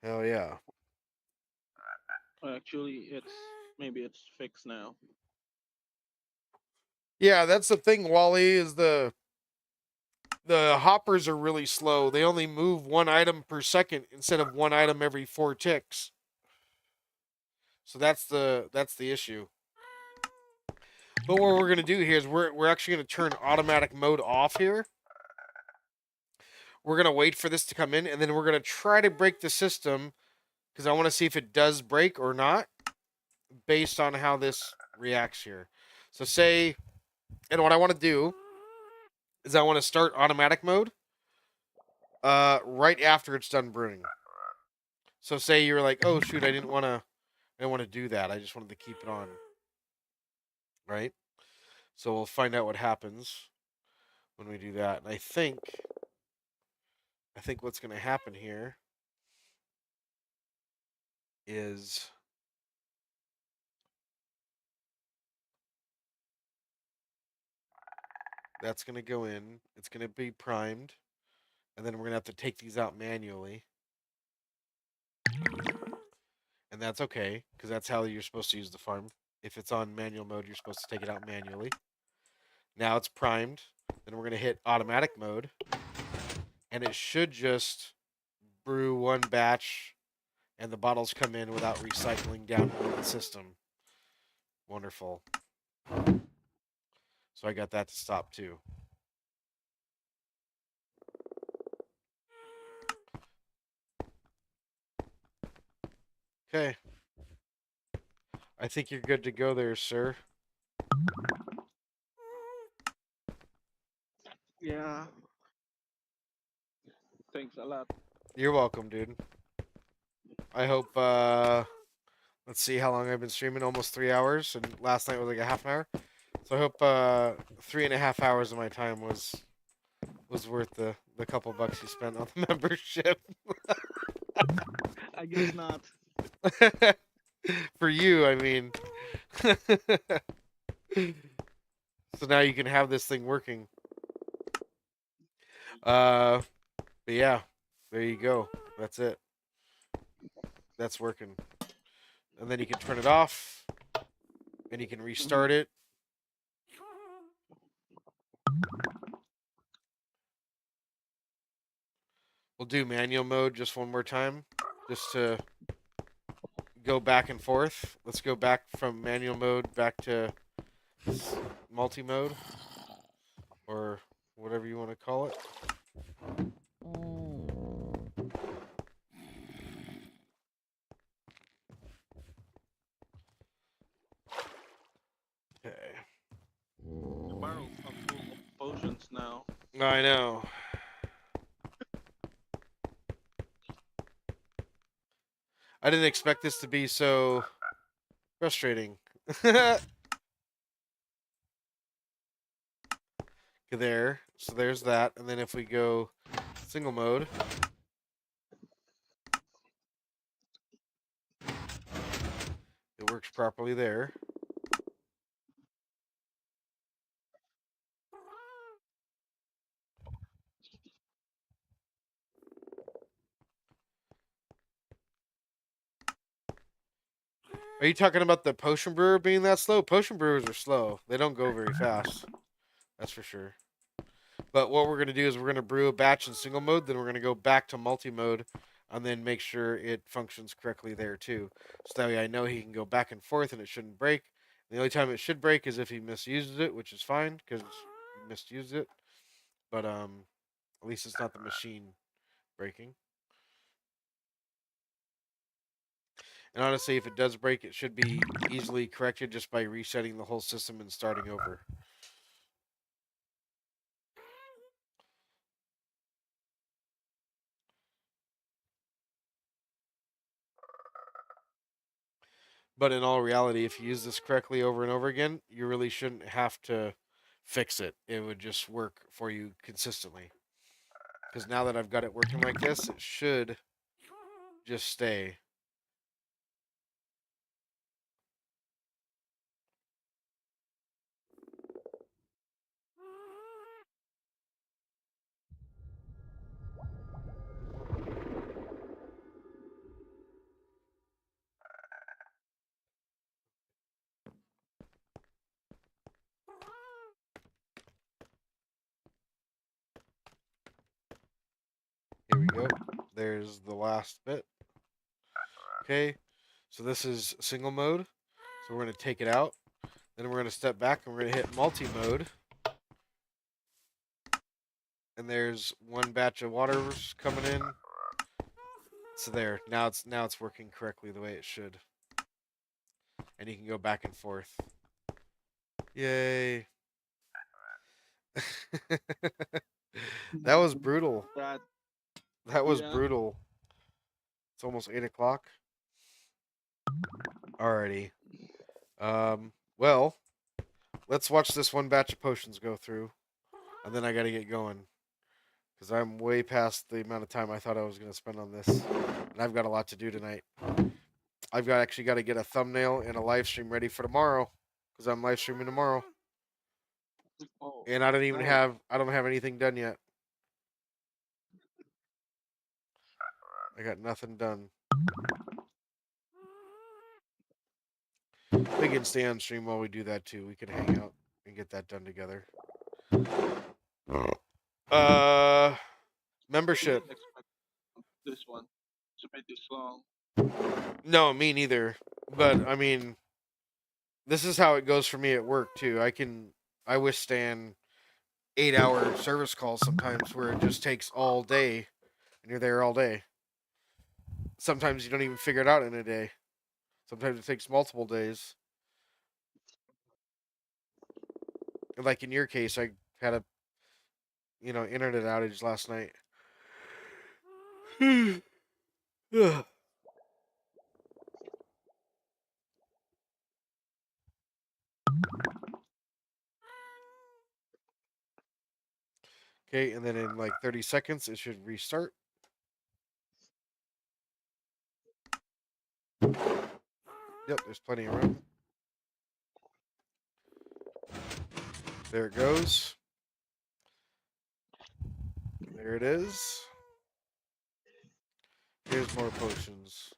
Hell yeah. Actually, maybe it's fixed now. Yeah, that's the thing, Wally, is the hoppers are really slow. They only move one item per second instead of one item every 4 ticks. So that's the issue. But what we're gonna do here is we're actually gonna turn automatic mode off here. We're gonna wait for this to come in, and then we're gonna try to break the system because I want to see if it does break or not based on how this reacts here. So say, and what I want to do is I want to start automatic mode right after it's done brewing. So say you were like, oh shoot, I didn't want to do that. I just wanted to keep it on. Right? So we'll find out what happens when we do that. And I think what's going to happen here is that's going to go in. It's going to be primed. And then we're going to have to take these out manually. And that's okay, because that's how you're supposed to use the farm. If it's on manual mode, you're supposed to take it out manually. Now it's primed. Then we're going to hit automatic mode. And it should just brew one batch, and the bottles come in without recycling down into the system. Wonderful. So I got that to stop too. Okay. I think you're good to go there, sir. Yeah. Thanks a lot. You're welcome, dude. I hope, let's see how long I've been streaming. Almost 3 hours, and last night was like a half an hour. So I hope 3.5 hours of my time was worth the couple bucks you spent on the membership. I guess not. For you, I mean. So now you can have this thing working. But yeah, there you go. That's it. That's working. And then you can turn it off, and you can Mm-hmm. restart it. We'll do manual mode just one more time, just to go back and forth. Let's go back from manual mode back to multi mode, or whatever you want to call it. Okay. The barrels are full of potions now. I know. I didn't expect this to be so frustrating. There. So there's that. And then if we go single mode, it works properly there. Are you talking about the potion brewer being that slow? Potion brewers are slow. They don't go very fast. That's for sure. But what we're going to do is we're going to brew a batch in single mode, then we're going to go back to multi mode, and then make sure it functions correctly there too. So that way I know he can go back and forth and it shouldn't break. The only time it should break is if he misuses it, which is fine because he misused it. But at least it's not the machine breaking. And honestly, if it does break, it should be easily corrected just by resetting the whole system and starting over. But in all reality, if you use this correctly over and over again, you really shouldn't have to fix it. It would just work for you consistently. Because now that I've got it working like this, it should just stay. Here we go. There's the last bit. Okay, so this is single mode. So we're going to take it out. Then we're going to step back and we're going to hit multi mode. And there's one batch of waters coming in. So there, now it's working correctly the way it should. And you can go back and forth. Yay. That was brutal. That That was yeah. brutal. It's almost 8 o'clock. Alrighty. Well, let's watch this one batch of potions go through, and then I gotta get going because I'm way past the amount of time I thought I was gonna spend on this, and I've got a lot to do tonight. I've actually got to get a thumbnail and a live stream ready for tomorrow because I'm live streaming tomorrow, Oh, and I nice. don't have anything done yet. I got nothing done. We can stay on stream while we do that too. We can hang out and get that done together. Uh, I didn't membership. expect this one to be this long. No, me neither. But I mean, this is how it goes for me at work too. I withstand 8 hour service calls sometimes where it just takes all day and you're there all day. Sometimes you don't even figure it out in a day. Sometimes it takes multiple days. Like in your case, I had a internet outage last night. Okay, and then in like 30 seconds it should restart. Yep, there's plenty of room. There it goes. There it is. Here's more potions.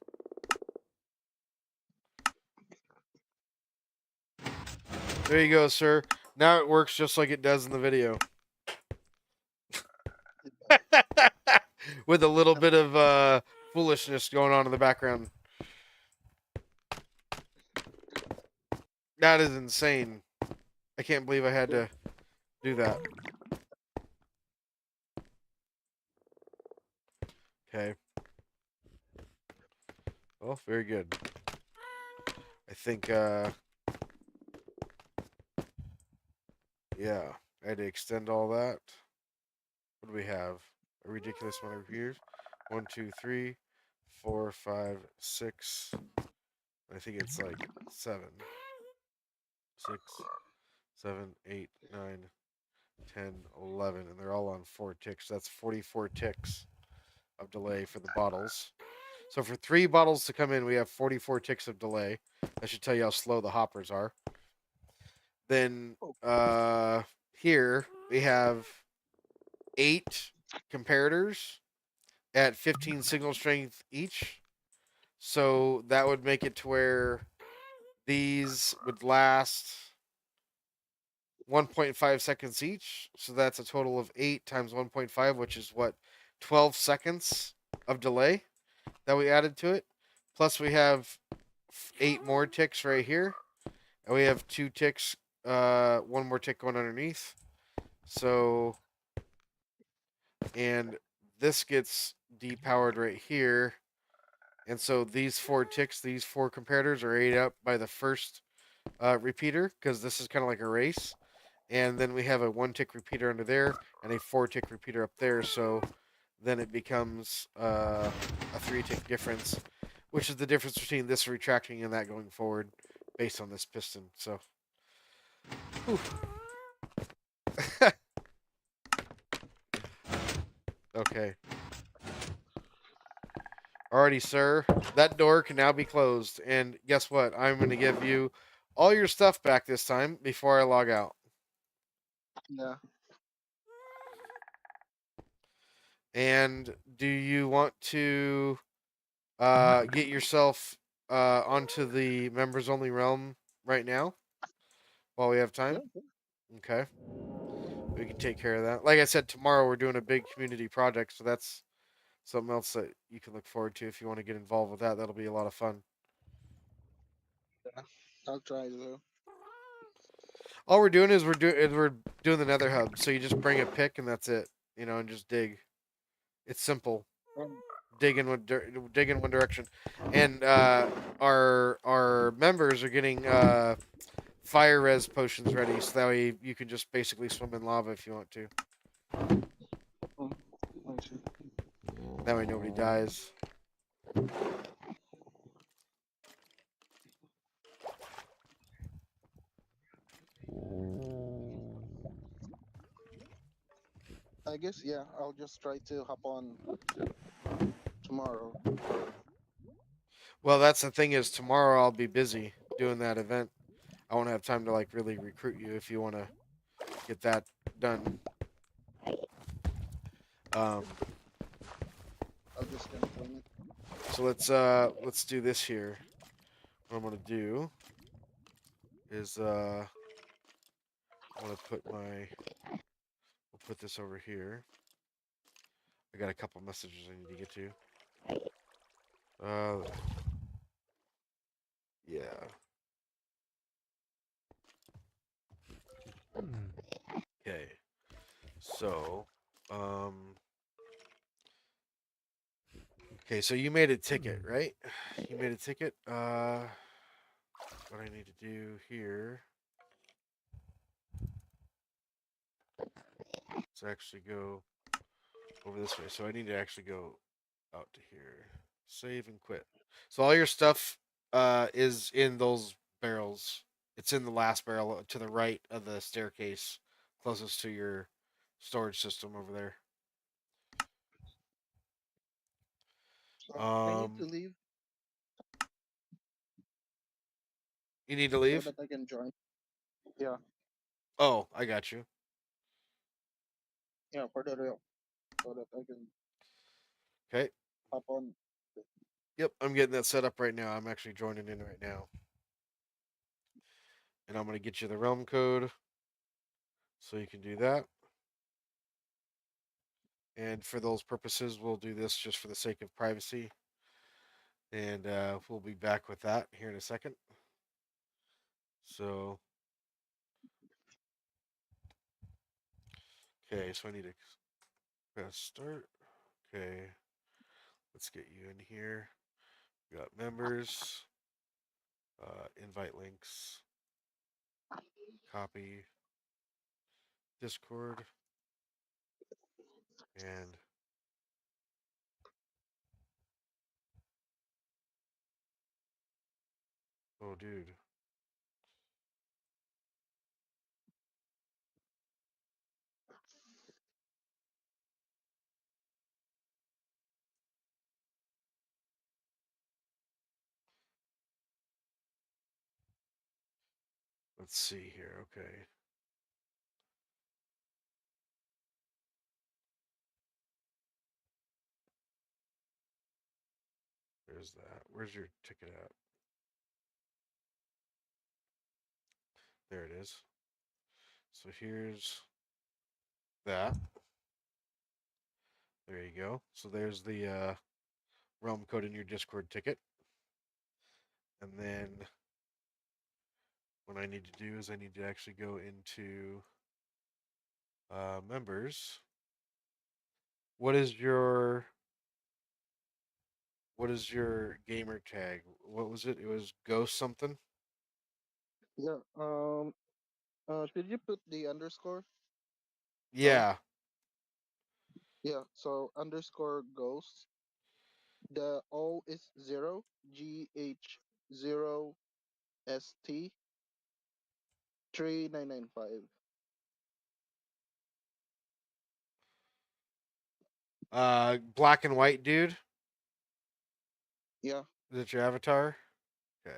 There you go, sir. Now it works just like it does in the video. With a little bit of foolishness going on in the background. That is insane. I can't believe I had to do that. Okay. Well, very good. I think, yeah, I had to extend all that. What do we have? A ridiculous amount of repeaters. 1, 2, 3, 4, 5, 6. I think it's like 7. 6, 7, 8, 9, 10, 11. And they're all on 4 ticks. That's 44 ticks of delay for the bottles. So for 3 bottles to come in, we have 44 ticks of delay. That should tell you how slow the hoppers are. Then here we have 8 comparators at 15 signal strength each. So that would make it to where these would last 1.5 seconds each. So that's a total of 8 times 1.5, which is what? 12 seconds of delay that we added to it. Plus we have 8 more ticks right here. And we have 2 ticks, 1 more tick going underneath. So, and this gets depowered right here. And so these 4 ticks, these 4 comparators are ate up by the first repeater, because this is kind of like a race. And then we have a 1 tick repeater under there and a 4 tick repeater up there. So then it becomes a 3 tick difference, which is the difference between this retracting and that going forward based on this piston. So, okay. Alrighty, sir. That door can now be closed. And guess what? I'm going to give you all your stuff back this time before I log out. Yeah. And do you want to get yourself onto the members only realm right now while we have time? Yeah. Okay. We can take care of that. Like I said, tomorrow we're doing a big community project, so that's something else that you can look forward to if you want to get involved with that. That'll be a lot of fun. Yeah. I'll try though. All we're doing is we're doing the Nether hub. So you just bring a pick and that's it, and just dig. It's simple. Um, Dig in one direction, and our members are getting fire res potions ready, so that way you can just basically swim in lava if you want to. I see. That way nobody dies. I guess yeah. I'll just try to hop on tomorrow. Or Well, that's the thing is tomorrow I'll be busy doing that event. I won't have time to like really recruit you if you want to get that done. Um, I'll just cancel it. so let's do this here. What I'm gonna do is I'm gonna we'll put this over here. I got a couple messages I need to get to. Yeah. Okay. So, okay, so you made a ticket, right? You made a ticket. What I need to do here is actually go over this way. So I need to actually go out to here. Save and quit. So all your stuff is in those barrels. It's in the last barrel to the right of the staircase, closest to your storage system over there. So I need to leave You need to so leave? that I can join. Yeah. Oh, I got you. Yeah. For the real. so that I can Okay. hop on. Yep, I'm getting that set up right now. I'm actually joining in right now. And I'm going to get you the realm code so you can do that. And for those purposes, we'll do this just for the sake of privacy. And we'll be back with that here in a second. So, okay, so I need to press start. Okay, let's get you in here. We got members, invite links, copy, Discord, and oh, dude. Let's see here. Okay. There's that. Where's your ticket at? There it is. So here's that. There you go. So there's the realm code in your Discord ticket. And then what I need to do is I need to actually go into members. What is your gamer tag? What was it? It was ghost something. Yeah. Should you put the underscore on? Yeah. Yeah. So underscore ghost. The O is zero. GH0 ST3995. Black and white dude. Yeah. Is it your avatar? Okay.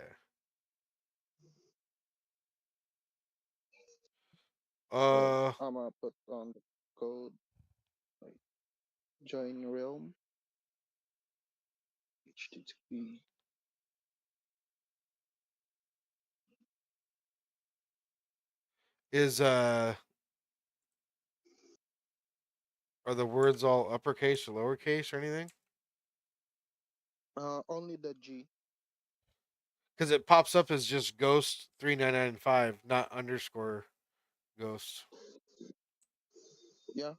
So Uh, I'm gonna put on the code like join realm HTTP. is are the words all uppercase or lowercase or anything? Only the G. Because it pops up as just ghost 3995, not underscore ghost. Yeah.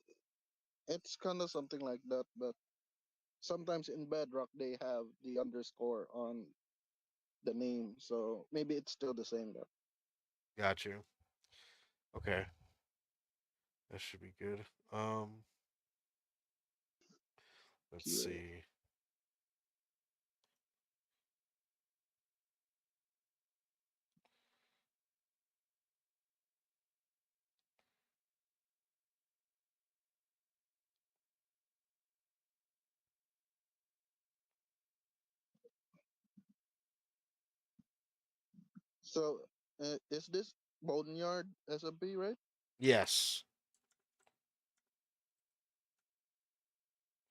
It's kind of something like that, but sometimes in Bedrock they have the underscore on the name, so maybe it's still the same though. Got you. Okay, that should be good. Let's QA. see. So is this Boneyard SMB, right? Yes.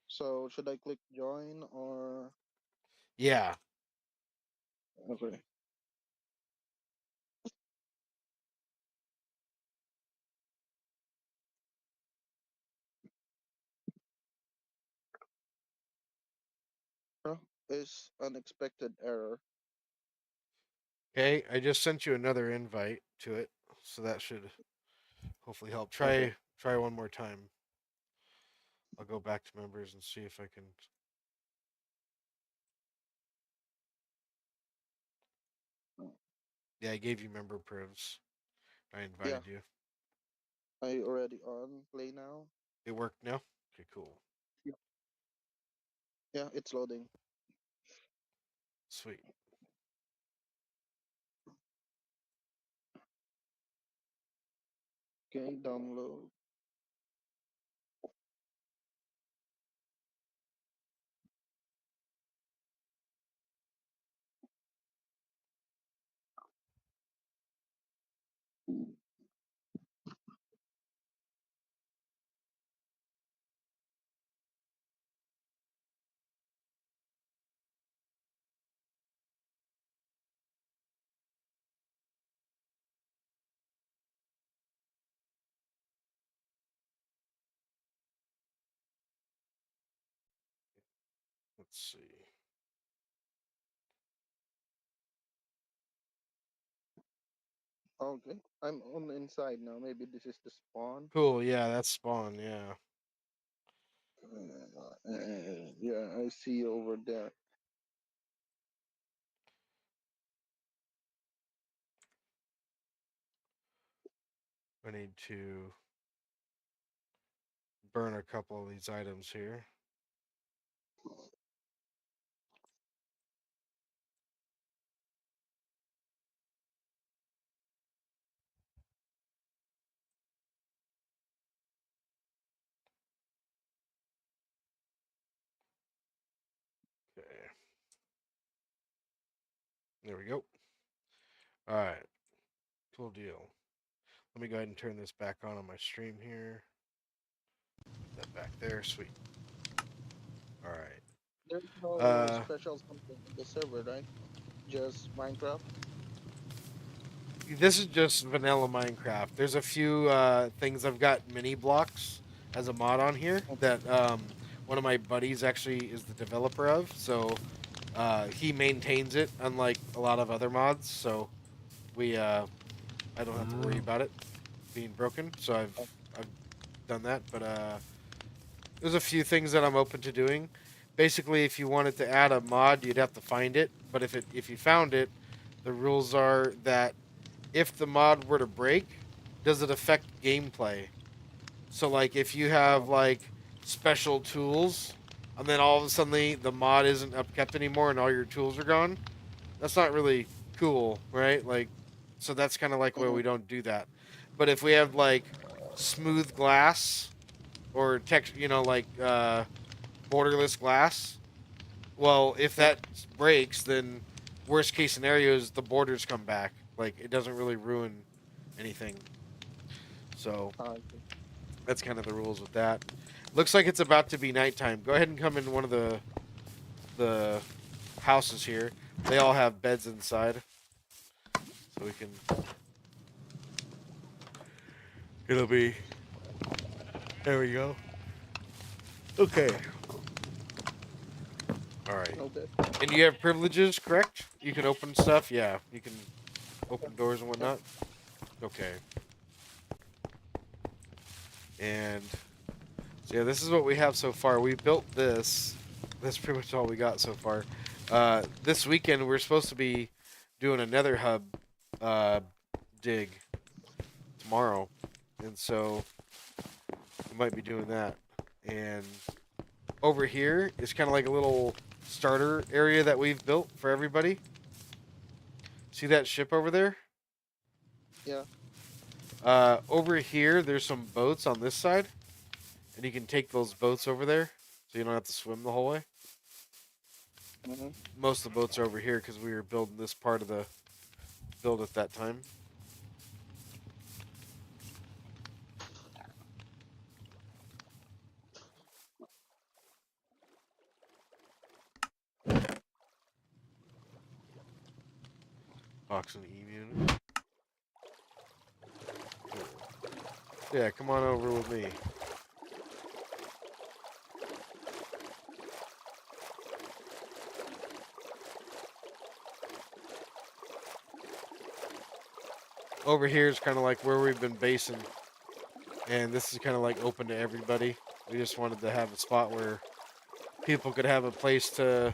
So should I click join or Yeah. okay? Huh? Is unexpected error. Okay, I just sent you another invite to it, so that should hopefully help. Okay. Try one more time. I'll go back to members and see if I can. Yeah, I gave you member privs. I Yeah, invited you. I already on play now. It worked now. Okay, cool. Yeah. Yeah, it's loading. Sweet. Okay, download. Let's see. Okay, I'm on the inside now. Maybe this is the spawn. Cool. Yeah, that's spawn. Yeah. Yeah, I see you over there. I need to burn a couple of these items here. Okay. There we go. All right. Cool deal. Let me go ahead and turn this back on my stream here. Put that back there. Sweet. All right. There's no Uh, special something in the server, right? Just Minecraft. this is just vanilla Minecraft. There's a few things I've got mini blocks as a mod on here that one of my buddies actually is the developer of. So he maintains it, unlike a lot of other mods. So we I don't have to worry about it being broken. So I've done that, but there's a few things that I'm open to doing. Basically, if you wanted to add a mod, you'd have to find it. But if you found it, the rules are that if the mod were to break, does it affect gameplay? So like if you have like special tools, and then all of a sudden the mod isn't upkept anymore and all your tools are gone, that's not really cool, right? Like, so that's kind of like where Mm-hmm. we don't do that. But if we have like smooth glass or text, like borderless glass, well, if that breaks, then worst case scenario is the borders come back. Like it doesn't really ruin anything. So Okay. that's kind of the rules with that. Looks like it's about to be nighttime. Go ahead and come in one of the houses here. They all have beds inside, so we can. It'll be. There we go. Okay. All right. Okay. And you have privileges, correct? You can open stuff. Yeah, you can open doors and Yeah. whatnot. Okay. And so yeah, this is what we have so far. We built this. That's pretty much all we got so far. This weekend we're supposed to be doing a nether hub dig tomorrow, and so we might be doing that. And over here is kind of like a little starter area that we've built for everybody. See that ship over there? Yeah. Over here, there's some boats on this side, and you can take those boats over there, so you don't have to swim the whole way. Mm-hmm. Most of the boats are over here because we were building this part of the build at that time. Oxen immune. Cool. Yeah, come on over with me. Over here is kind of like where we've been basing, and this is kind of like open to everybody. We just wanted to have a spot where people could have a place to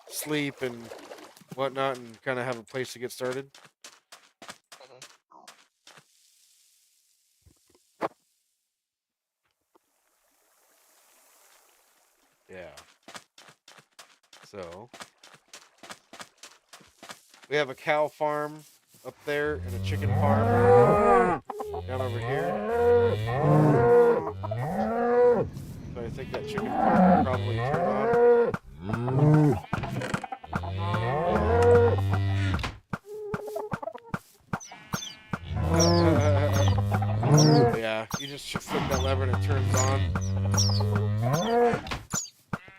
sleep and whatnot, and kind of have a place to get started. Yeah. So we have a cow farm up there and a chicken farm down over here. So I think that chicken farm will probably turn on. Yeah, you just flip that lever and it turns on.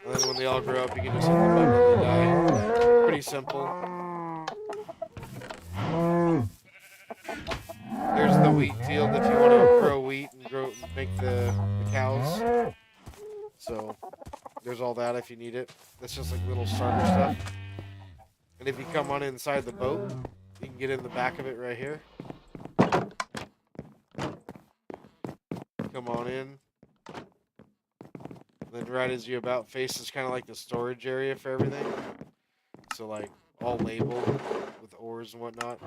And then when they all grow up, you can just hit the button and they die. Pretty simple. There's the wheat field if you want to grow wheat and make the cows. So There's all that if you need it. That's just like little starter stuff. And if you come on inside the boat, you can get in the back of it right here. Come on in. Then right as you about face is kind of like the storage area for everything. So like all labeled with ores and whatnot,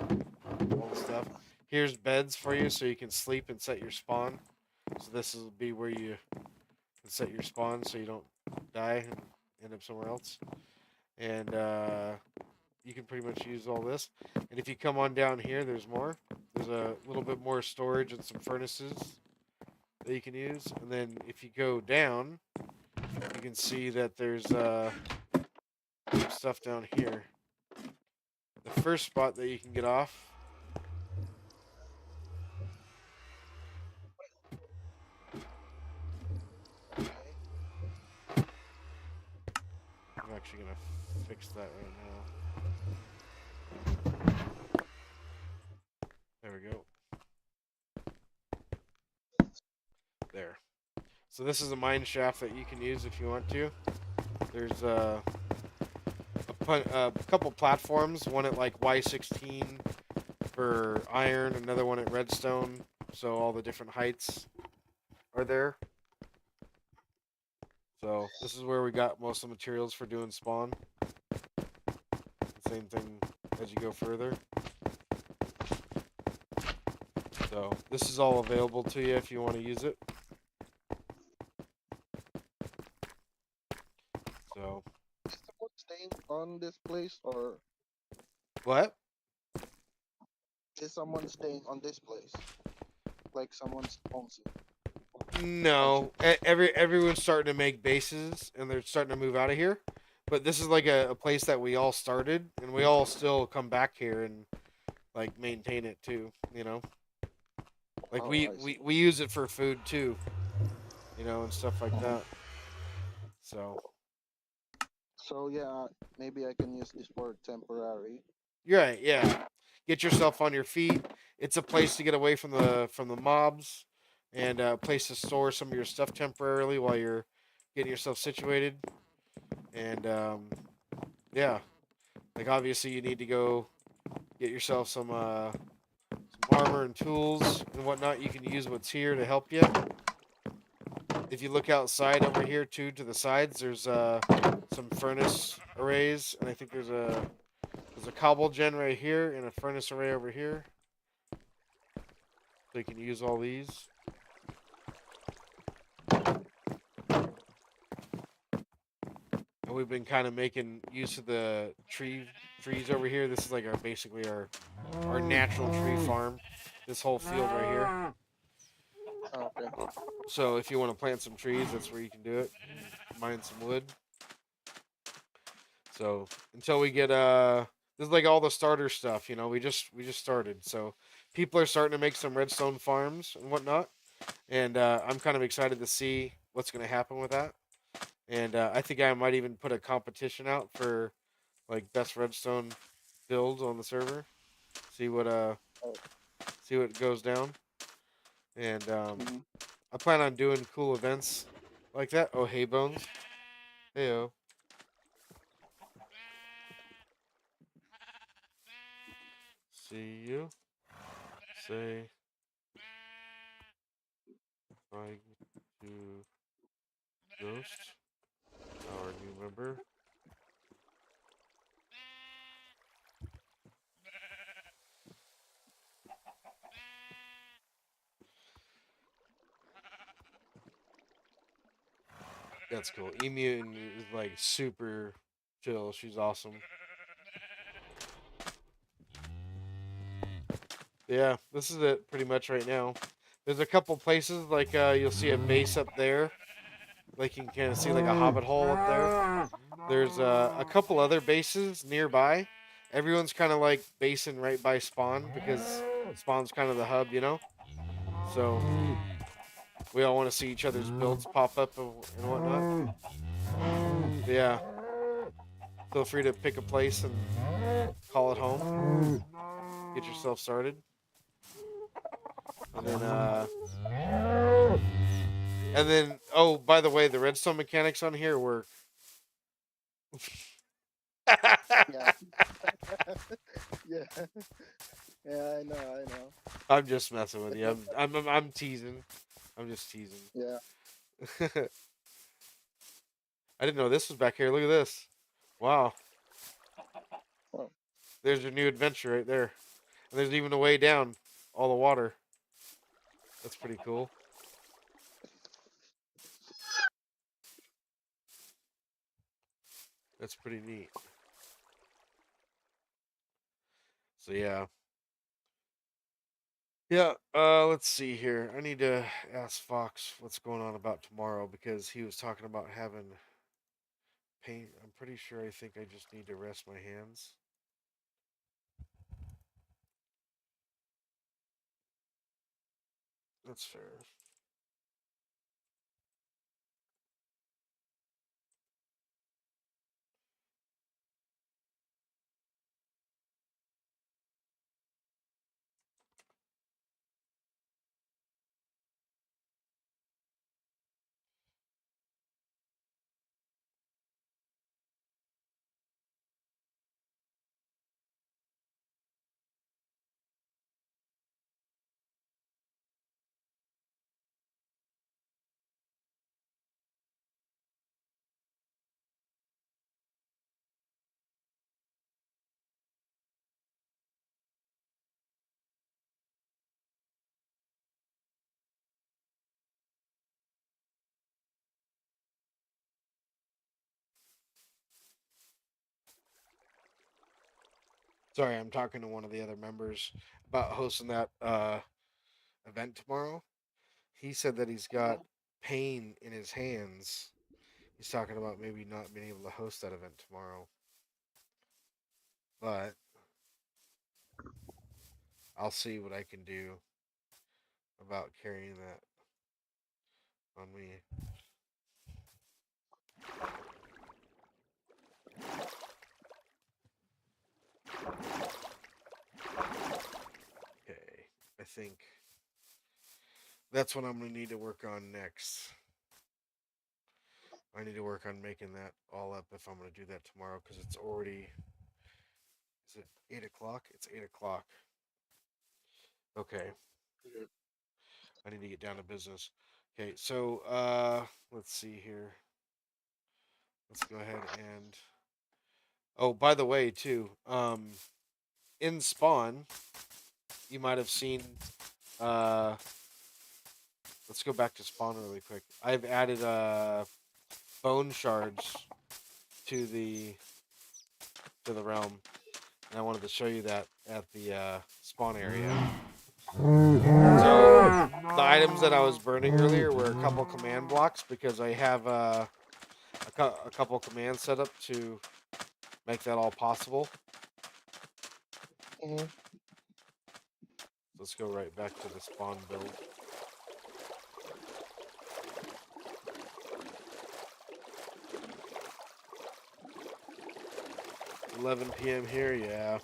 all the stuff. Here's beds for you so you can sleep and set your spawn. So this will be where you can set your spawn so you don't die and end up somewhere else. And you can pretty much use all this. And if you come on down here, there's more. There's a little bit more storage and some furnaces that you can use. And then if you go down, you can see that there's some stuff down here. The first spot that you can get off. I'm actually gonna fix that right now. There we go. There. So this is a mine shaft that you can use if you want to. There's a couple platforms, one at like Y16 for iron, another one at Redstone. So all the different heights are there. So this is where we got most of the materials for doing spawn. Same thing as you go further. So this is all available to you if you want to use it. So Is someone staying on this place, or what? is someone staying on this place? Like someone owns it. No, everyone's starting to make bases and they're starting to move out of here. But this is like a place that we all started, and we all still come back here and like maintain it too. You know, like Oh, we I see. we use it for food too. You know, and stuff like that. So So yeah, maybe I can use this word temporary. you're right. Yeah, get yourself on your feet. It's a place to get away from the mobs, and a place to store some of your stuff temporarily while you're getting yourself situated. And yeah, like obviously you need to go get yourself some armor and tools and whatnot. You can use what's here to help you. If you look outside over here too, to the sides, there's some furnace arrays, and I think there's a cobble gen right here and a furnace array over here. So you can use all these. And we've been kind of making use of the trees over here. This is like basically our natural tree farm. This whole field right here. Okay. So if you want to plant some trees, that's where you can do it. Mine some wood. So until we get this is like all the starter stuff, you know. We just started, so people are starting to make some redstone farms and whatnot, and I'm kind of excited to see what's going to happen with that. And I think I might even put a competition out for like best redstone builds on the server. See what Oh, see what goes down. And mhm. I plan on doing cool events like that. Oh, hey Bones. Heyo. See you. Say hi to Ghost, our new member. That's cool. Emu is like super chill. She's awesome. Yeah, this is it pretty much right now. There's a couple places like you'll see a base up there. Like you can kind of see like a hobbit hole up there. There's a couple other bases nearby. Everyone's kind of like basing right by spawn because spawn's kind of the hub, you know. So we all want to see each other's builds pop up and whatnot. But yeah, feel free to pick a place and call it home. Get yourself started. And then And then, oh, by the way, the redstone mechanics on here work. Yeah. Yeah. Yeah, I know. I'm just messing with you. I'm teasing. I'm just teasing. Yeah. I didn't know this was back here. Look at this. Wow. Well, There's your new adventure right there. And there's even a way down all the water. That's pretty cool. That's pretty neat. So yeah. Yeah, let's see here. I need to ask Fox what's going on about tomorrow because he was talking about having pain. I'm pretty sure I think I just need to rest my hands. That's fair. Sorry, I'm talking to one of the other members about hosting that event tomorrow. He said that he's got pain in his hands. He's talking about maybe not being able to host that event tomorrow. But I'll see what I can do about carrying that on me. Okay, I think that's what I'm gonna need to work on next. I need to work on making that all up if I'm gonna do that tomorrow because it's already. Is it 8 o'clock? It's 8 o'clock. Okay, I need to get down to business. Okay, so let's see here. Let's go ahead and. Oh, by the way, too, in Spawn, you might have seen. Uh, let's go back to Spawn really quick. I've added bone shards to the realm, and I wanted to show you that at the spawn area. So the items that I was burning earlier were a couple command blocks because I have a couple commands set up to make that all possible. hmm Let's go right back to the spawn build. It's 11 p.m. here, yeah.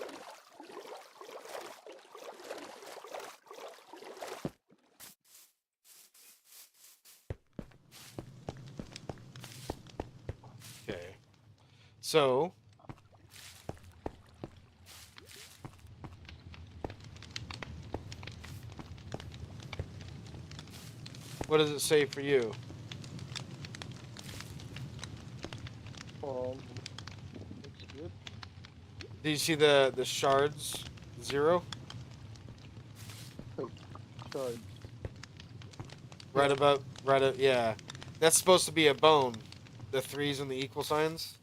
Okay. So, what does it say for you? Um, looks good. Do you see the shards? 0? Wait, shards. Right Yep. about, yeah. That's supposed to be a bone. The 3s and the equal signs.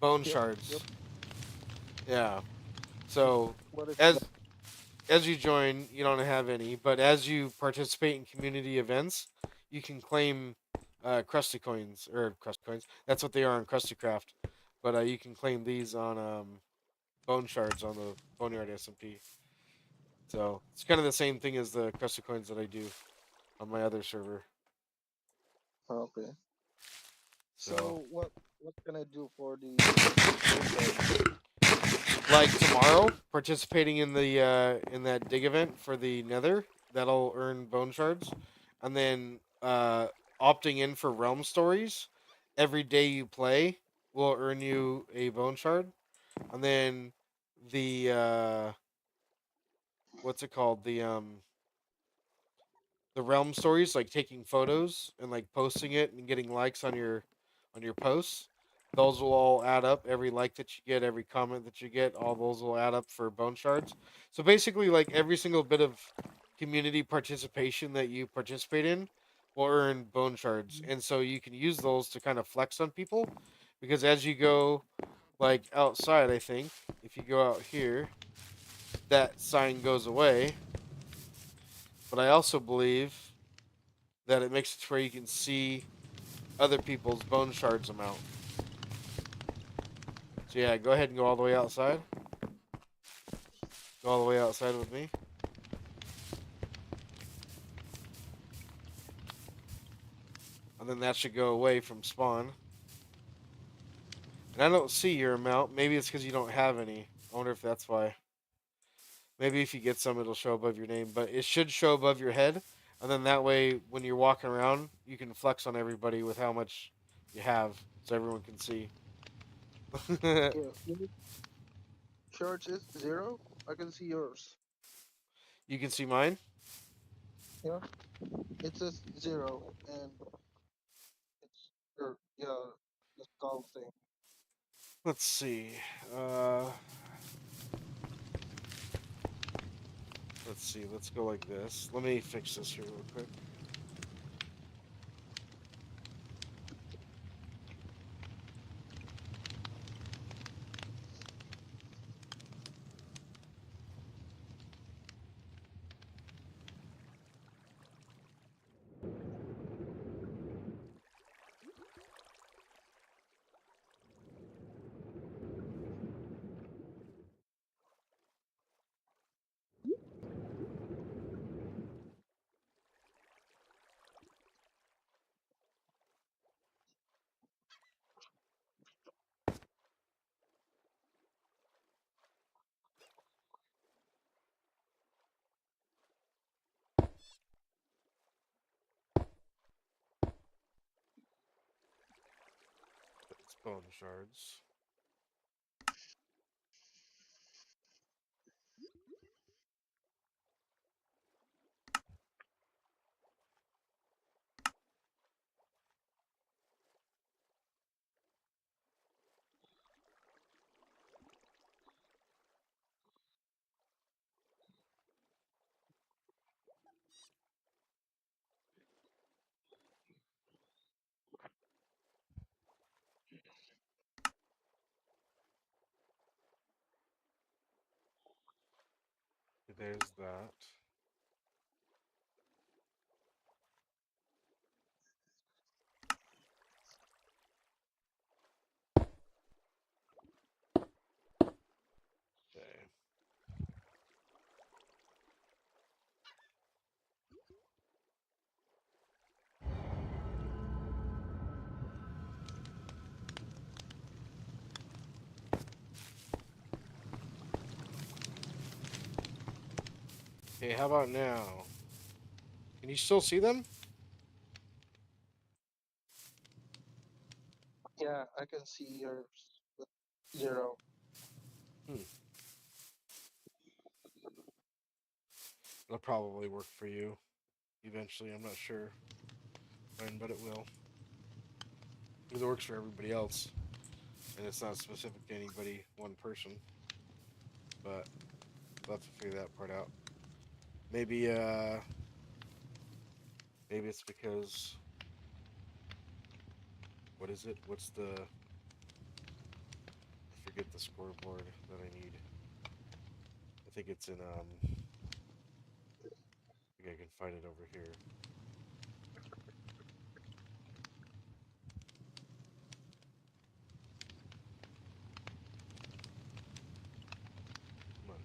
Bone Yep. shards. Yep. Yeah. So What is that? as as you join, you don't have any, but as you participate in community events, you can claim Krusty coins or Krusty coins. That's what they are in Krusty Craft. But you can claim these on bone shards on the Boneyard SMP. So it's kind of the same thing as the Krusty coins that I do on my other server. Okay. So So what can I do for the bone shards? like tomorrow, participating in that dig event for the Nether, that'll earn bone shards, and then uh, opting in for realm stories, every day you play will earn you a bone shard, and then the what's it called, the realm stories, like taking photos and like posting it and getting likes on your posts, those will all add up. Every like that you get, every comment that you get, all those will add up for bone shards. So basically, like every single bit of community participation that you participate in will earn bone shards, and so you can use those to kind of flex on people, because as you go like outside, I think if you go out here, that sign goes away. But I also believe that it makes it to where you can see other people's bone shards amount. So yeah, go ahead and go all the way outside. Go all the way outside with me. And then that should go away from spawn. And I don't see your amount. Maybe it's because you don't have any. I wonder if that's why. Maybe if you get some, it'll show above your name. But it should show above your head. And then that way, when you're walking around, you can flex on everybody with how much you have, so everyone can see. Yeah. Shards is 0. I can see yours. You can see mine. Yeah. It says 0, and it's your yeah the skull thing. Let's see. Uh, let's see. Let's go like this. Let me fix this here real quick. It's bone shards. There's that. Okay. Okay, how about now? Can you still see them? Yeah, I can see yours with 0. Hmm. It'll probably work for you eventually. I'm not sure when, but it will. Because it works for everybody else, and it's not specific to anybody, one person. But we'll have to figure that part out. Maybe, maybe it's because, what is it? What's the? I forget the scoreboard that I need. I think it's in. I think I can find it over here. Come on.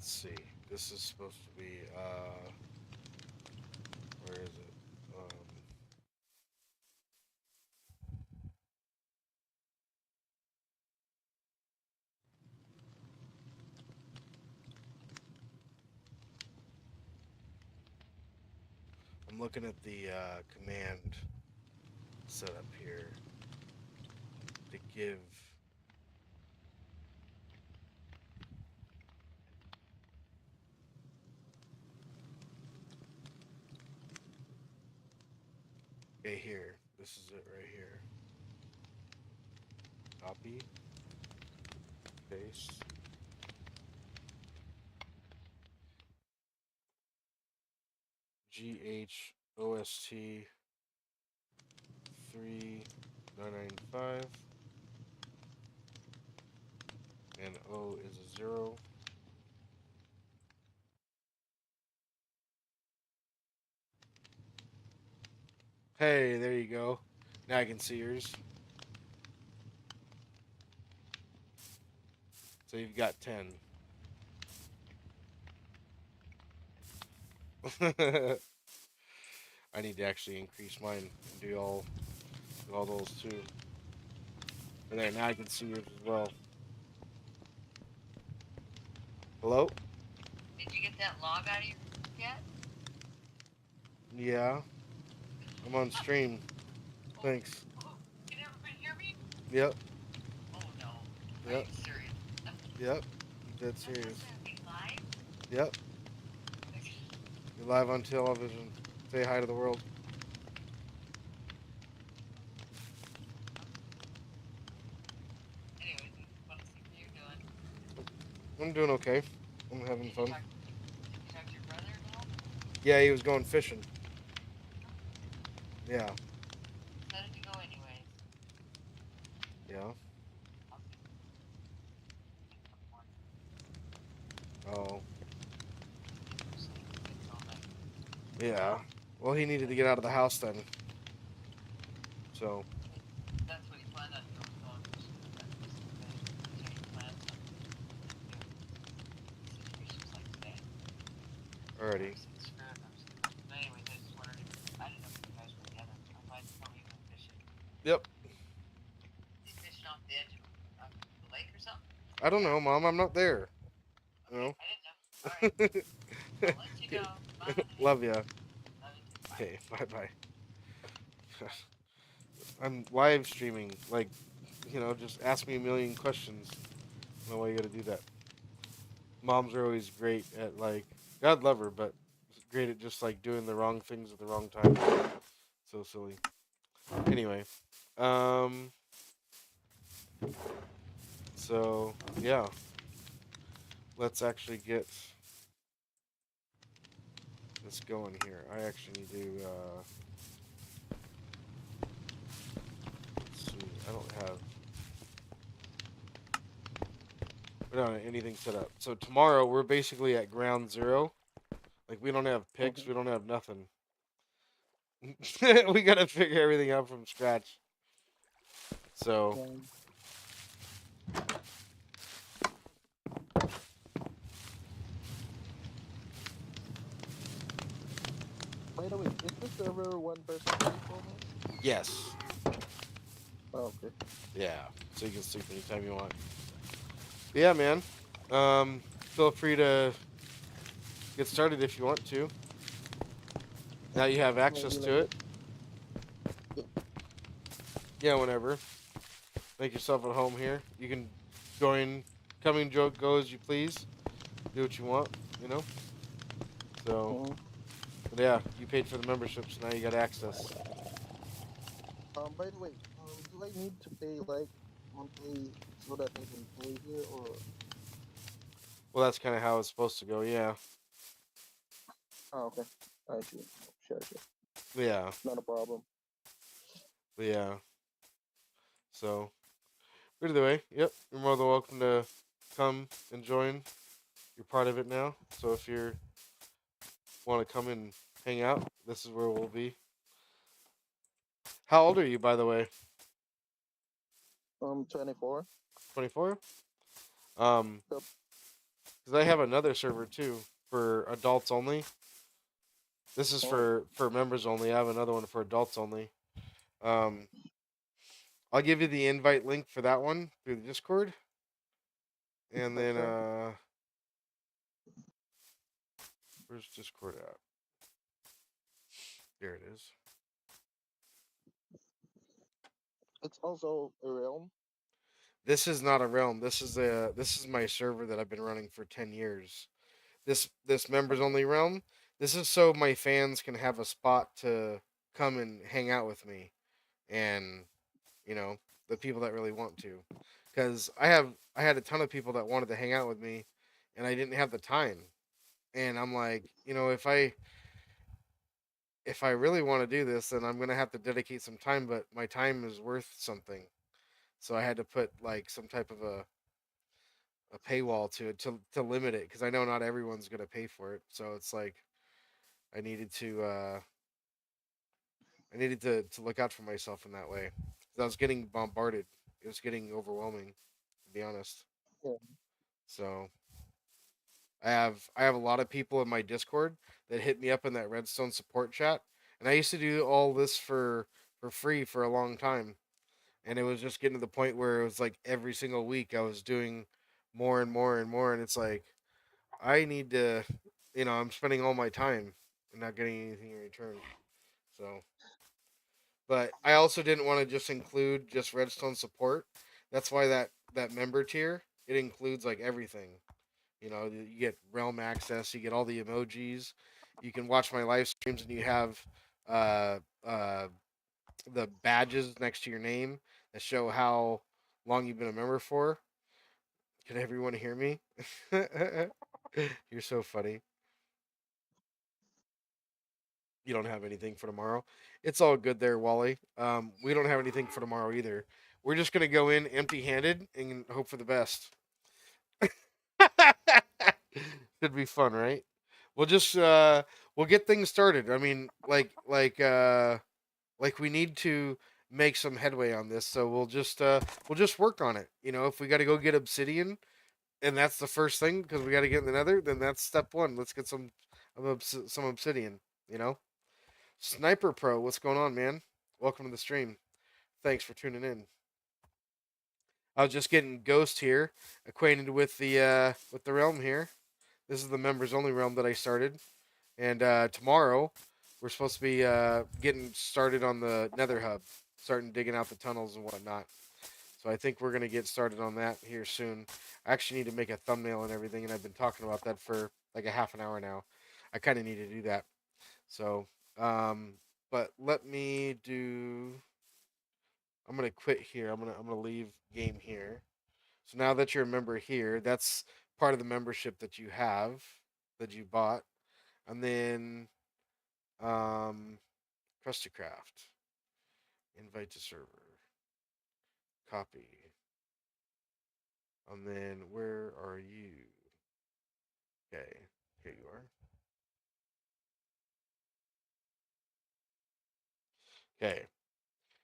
Let's see. This is supposed to be where is it? I'm looking at the command setup here to give. Okay, here. This is it right here. Copy, paste. GHOST 3995 and O is a 0. Hey, there you go. Now I can see yours. So you've got 10. I need to actually increase mine and do all those too. And there, now I can see yours as well. Hello? Did you get that log out of your yet? Yeah, I'm on stream. Thanks. Oh, can everybody hear me? Yep, Oh no. Are yep, you serious? yep. Dead That's serious. supposed to be live? Yep, you're live on television. Say hi to the world. Anyway, what is you doing? I'm doing okay. I'm having fun. Did you talk to your brother at all? Yeah, he was going fishing. Yeah, How did you go anyways? yeah. I'll see. Oh, yeah. Well, he needed to get out of the house then. So, That's what he planned on doing. Going fishing. So he planned on situations like today. already. But anyways, I just wondered if I didn't know if you guys were together. I'm glad you told me you went fishing. Yep. You fishing off the edge of the lake or something? I don't know, Mom. I'm not there. You Okay, know. I didn't know. All right, I'll let you know. Bye. Love ya. Love you too. Bye. Okay. Bye bye. I'm live streaming. Like, just ask me a million questions. I don't know why you got to do that. Moms are always great at like. God love her, but great at just like doing the wrong things at the wrong time. So silly. Anyway, um, so yeah, let's actually get this going here. I actually need to. Let's see. I don't have. We don't have anything set up. So tomorrow we're basically at ground zero. Like we don't have picks. We don't have nothing. We gotta figure everything out from scratch. So Um, by the way, is this server one person only? yes, Oh, okay. yeah. So you can sleep anytime you want. But yeah, man. Feel free to get started if you want to. Now you have access Maybe to like it. Yeah, whenever. Make yourself at home here. You can join, come and go as you please. Do what you want, you know? So, mhm. but yeah, you paid for the membership, so now you got access. By the way, do I need to pay like monthly so that I can play here, or Well, that's kind of how it's supposed to go, yeah. oh, okay, I see. Sure, sure, Yeah, not a problem. yeah. So, either way, yep, you're more than welcome to come and join. You're part of it now. So if you want to come and hang out, this is where we'll be. How old are you, by the way? 24. 24? Um, Yep. because I have another server too for adults only. This is Oh, for members only. I have another one for adults only. Um, I'll give you the invite link for that one through the Discord, and then okay. where's Discord at? There it is. It's also a realm. This is not a realm. This is my server that I've been running for 10 years. This members only realm. This is so my fans can have a spot to come and hang out with me, and you know the people that really want to, because I had a ton of people that wanted to hang out with me, and I didn't have the time. And I'm like, if I really want to do this, then I'm gonna have to dedicate some time. But my time is worth something, so I had to put like some type of a paywall to it to limit it because I know not everyone's gonna pay for it. So it's like I needed to to look out for myself in that way. 'Cause I was getting bombarded. It was getting overwhelming, to be honest. Yeah. So I have a lot of people in my Discord that hit me up in that Redstone support chat, and I used to do all this for free for a long time, and it was just getting to the point where it was like every single week I was doing more and more and more, and it's like I need to, I'm spending all my time and not getting anything in return. So, but I also didn't want to just include just Redstone support. That's why that member tier it includes like everything. You get realm access, you get all the emojis, you can watch my live streams, and you have uh uh the badges next to your name that show how long you've been a member for. Can everyone hear me? You're so funny. You don't have anything for tomorrow. It's all good there, Wally. We don't have anything for tomorrow either. We're just gonna go in empty-handed and hope for the best. Should be fun, right? We'll just we'll get things started. I mean, like we need to make some headway on this, so we'll just work on it. If we got to go get obsidian, and that's the first thing because we got to get in the nether, then that's step one. Let's get some obsidian. You know, Sniper Pro, what's going on, man? Welcome to the stream. Thanks for tuning in. I was just getting Ghost here, acquainted with the realm here. This is the members only realm that I started, and tomorrow we're supposed to be getting started on the Nether hub, starting digging out the tunnels and whatnot. So I think we're gonna get started on that here soon. I actually need to make a thumbnail and everything, and I've been talking about that for like a half an hour now. I kind of need to do that. So, um, but let me do. I'm gonna quit here. I'm gonna leave game here. So now that you're a member here, that's part of the membership that you have that you bought, and then press to craft, invite to server, copy, and then where are you? Okay, here you are. Okay,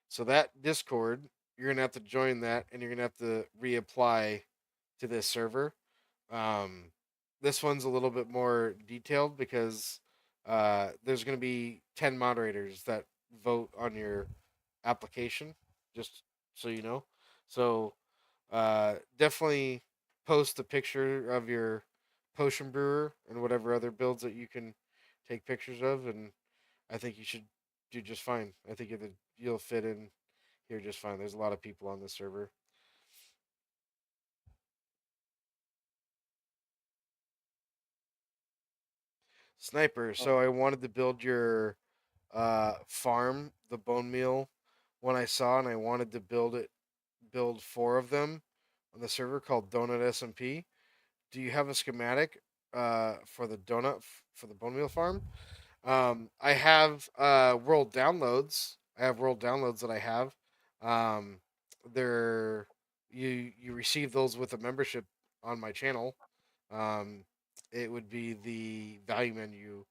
so that Discord, you're gonna have to join that, and you're gonna have to reapply to this server. Um, this one's a little bit more detailed because there's going to be 10 moderators that vote on your application, just so you know. So definitely post a picture of your potion brewer and whatever other builds that you can take pictures of, and I think you should do just fine. I think you'll fit in here just fine. There's a lot of people on this server. Sniper. Oh, So I wanted to build your farm, the bone meal, one I saw, and I wanted to build four of them on the server called Donut SMP. Do you have a schematic for the for the bone meal farm? I have world downloads. I have world downloads that I have. Um, they're you receive those with a membership on my channel. Um, it would be the value menu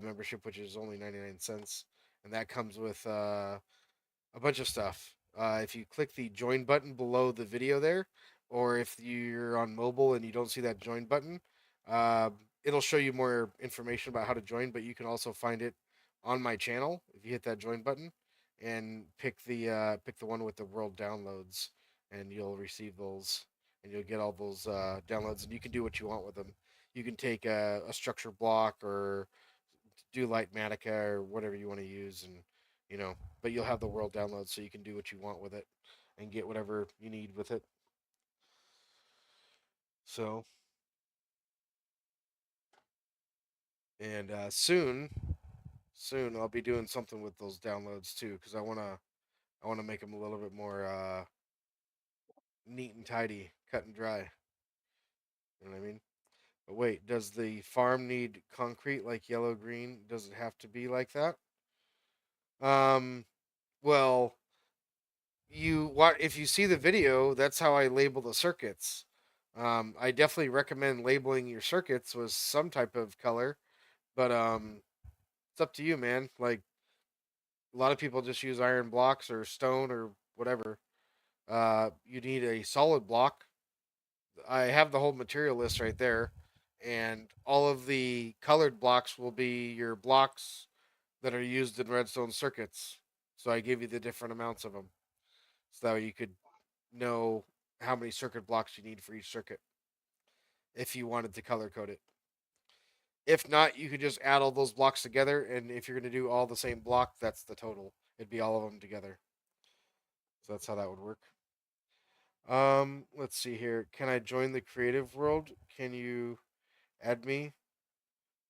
membership, which is only 99 cents, and that comes with a bunch of stuff. If you click the join button below the video there, or if you're on mobile and you don't see that join button, Uh, it'll show you more information about how to join, but you can also find it on my channel if you hit that join button and pick the one with the world downloads, and you'll receive those, and you'll get all those downloads, and you can do what you want with them. You can take a structure block or do light Matica or whatever you want to use, and you know, but you'll have the world download, so you can do what you want with it and get whatever you need with it. So, and soon I'll be doing something with those downloads too, because I wanna make them a little bit more neat and tidy, cut and dry. You know what I mean? But wait, does the farm need concrete like yellow green? Does it have to be like that? Um, well, you what if you see the video? That's how I label the circuits. I definitely recommend labeling your circuits with some type of color, but it's up to you, man. Like a lot of people just use iron blocks or stone or whatever. You need a solid block. I have the whole material list right there, and all of the colored blocks will be your blocks that are used in redstone circuits. So I give you the different amounts of them, so that way you could know how many circuit blocks you need for each circuit if you wanted to color code it. If not, you could just add all those blocks together, and if you're going to do all the same block, that's the total. It'd be all of them together. So that's how that would work. Let's see here. Can I join the creative world? Can you add me?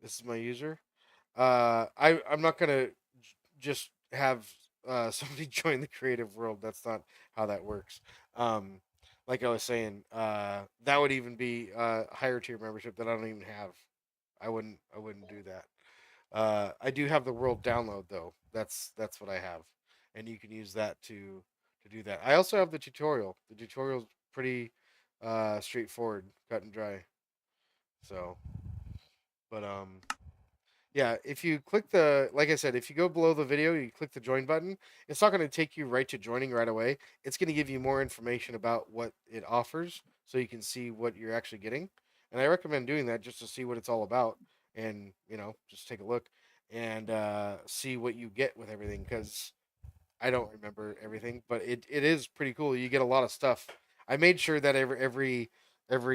This is my user. I'm not gonna just have somebody join the creative world. That's not how that works. Um, like I was saying, that would even be higher tier membership that I don't even have. I wouldn't do that. I do have the world download though. That's what I have, and you can use that to do that. I also have the tutorial. The tutorial's pretty straightforward, cut and dry. So, but yeah, if you click the like I said, if you go below the video, you click the join button. It's not going to take you right to joining right away. It's going to give you more information about what it offers, so you can see what you're actually getting. And I recommend doing that just to see what it's all about, and just take a look and see what you get with everything. Because I don't remember everything, but it is pretty cool. You get a lot of stuff. I made sure that every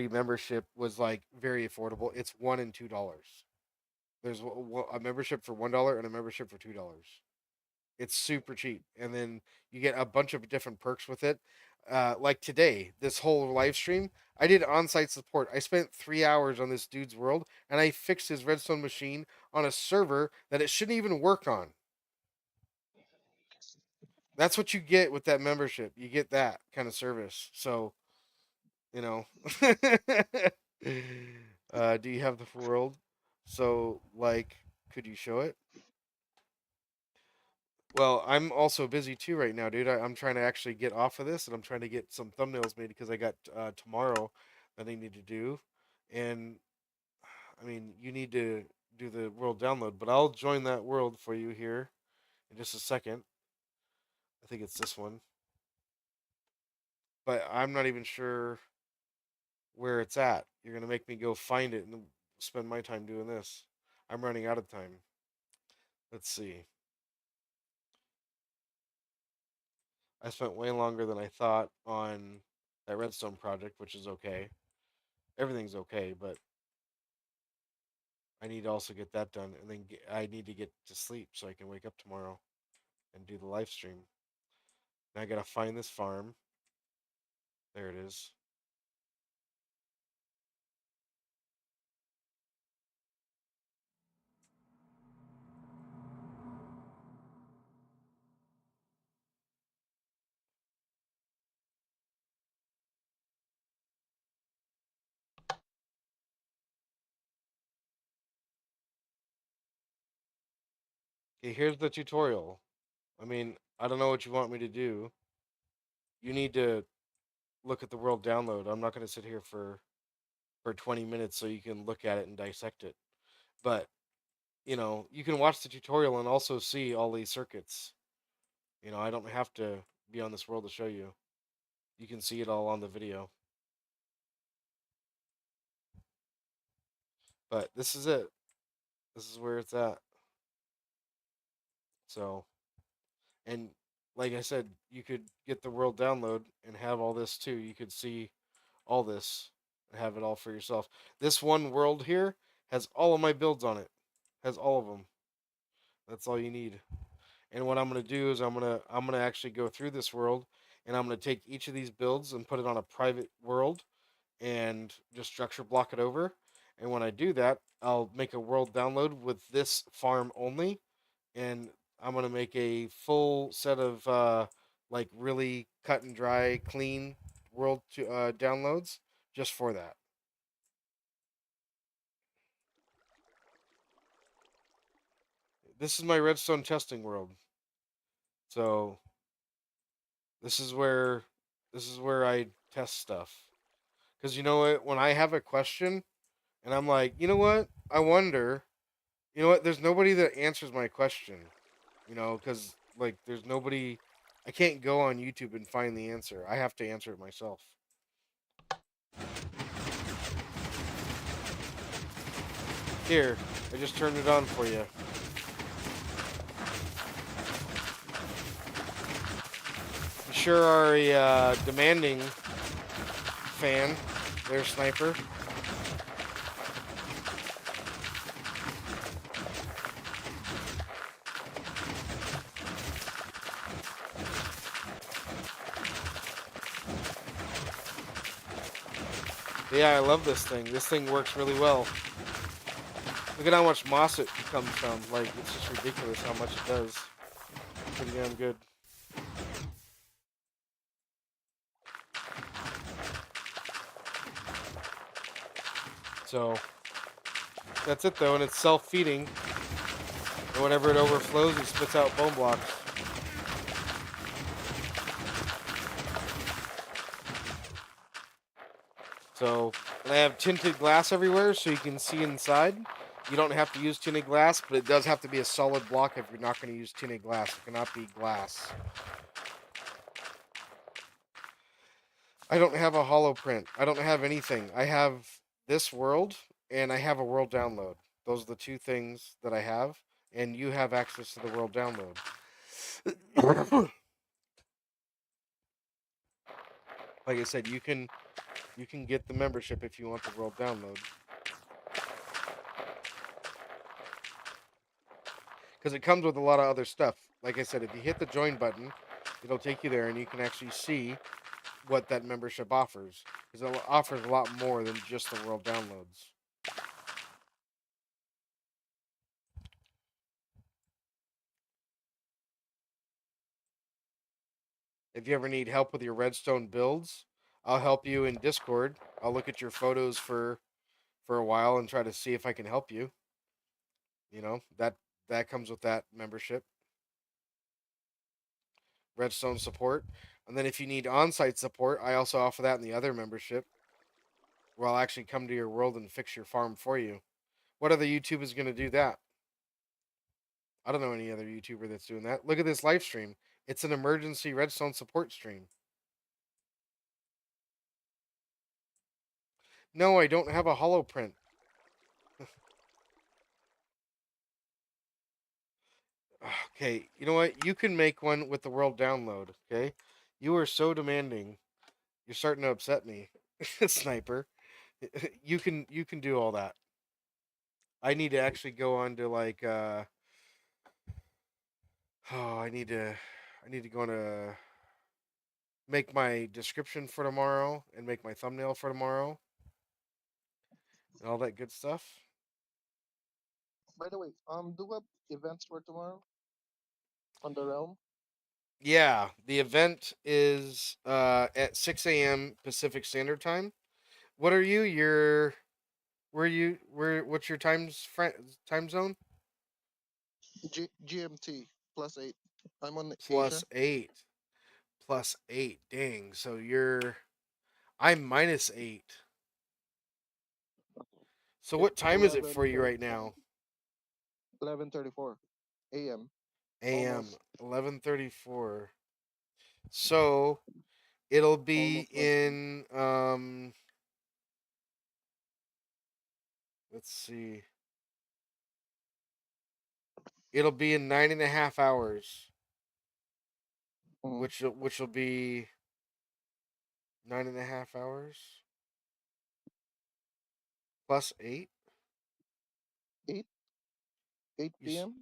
membership was like very affordable. It's $1 and $2. There's a membership for $1 and a membership for $2. It's super cheap, and then you get a bunch of different perks with it. Like today, this whole live stream, I did on-site support. I spent 3 hours on this dude's world, and I fixed his redstone machine on a server that it shouldn't even work on. That's what you get with that membership. You get that kind of service. So, you know. Do you have the world? So, like, could you show it? Well, I'm also busy too right now, dude. I'm trying to actually get off of this, and I'm trying to get some thumbnails made because I got tomorrow that I need to do, and I mean, you need to do the world download, but I'll join that world for you here in just a second. I think it's this one, but I'm not even sure where it's at. You're gonna make me go find it and spend my time doing this. I'm running out of time. Let's see. I spent way longer than I thought on that redstone project, which is okay. Everything's okay, but I need to also get that done, and then I need to get to sleep so I can wake up tomorrow and do the live stream. And I gotta find this farm. There it is. Okay, here's the tutorial. I mean, I don't know what you want me to do. You need to look at the world download. I'm not gonna sit here for 20 minutes so you can look at it and dissect it. But you can watch the tutorial and also see all these circuits. I don't have to be on this world to show you. You can see it all on the video. But this is it. This is where it's at. So, and like I said, you could get the world download and have all this too. You could see all this and have it all for yourself. This one world here has all of my builds on it. Has all of them. That's all you need. And what I'm gonna do is I'm gonna actually go through this world, and I'm gonna take each of these builds and put it on a private world, and just structure block it over. And when I do that, I'll make a world download with this farm only, and I'm gonna make a full set of like really cut and dry, clean world to downloads just for that. This is my redstone testing world. So this is where I test stuff. Because you know what? When I have a question and I'm like, you know what? I wonder, you know what? There's nobody that answers my question, you know, because like there's nobody, I can't go on YouTube and find the answer. I have to answer it myself. Here, I just turned it on for you. You sure are a demanding fan there, Sniper. Yeah, I love this thing. This thing works really well. Look at how much moss it comes from. Like, it's just ridiculous how much it does. Pretty damn good. So, that's it though, and it's self-feeding. And whenever it overflows, it spits out bone blocks. So, and I have tinted glass everywhere so you can see inside. You don't have to use tinted glass, but it does have to be a solid block if you're not going to use tinted glass. It cannot be glass. I don't have a hollow print. I don't have anything. I have this world and I have a world download. Those are the two things that I have, and you have access to the world download. Like I said, you can get the membership if you want the world download. Because it comes with a lot of other stuff. Like I said, if you hit the join button, it'll take you there and you can actually see what that membership offers. Because it offers a lot more than just the world downloads. If you ever need help with your redstone builds, I'll help you in Discord. I'll look at your photos for a while and try to see if I can help you. You know, that comes with that membership. Redstone support. And then if you need on-site support, I also offer that in the other membership, where I'll actually come to your world and fix your farm for you. What other YouTuber is going to do that? I don't know any other YouTuber that's doing that. Look at this live stream. It's an emergency redstone support stream. No, I don't have a hollow print. Okay, you know what? You can make one with the world download, okay? You are so demanding. You're starting to upset me. Sniper. You can do all that. I need to actually go on to like oh, I need to go on to make my description for tomorrow and make my thumbnail for tomorrow and all that good stuff. By the way, do we have events for tomorrow on the realm? Yeah, the event is at 6 a.m. Pacific Standard Time. What are you? You're where you where? What's your time zone? GMT +8. I'm on Asia. +8. +8. Dang. So you're I'm -8. So It's what time is it for you right now? 11:34 a.m. A.m. Almost 11:34. So it'll be almost lunchtime. in let's see. It'll be in 9.5 hours, Mm. which will be 9.5 hours plus 8. 8 8 You s- p.m.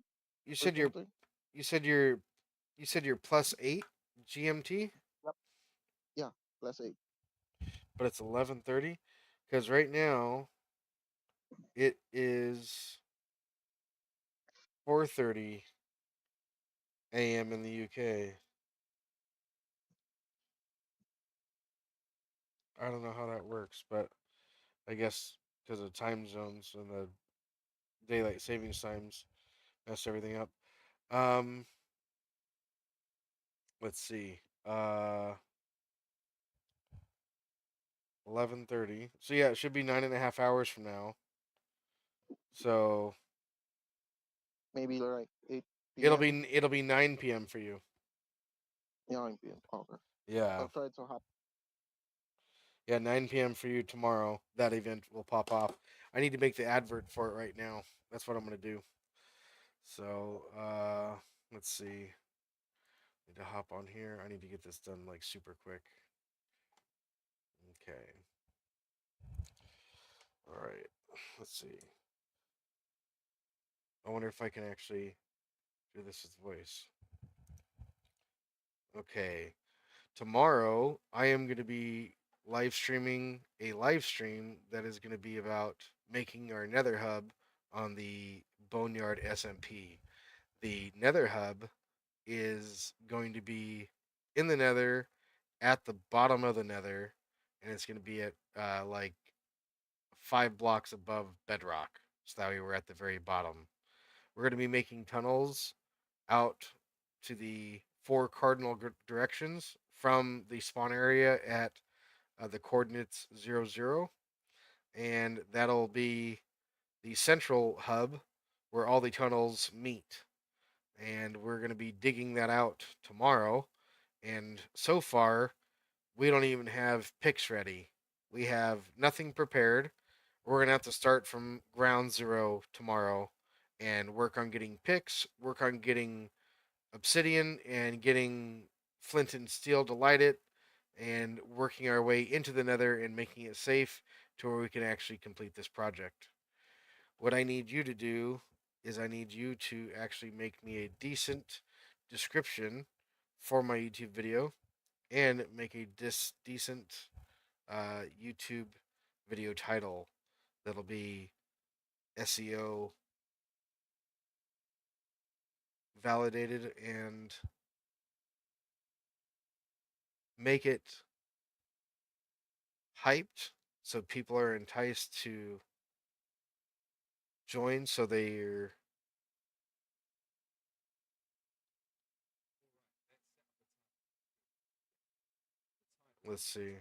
you or said you're something. you said you're you said you're plus 8 GMT, Yep. Yeah, +8. but it's 11:30 because right now it is 4:30 a.m. in the UK. I don't know how that works, but I guess because of time zones and the daylight savings times mess everything up. Um, let's see. 11:30. So yeah, it should be 9.5 hours from now. So Maybe like 8 it'll p.m. be it'll be 9 p.m. for you. Yeah, 9 p.m. Okay. Yeah, I'll try to hop. yeah, 9 p.m. for you tomorrow. That event will pop off. I need to make the advert for it right now. That's what I'm gonna do. So let's see. Need to hop on here. I need to get this done like super quick. Okay. All right. Let's see. I wonder if I can actually do this with voice. Okay. Tomorrow, I am going to be live streaming a live stream that is going to be about making our Nether Hub on the Boneyard SMP. The Nether Hub is going to be in the Nether at the bottom of the Nether, and it's going to be at like 5 blocks above bedrock. So that way we're at the very bottom. We're going to be making tunnels out to the four cardinal directions from the spawn area at the coordinates 00, and that'll be the central hub where all the tunnels meet. And we're going to be digging that out tomorrow. And so far, we don't even have picks ready. We have nothing prepared. We're going to have to start from ground zero tomorrow and work on getting picks, work on getting obsidian and getting flint and steel to light it, and working our way into the nether and making it safe to where we can actually complete this project. What I need you to do is I need you to actually make me a decent description for my YouTube video and make a decent YouTube video title that'll be SEO validated and make it hyped so people are enticed to join so they're let's see.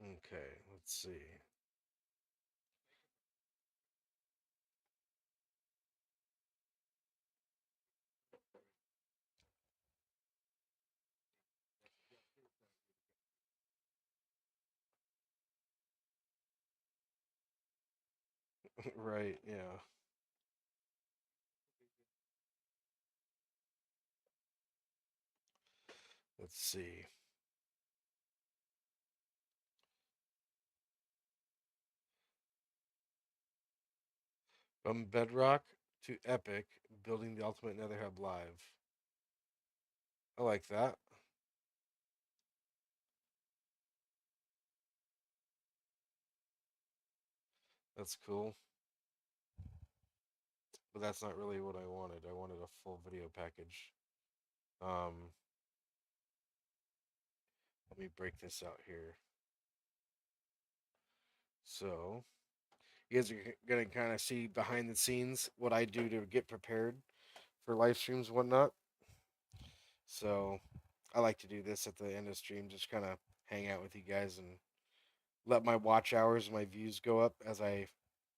Okay, let's see. Right, yeah. Let's see. From Bedrock to Epic, building the ultimate Nether Hub live. I like that. That's cool. But that's not really what I wanted. I wanted a full video package. Um, Let me break this out here. So you guys are gonna kind of see behind the scenes what I do to get prepared for live streams and whatnot. So I like to do this at the end of stream, just kind of hang out with you guys and let my watch hours and my views go up as I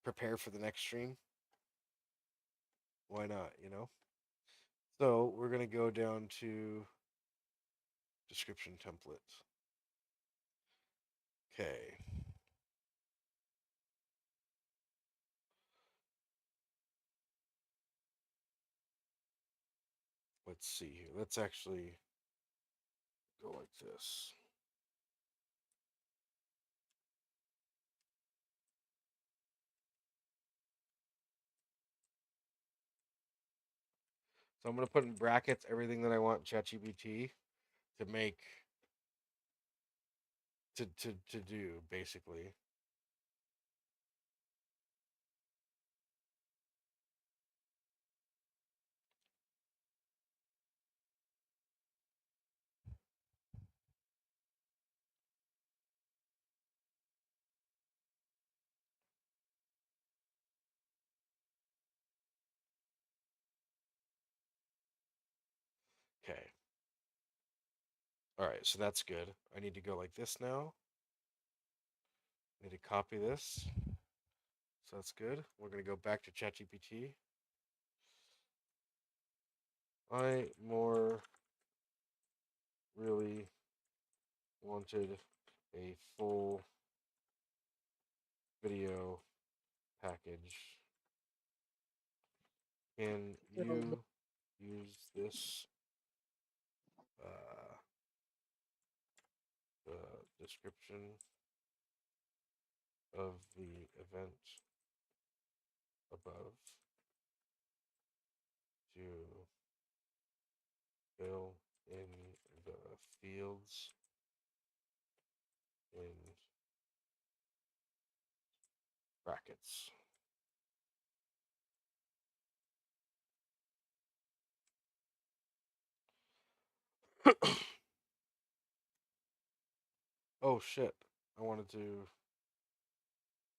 prepare for the next stream. Why not, you know? So we're gonna go down to description templates. Okay. Let's see here. Let's actually go like this. So I'm gonna put in brackets everything that I want ChatGPT to make to do basically. Okay. All right, so that's good. I need to go like this now. I need to copy this. So that's good. We're gonna go back to ChatGPT. I more really wanted a full video package. Can you use this uh, the description of the event above to fill in the fields in brackets. Oh shit. I wanted to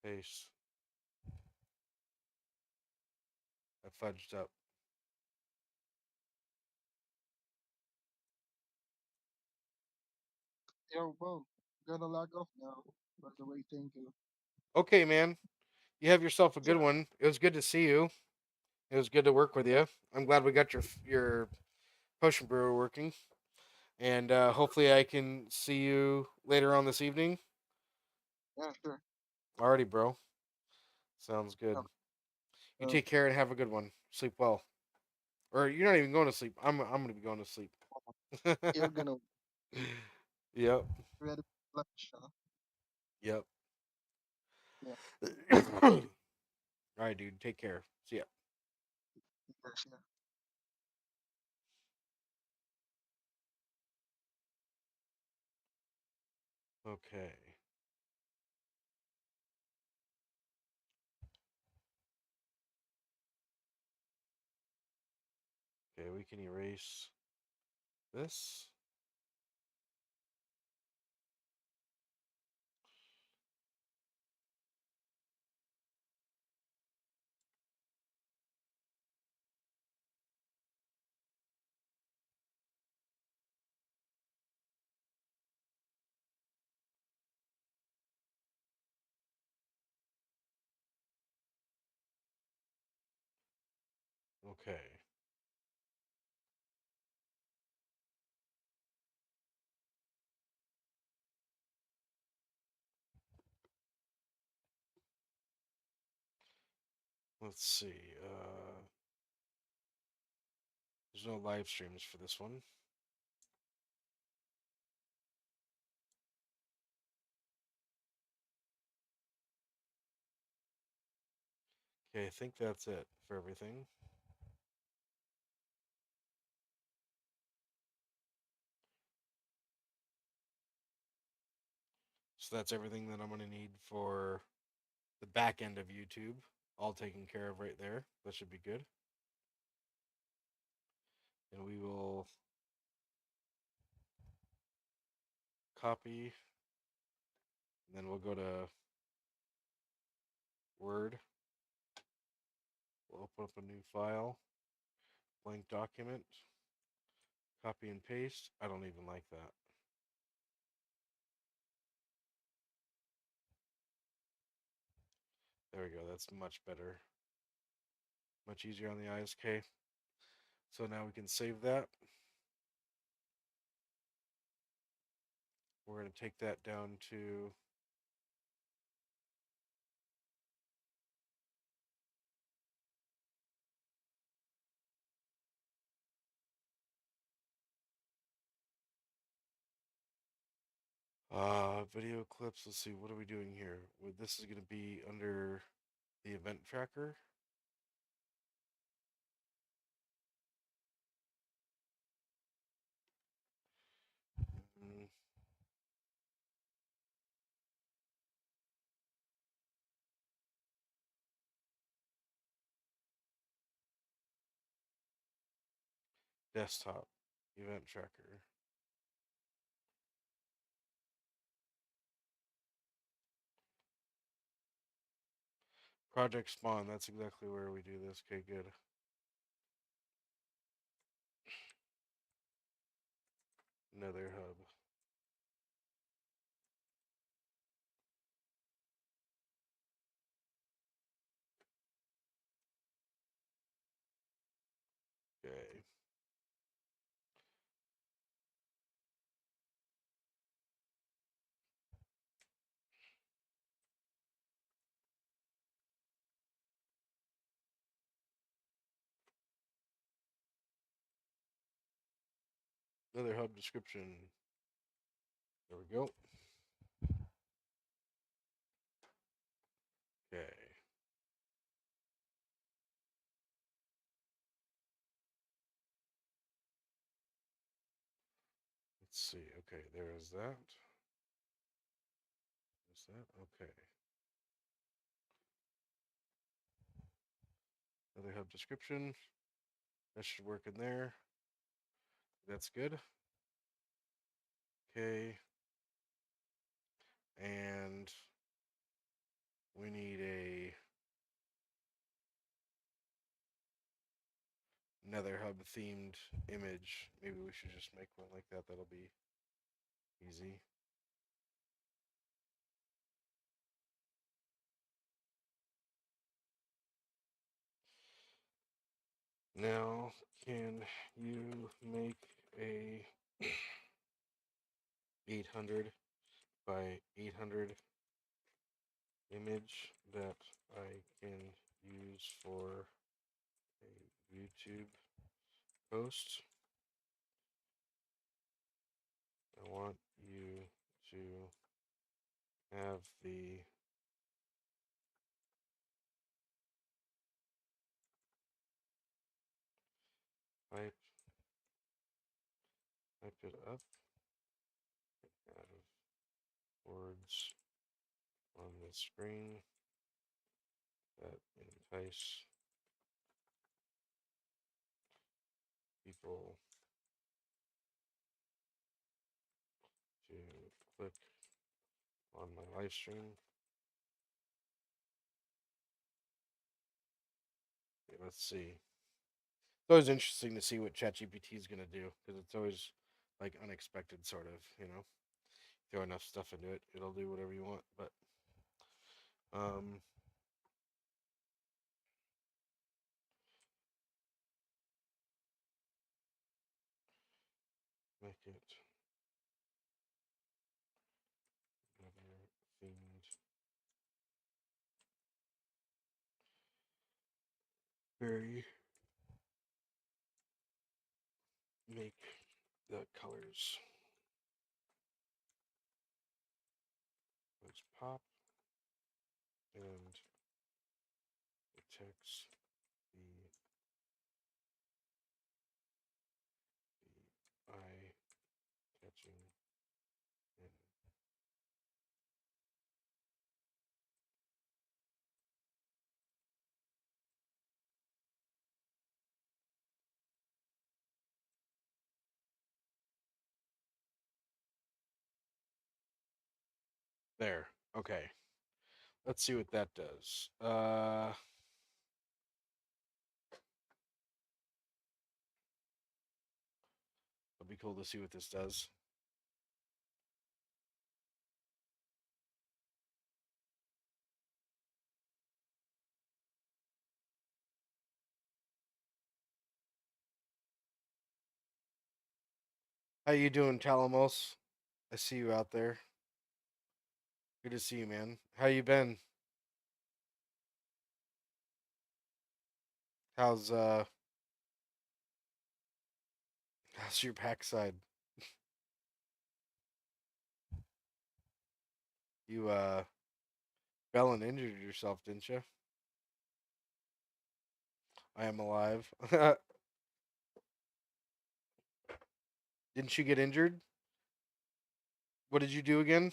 paste. I fudged up. Yo, bro, gotta log off now. By the way, thank you. Okay, man. You have yourself a good Sure. one. It was good to see you. It was good to work with you. I'm glad we got your potion brewer working. And hopefully I can see you later on this evening. Yeah, sure. Alrighty, bro. Sounds good. Uh, You uh, take care and have a good one. Sleep well. Or you're not even going to sleep. I'm gonna be going to sleep. you're gonna Yep. ready for lunch, huh? Yep. Yeah, All right, dude. Take care. See ya. yes, yeah. Okay. Okay, we can erase this. Okay. Let's see. There's no live streams for this one. Okay, I think that's it for everything. So that's everything that I'm going to need for the back end of YouTube. All taken care of right there. That should be good. And we will copy. And then we'll go to Word. We'll open up a new file, blank document, copy and paste. I don't even like that. There we go. That's much better. Much easier on the eyes. Okay. So now we can save that. We're going to take that down to video clips. Let's see. What are we doing here? Well, this is going to be under the event tracker. Mm, desktop event tracker. Project spawn. That's exactly where we do this. Okay, good. Nether hub. Okay. Nether hub description. There we go. Okay. Let's see. Okay, there is that. Is that? Okay. Nether hub description. That should work in there. That's good. Okay. And we need a Nether hub themed image. Maybe we should just make one like that. That'll be easy. Now, can you make a 800 by 800 image that I can use for a YouTube post? I want you to have the type it up, have words on the screen that entice people to click on my live stream. Okay, let's see. It's always interesting to see what ChatGPT is going to do because it's always like unexpected, sort of. Throw enough stuff into it, it'll do whatever you want. But um, make it another themed. Very make the colors let's pop and the text the eye catching and There. Okay. Let's see what that does. It'll be cool to see what this does. How you doing, Talamos? I see you out there. Good to see you, man. How you been? How's how's your backside? You fell and injured yourself, didn't you? I am alive. Didn't you get injured? What did you do again?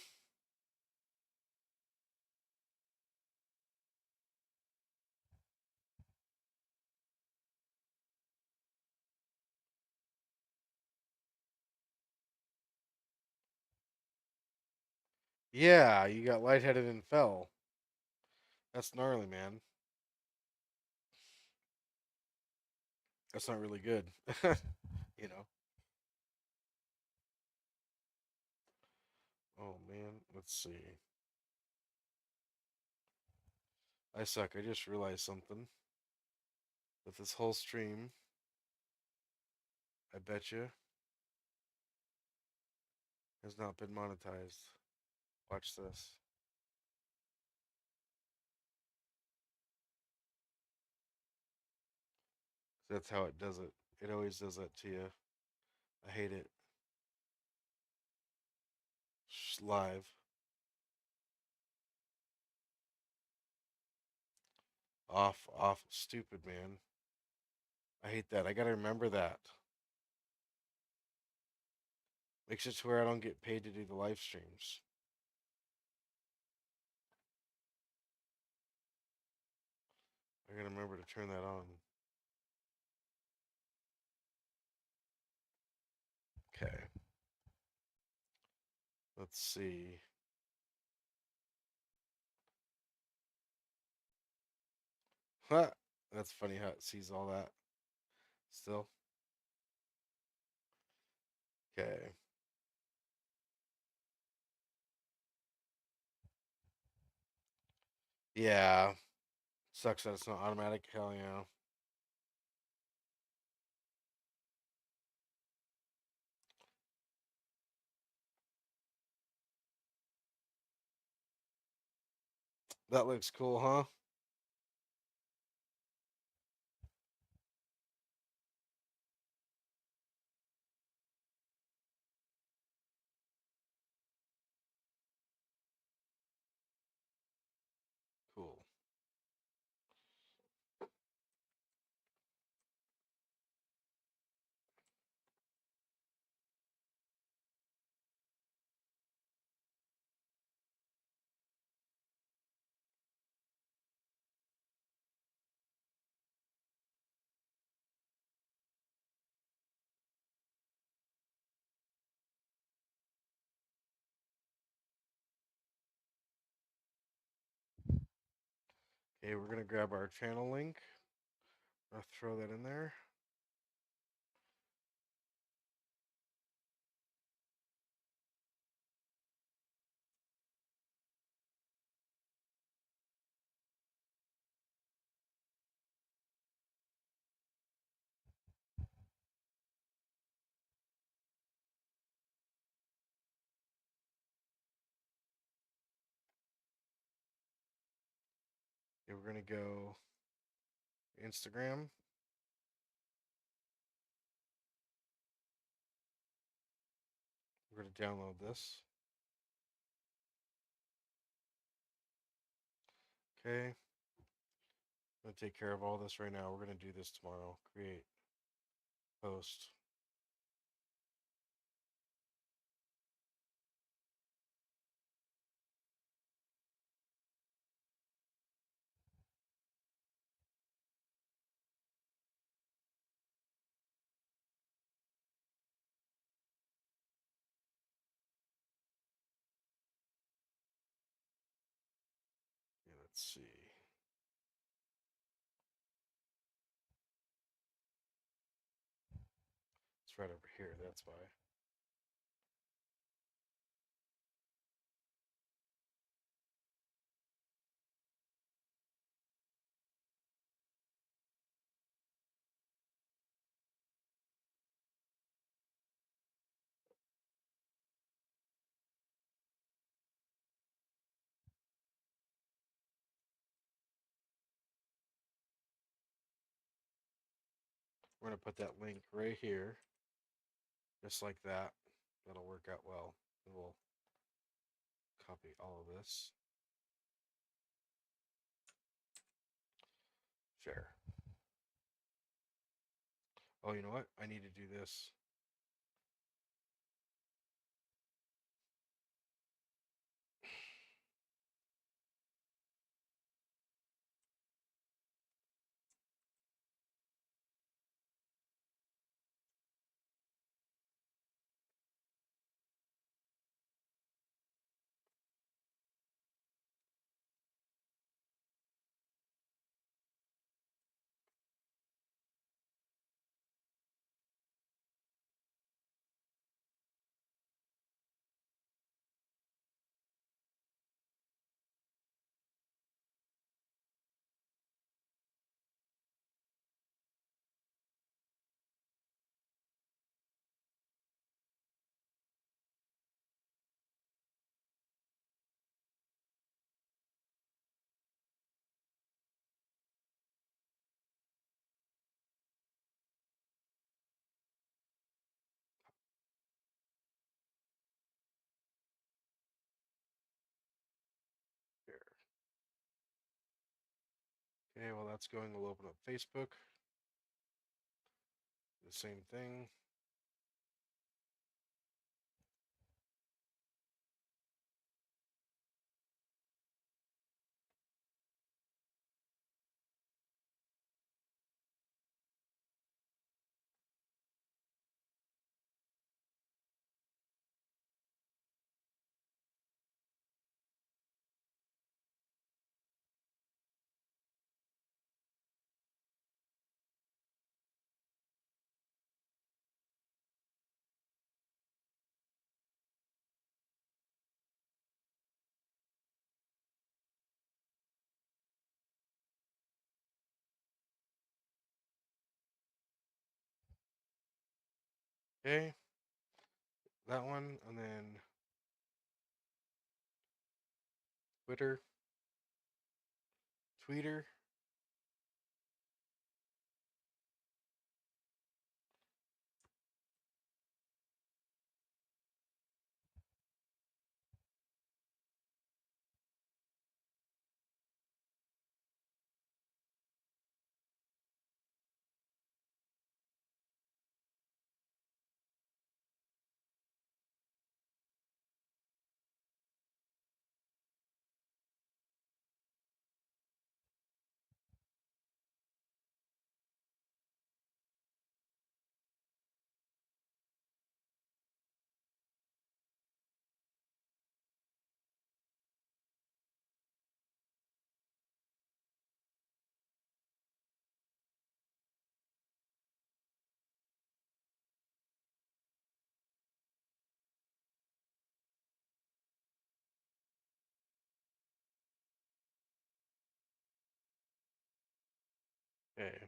Yeah, you got lightheaded and fell. That's gnarly, man. That's not really good. you know. Oh man, let's see. I suck. I just realized something. With this whole stream, I bet you has not been monetized. Watch this. That's how it does it. It always does that to you. I hate it. Live. Off, off. Stupid, man. I hate that. I gotta remember that. Makes it to where I don't get paid to do the live streams. I gotta remember to turn that on. Okay. Let's see. Huh. That's funny how it sees all that still. Okay. Yeah. Sucks that it's not automatic. Hell yeah. That looks cool, huh? Cool. Okay, we're gonna grab our channel link. I'll throw that in there. Okay, we're gonna go Instagram. We're gonna download this. Okay. I'm gonna take care of all this right now. We're gonna do this tomorrow. Create, post. Let's see. It's right over here, that's why. We're going to put that link right here, just like that. That'll work out well. And we'll copy all of this. Share. Oh, you know what? I need to do this. Here. Okay, while that's going, we'll open up Facebook. The same thing. Okay, that one, and then Twitter, Tweeter. Okay,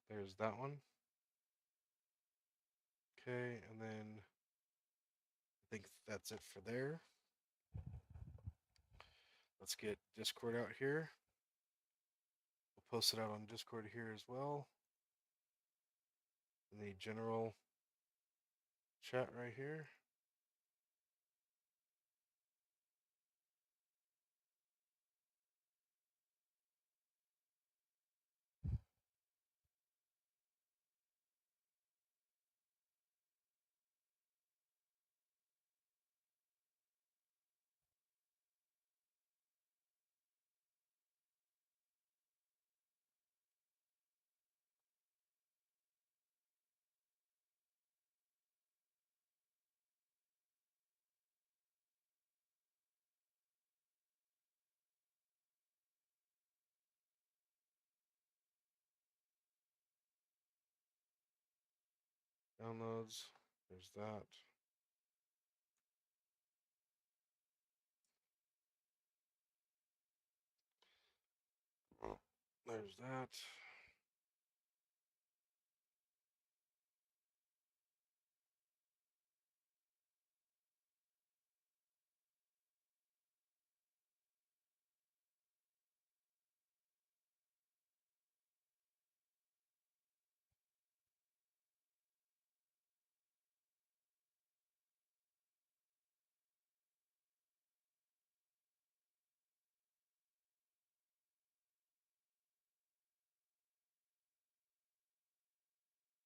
there's that one. Okay, and then I think that's it for there. Let's get Discord out here. We'll post it out on Discord here as well. In the general chat right here. Downloads. There's that. There's that.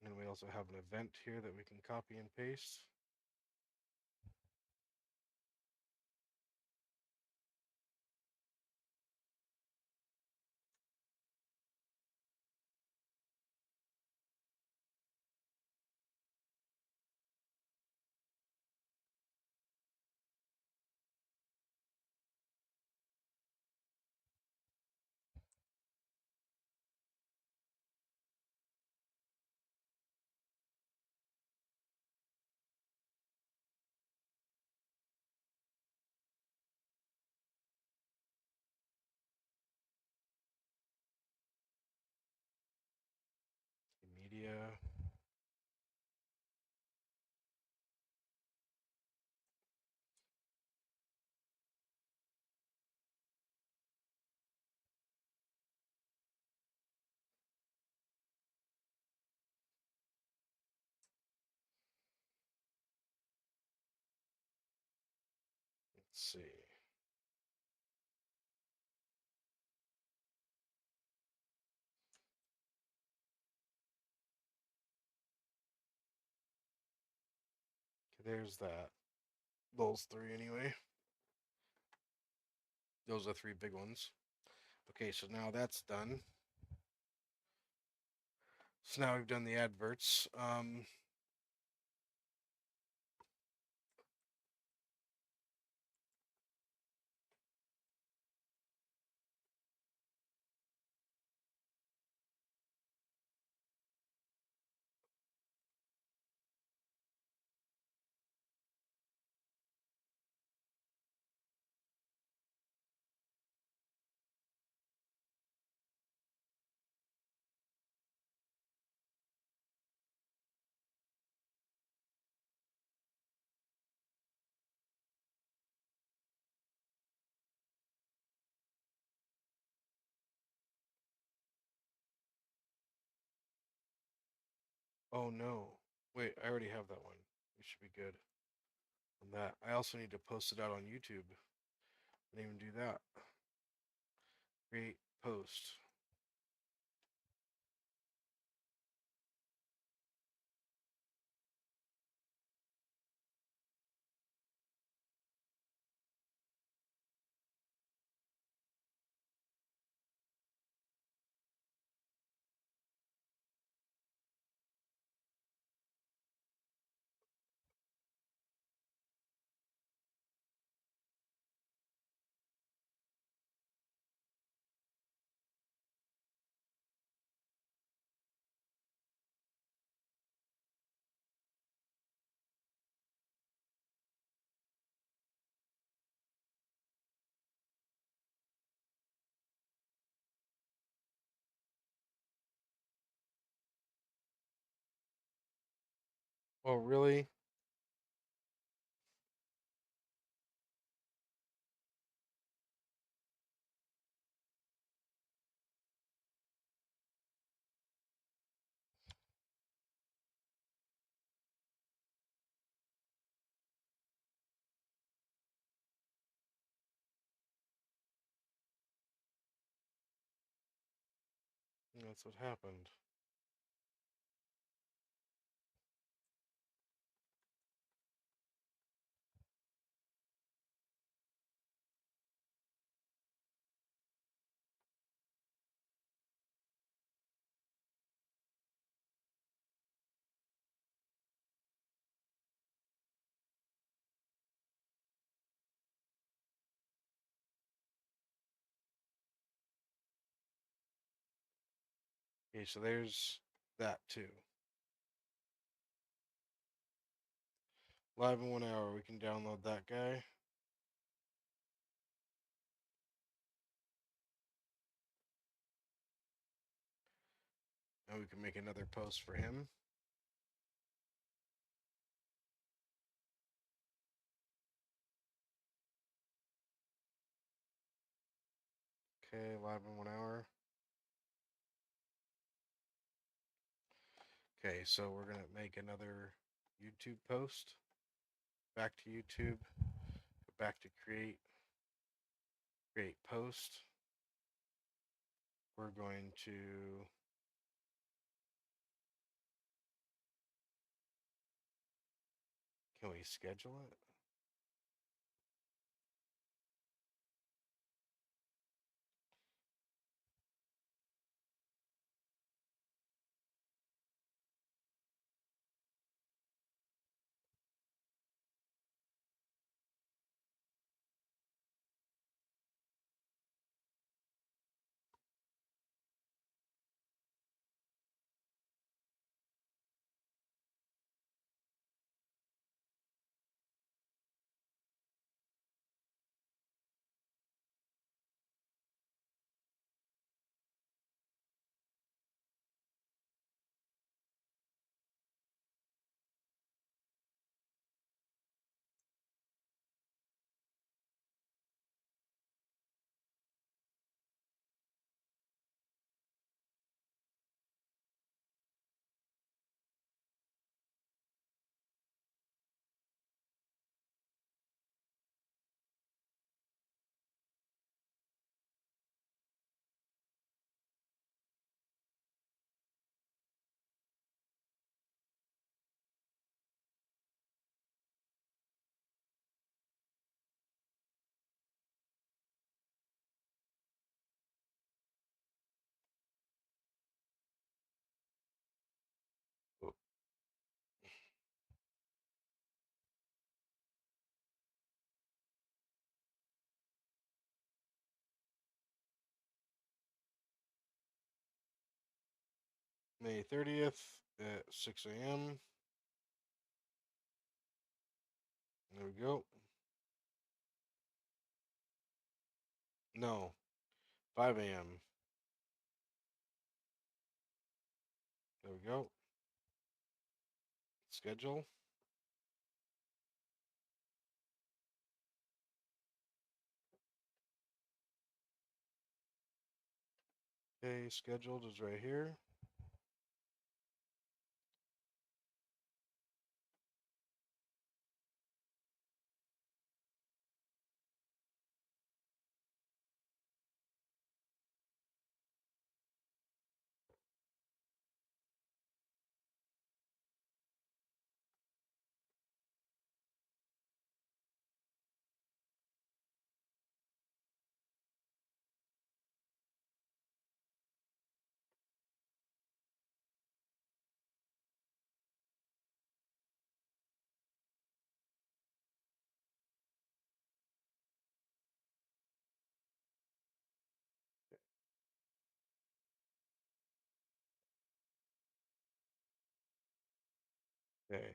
And we also have an event here that we can copy and paste. Media. Let's see. Okay, there's that. Those three anyway. Those are three big ones. Okay, so now that's done. So now we've done the adverts. Oh no. Wait, I already have that one. We should be good on that. I also need to post it out on YouTube. I didn't even do that. Create post. Oh, really? That's what happened. Okay, so there's that too. Live in 1 hour. We can download that guy. And we can make another post for him. Okay, live in 1 hour. Okay, so we're gonna make another YouTube post. Back to YouTube. Go back to create post. We're going to can we schedule it? May 30th at 6 a.m. There we go. No, 5 a.m. There we go. Schedule. Okay, scheduled is right here. Okay.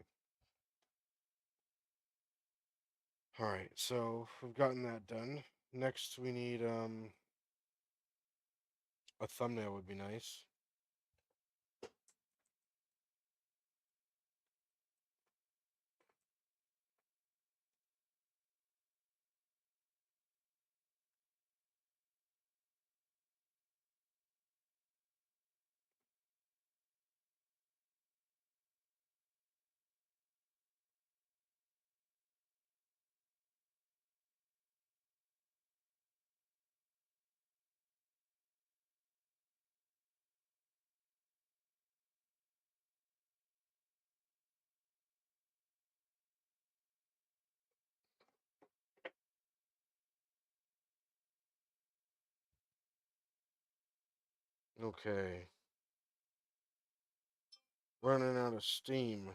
All right, so we've gotten that done. Next, we need a thumbnail would be nice. Okay. Running out of steam.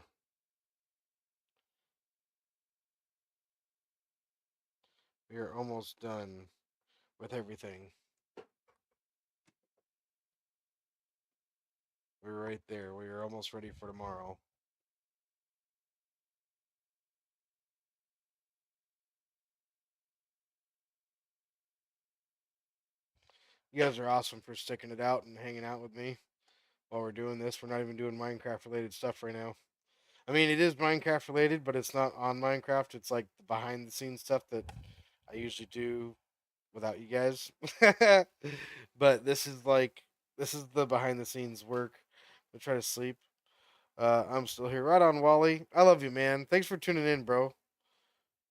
We are almost done with everything. We're right there. We are almost ready for tomorrow. You guys are awesome for sticking it out and hanging out with me while we're doing this. We're not even doing Minecraft related stuff right now. I mean, it is Minecraft related, but it's not on Minecraft. It's like the behind the scenes stuff that I usually do without you guys. But this is the behind the scenes work. I try to sleep. I'm still here. Right on, Wally. I love you, man. Thanks for tuning in, bro.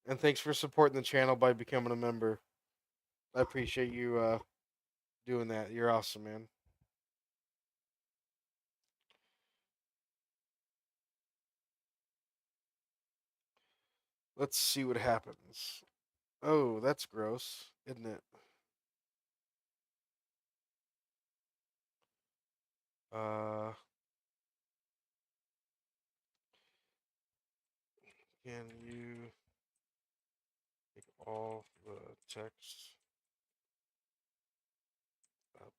And thanks for supporting the channel by becoming a member. I appreciate you doing that. You're awesome, man. Let's see what happens. Oh, that's gross, isn't it? Uh, can you take all the text up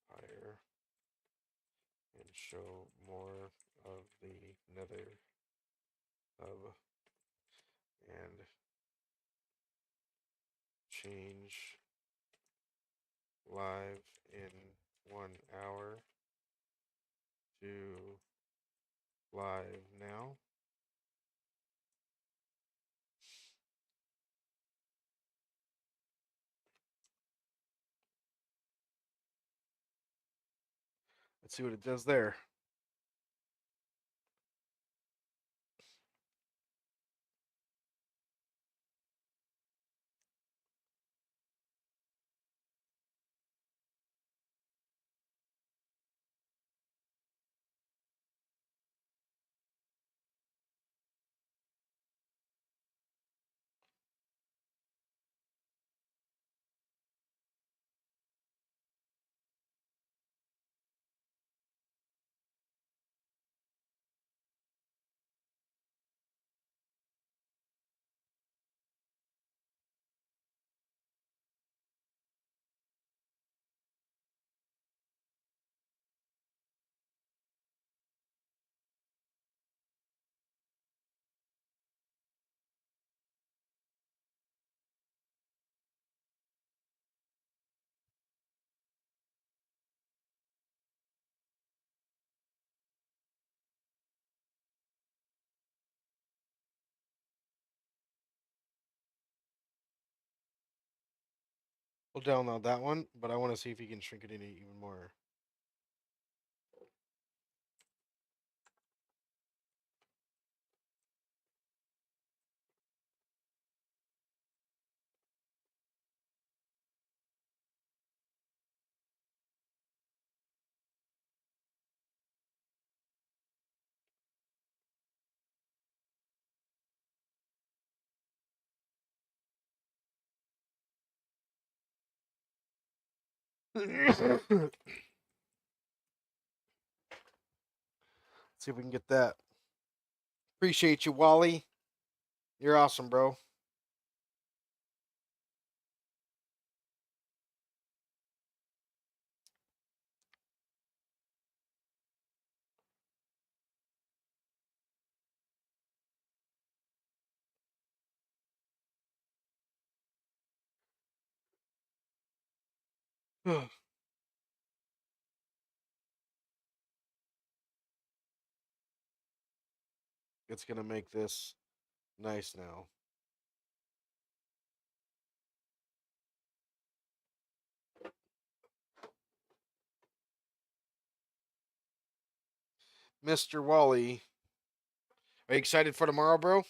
higher and show more of the nether hub and change live in 1 hour to live now? Let's see what it does there. We'll download that one, but I want to see if you can shrink it in even more. See if we can get that. Appreciate you, Wally. You're awesome, bro. It's gonna make this nice now. Mr. Wally, are you excited for tomorrow, bro?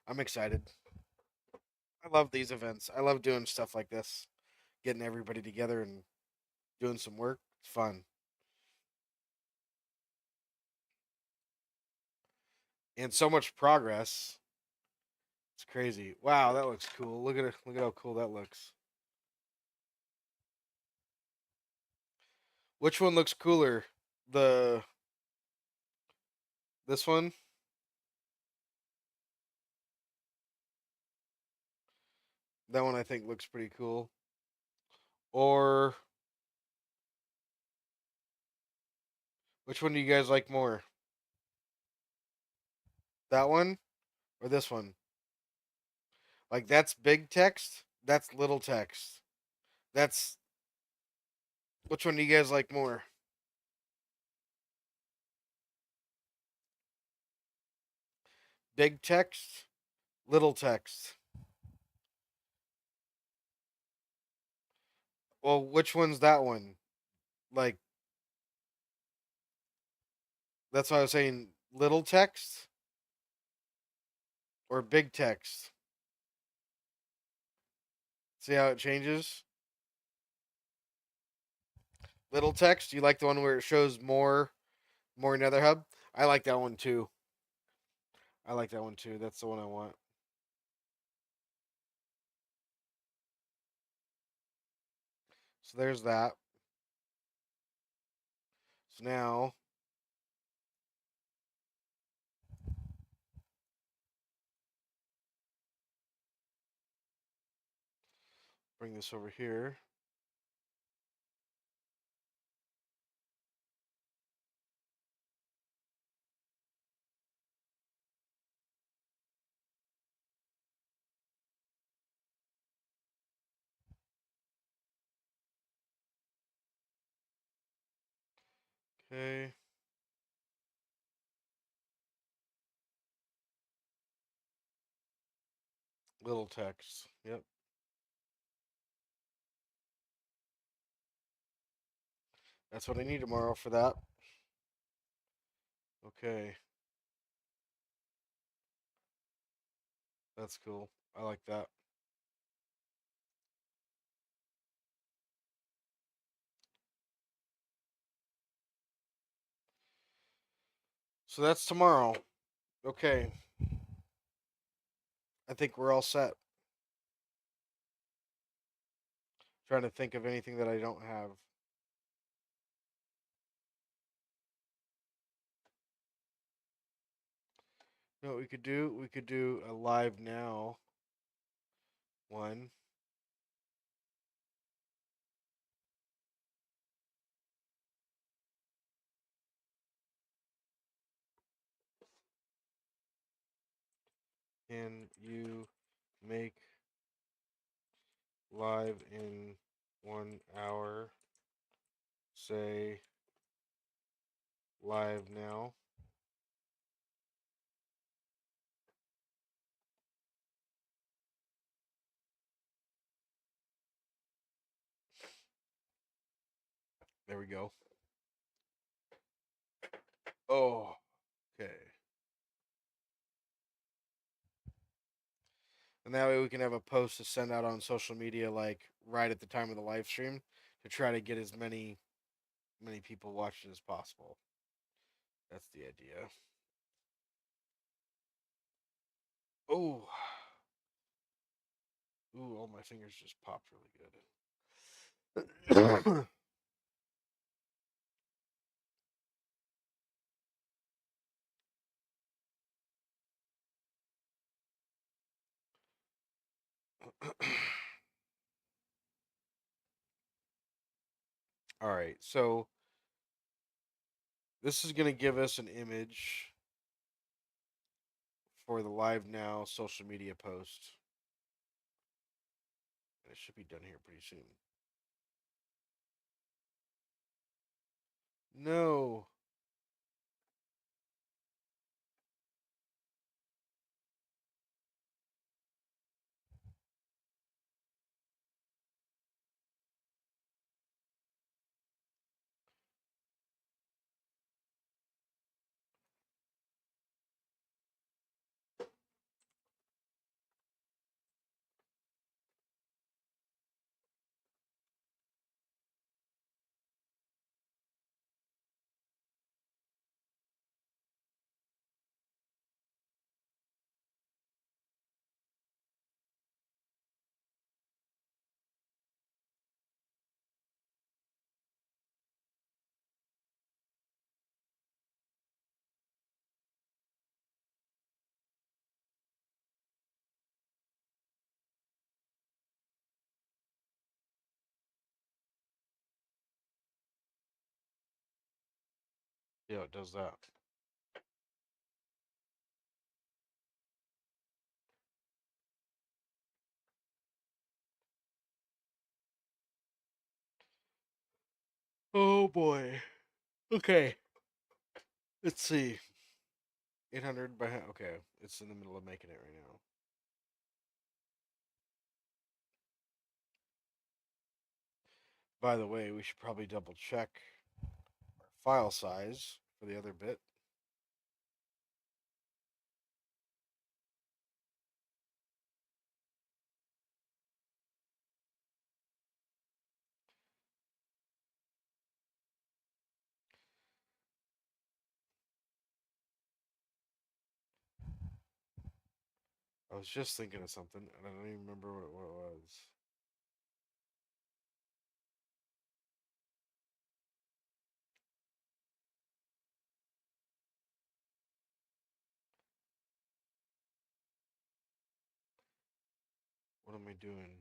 I'm excited. I love these events. I love doing stuff like this, getting everybody together and doing some work. It's fun. And so much progress. It's crazy. Wow, that looks cool. Look at it. Look at how cool that looks. Which one looks cooler? The this one? That one I think looks pretty cool. Or which one do you guys like more? That one? or this one? Like that's big text. That's little text. That's which one do you guys like more? Big text, little text. Well, which one's that one? Like that's why I was saying little text or big text. See how it changes? Little text. You like the one where it shows more Nether Hub? I like that one too. I like that one too. That's the one I want. So there's that. So now bring this over here. Okay. Little text. Yep. That's what I need tomorrow for that. Okay. That's cool. I like that. So that's tomorrow. Okay. I think we're all set. Trying to think of anything that I don't have. You know what we could do? We could do a live now one. Can you make live in 1 hour? Say live now. There we go. Oh, okay. And that way we can have a post to send out on social media, like right at the time of the live stream, to try to get as many people watching as possible. That's the idea. Oh, ooh, all my fingers just popped really good. All right, so this is going to give us an image for the live now social media post. And it should be done here pretty soon. No. Yeah, it does that. Oh boy. Okay. Let's see. 800 by okay. It's in the middle of making it right now. By the way, we should probably double check our file size for the other bit. I was just thinking of something, and I don't even remember what it was. What am I doing?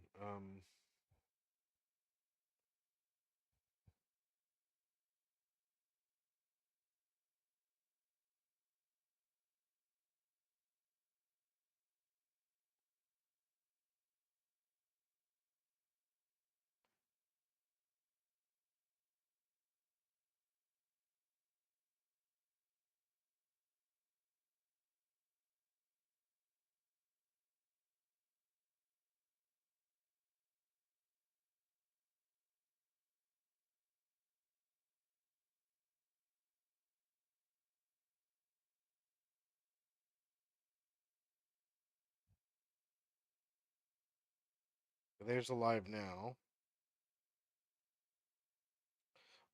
There's a live now.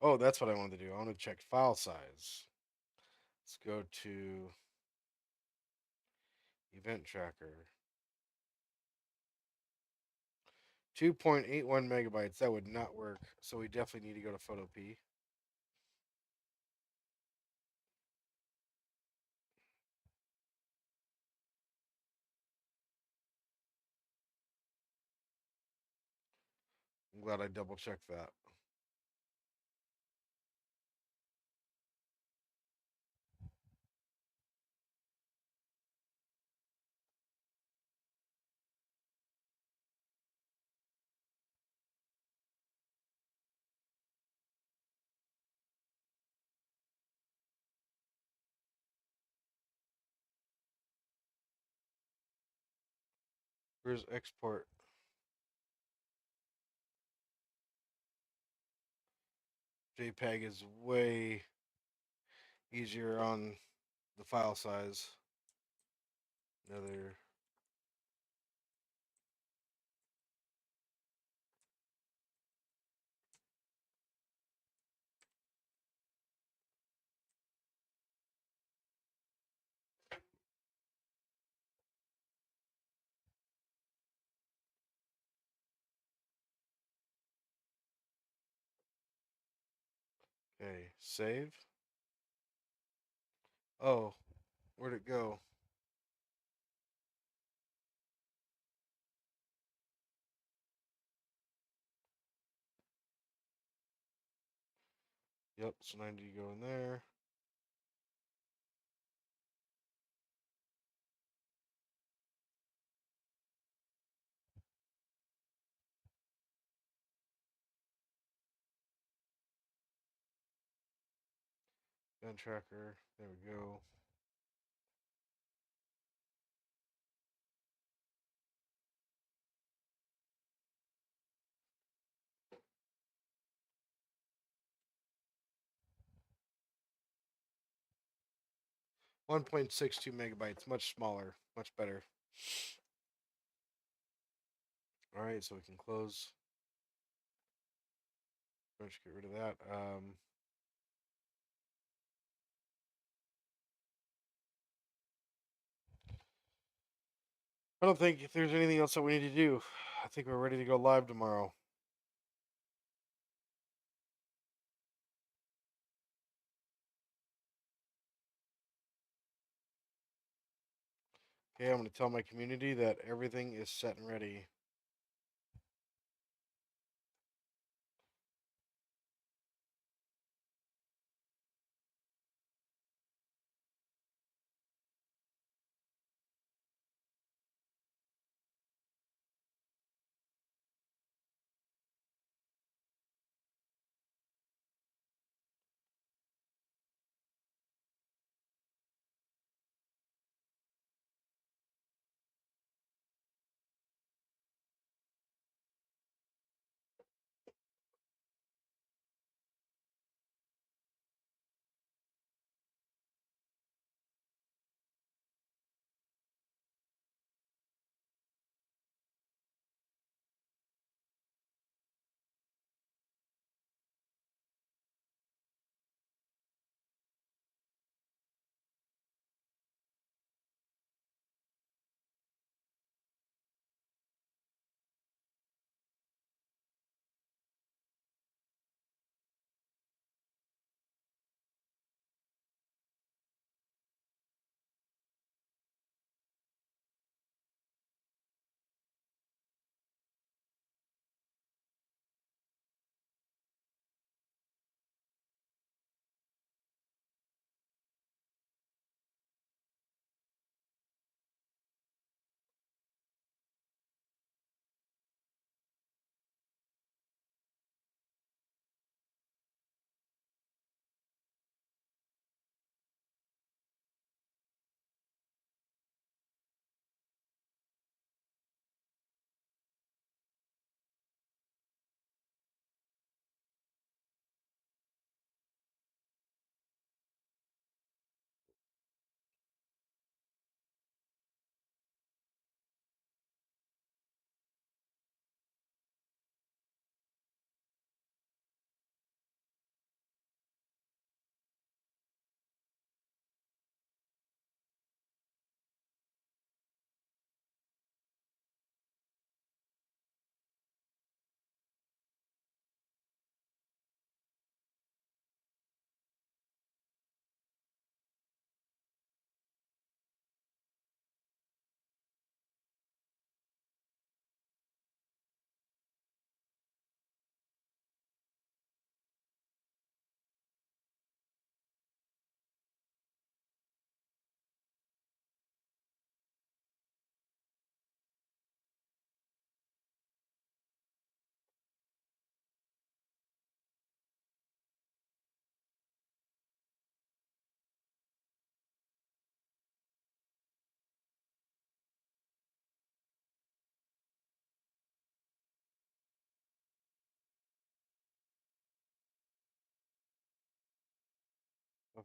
Oh, that's what I wanted to do. I want to check file size. Let's go to event tracker. 2.81 megabytes. That would not work. So we definitely need to go to Photo P. I'm glad I double checked that. Where's export? JPEG is way easier on the file size. Another. Okay, save. Oh, where'd it go? Yep, so 90 go in there. Gun tracker. There we go. .62 megabytes, much smaller, much better. All right, so we can close. Let's get rid of that. I don't think if there's anything else that we need to do. I think we're ready to go live tomorrow. Okay, I'm going to tell my community that everything is set and ready.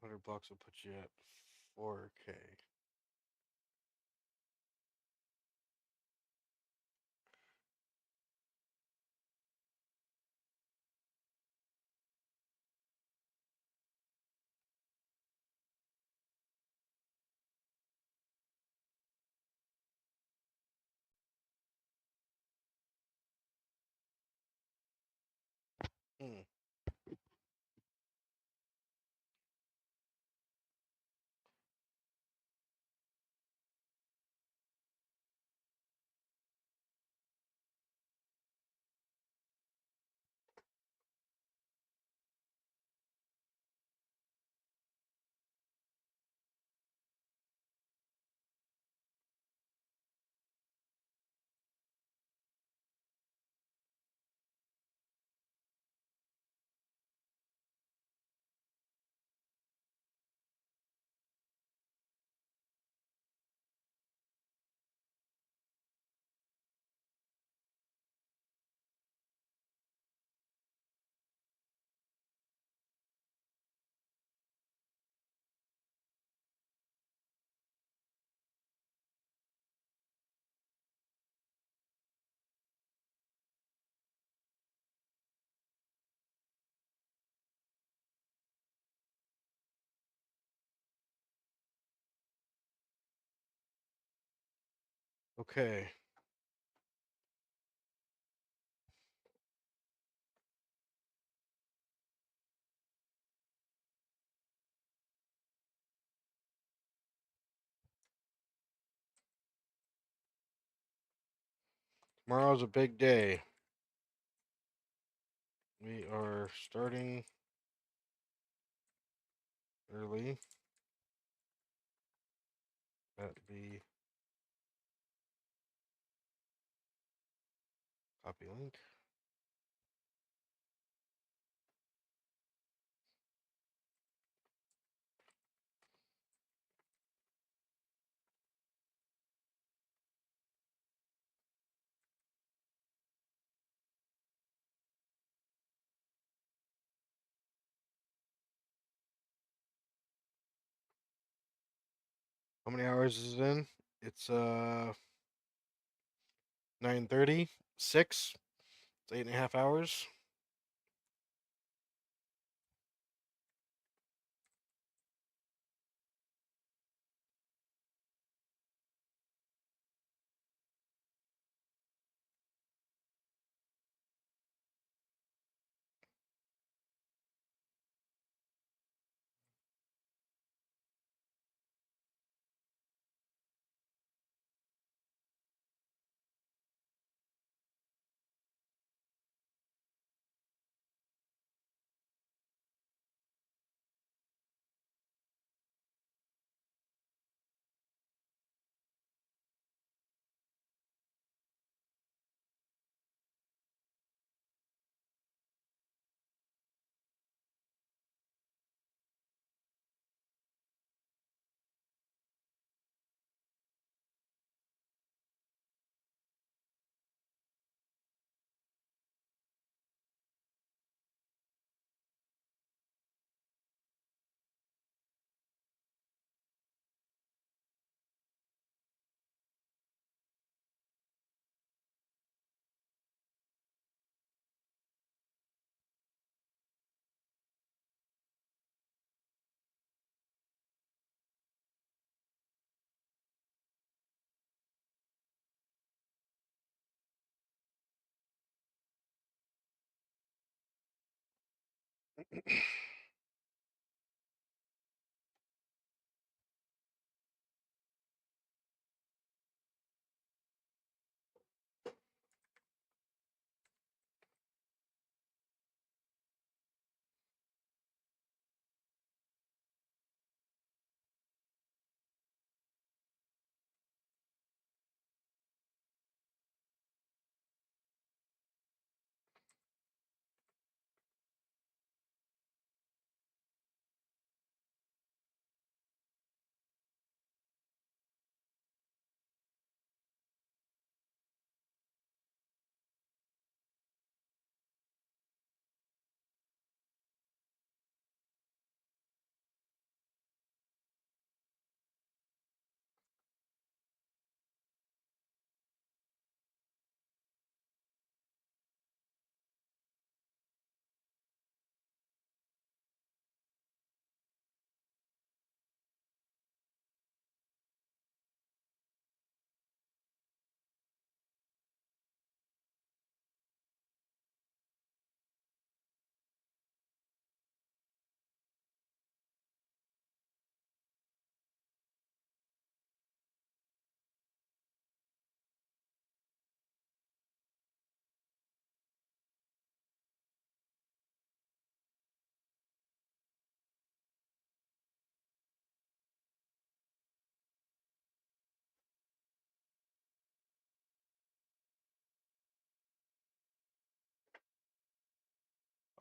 500 bucks will put you at 4K. Hmm. Okay. Tomorrow's a big day. We are starting early at the copy link. How many hours is it in? It's 9:30, 6. It's 8.5 hours.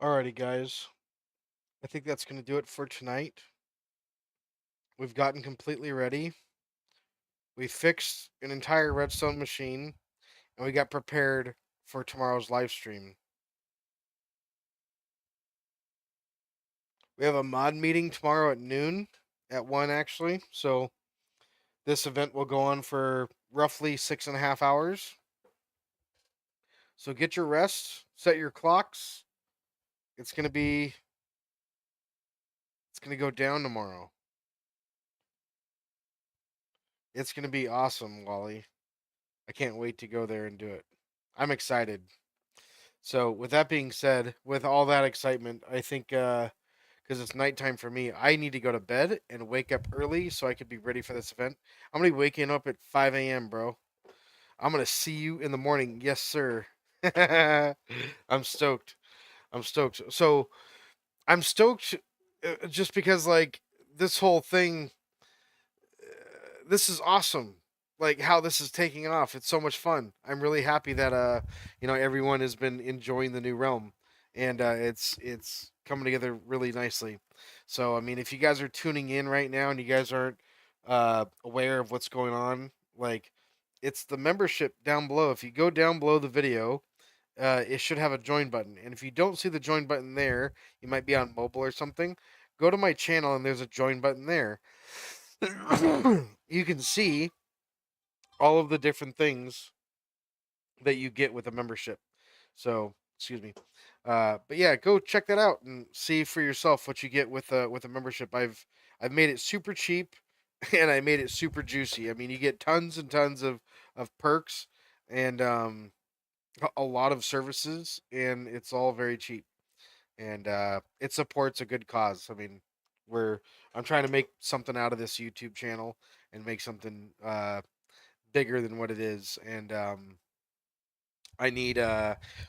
Alrighty, guys. I think that's going to do it for tonight. We've gotten completely ready. We fixed an entire Redstone machine, and we got prepared for tomorrow's live stream. We have a mod meeting tomorrow at noon, at 1 actually. So this event will go on for roughly 6.5 hours. So get your rest, set your clocks. It's gonna go down tomorrow. It's gonna be awesome, Wally. I can't wait to go there and do it. I'm excited. So with that being said, with all that excitement, I think because it's nighttime for me, I need to go to bed and wake up early so I could be ready for this event. I'm gonna be waking up at 5 a.m., bro. I'm gonna see you in the morning. Yes, sir. I'm stoked. I'm stoked. So I'm stoked just because like this whole thing, this is awesome. Like how this is taking off. It's so much fun. I'm really happy that everyone has been enjoying the new realm, and it's coming together really nicely. So I mean, if you guys are tuning in right now and you guys aren't aware of what's going on, like it's the membership down below. If you go down below the video, it should have a join button. And if you don't see the join button there, you might be on mobile or something. Go to my channel and there's a join button there. You can see all of the different things that you get with a membership. So, excuse me. But yeah, go check that out and see for yourself what you get with a membership. I've made it super cheap and I made it super juicy. I mean, you get tons and tons of perks and a lot of services, and it's all very cheap. And it supports a good cause. I mean, we're I'm trying to make something out of this YouTube channel and make something bigger than what it is. And I need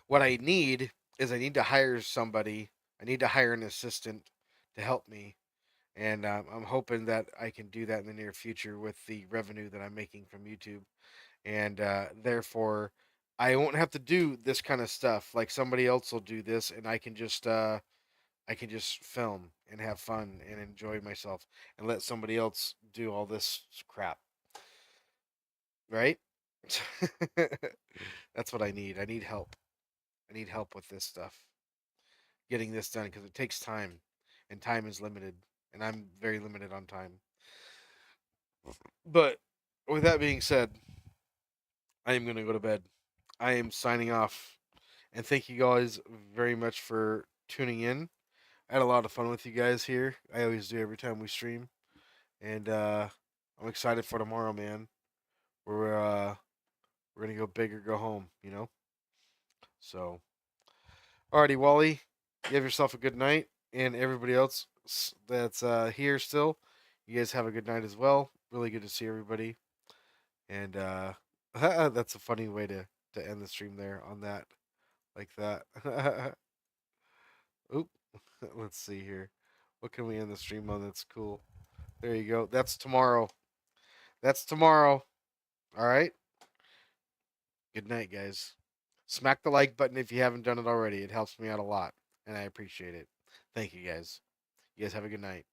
what I need is I need to hire somebody. I need to hire an assistant to help me, and I'm hoping that I can do that in the near future with the revenue that I'm making from YouTube, and therefore I won't have to do this kind of stuff. Like somebody else will do this, and I can just film and have fun and enjoy myself, and let somebody else do all this crap. Right? That's what I need. I need help. I need help with this stuff, getting this done because it takes time, and time is limited, and I'm very limited on time. But with that being said, I am gonna go to bed. I am signing off, and thank you guys very much for tuning in. I had a lot of fun with you guys here. I always do every time we stream, and I'm excited for tomorrow, man. We're gonna go big or go home, you know. So, alrighty, Wally, you have yourself a good night, and everybody else that's here still, you guys have a good night as well. Really good to see everybody, and that's a funny way to end the stream there on that like that. Oop, let's see here. What can we end the stream on that's cool? There you go. That's tomorrow. That's tomorrow. All right. Good night, guys. Smack the like button if you haven't done it already. It helps me out a lot, and I appreciate it. Thank you, guys. You guys have a good night.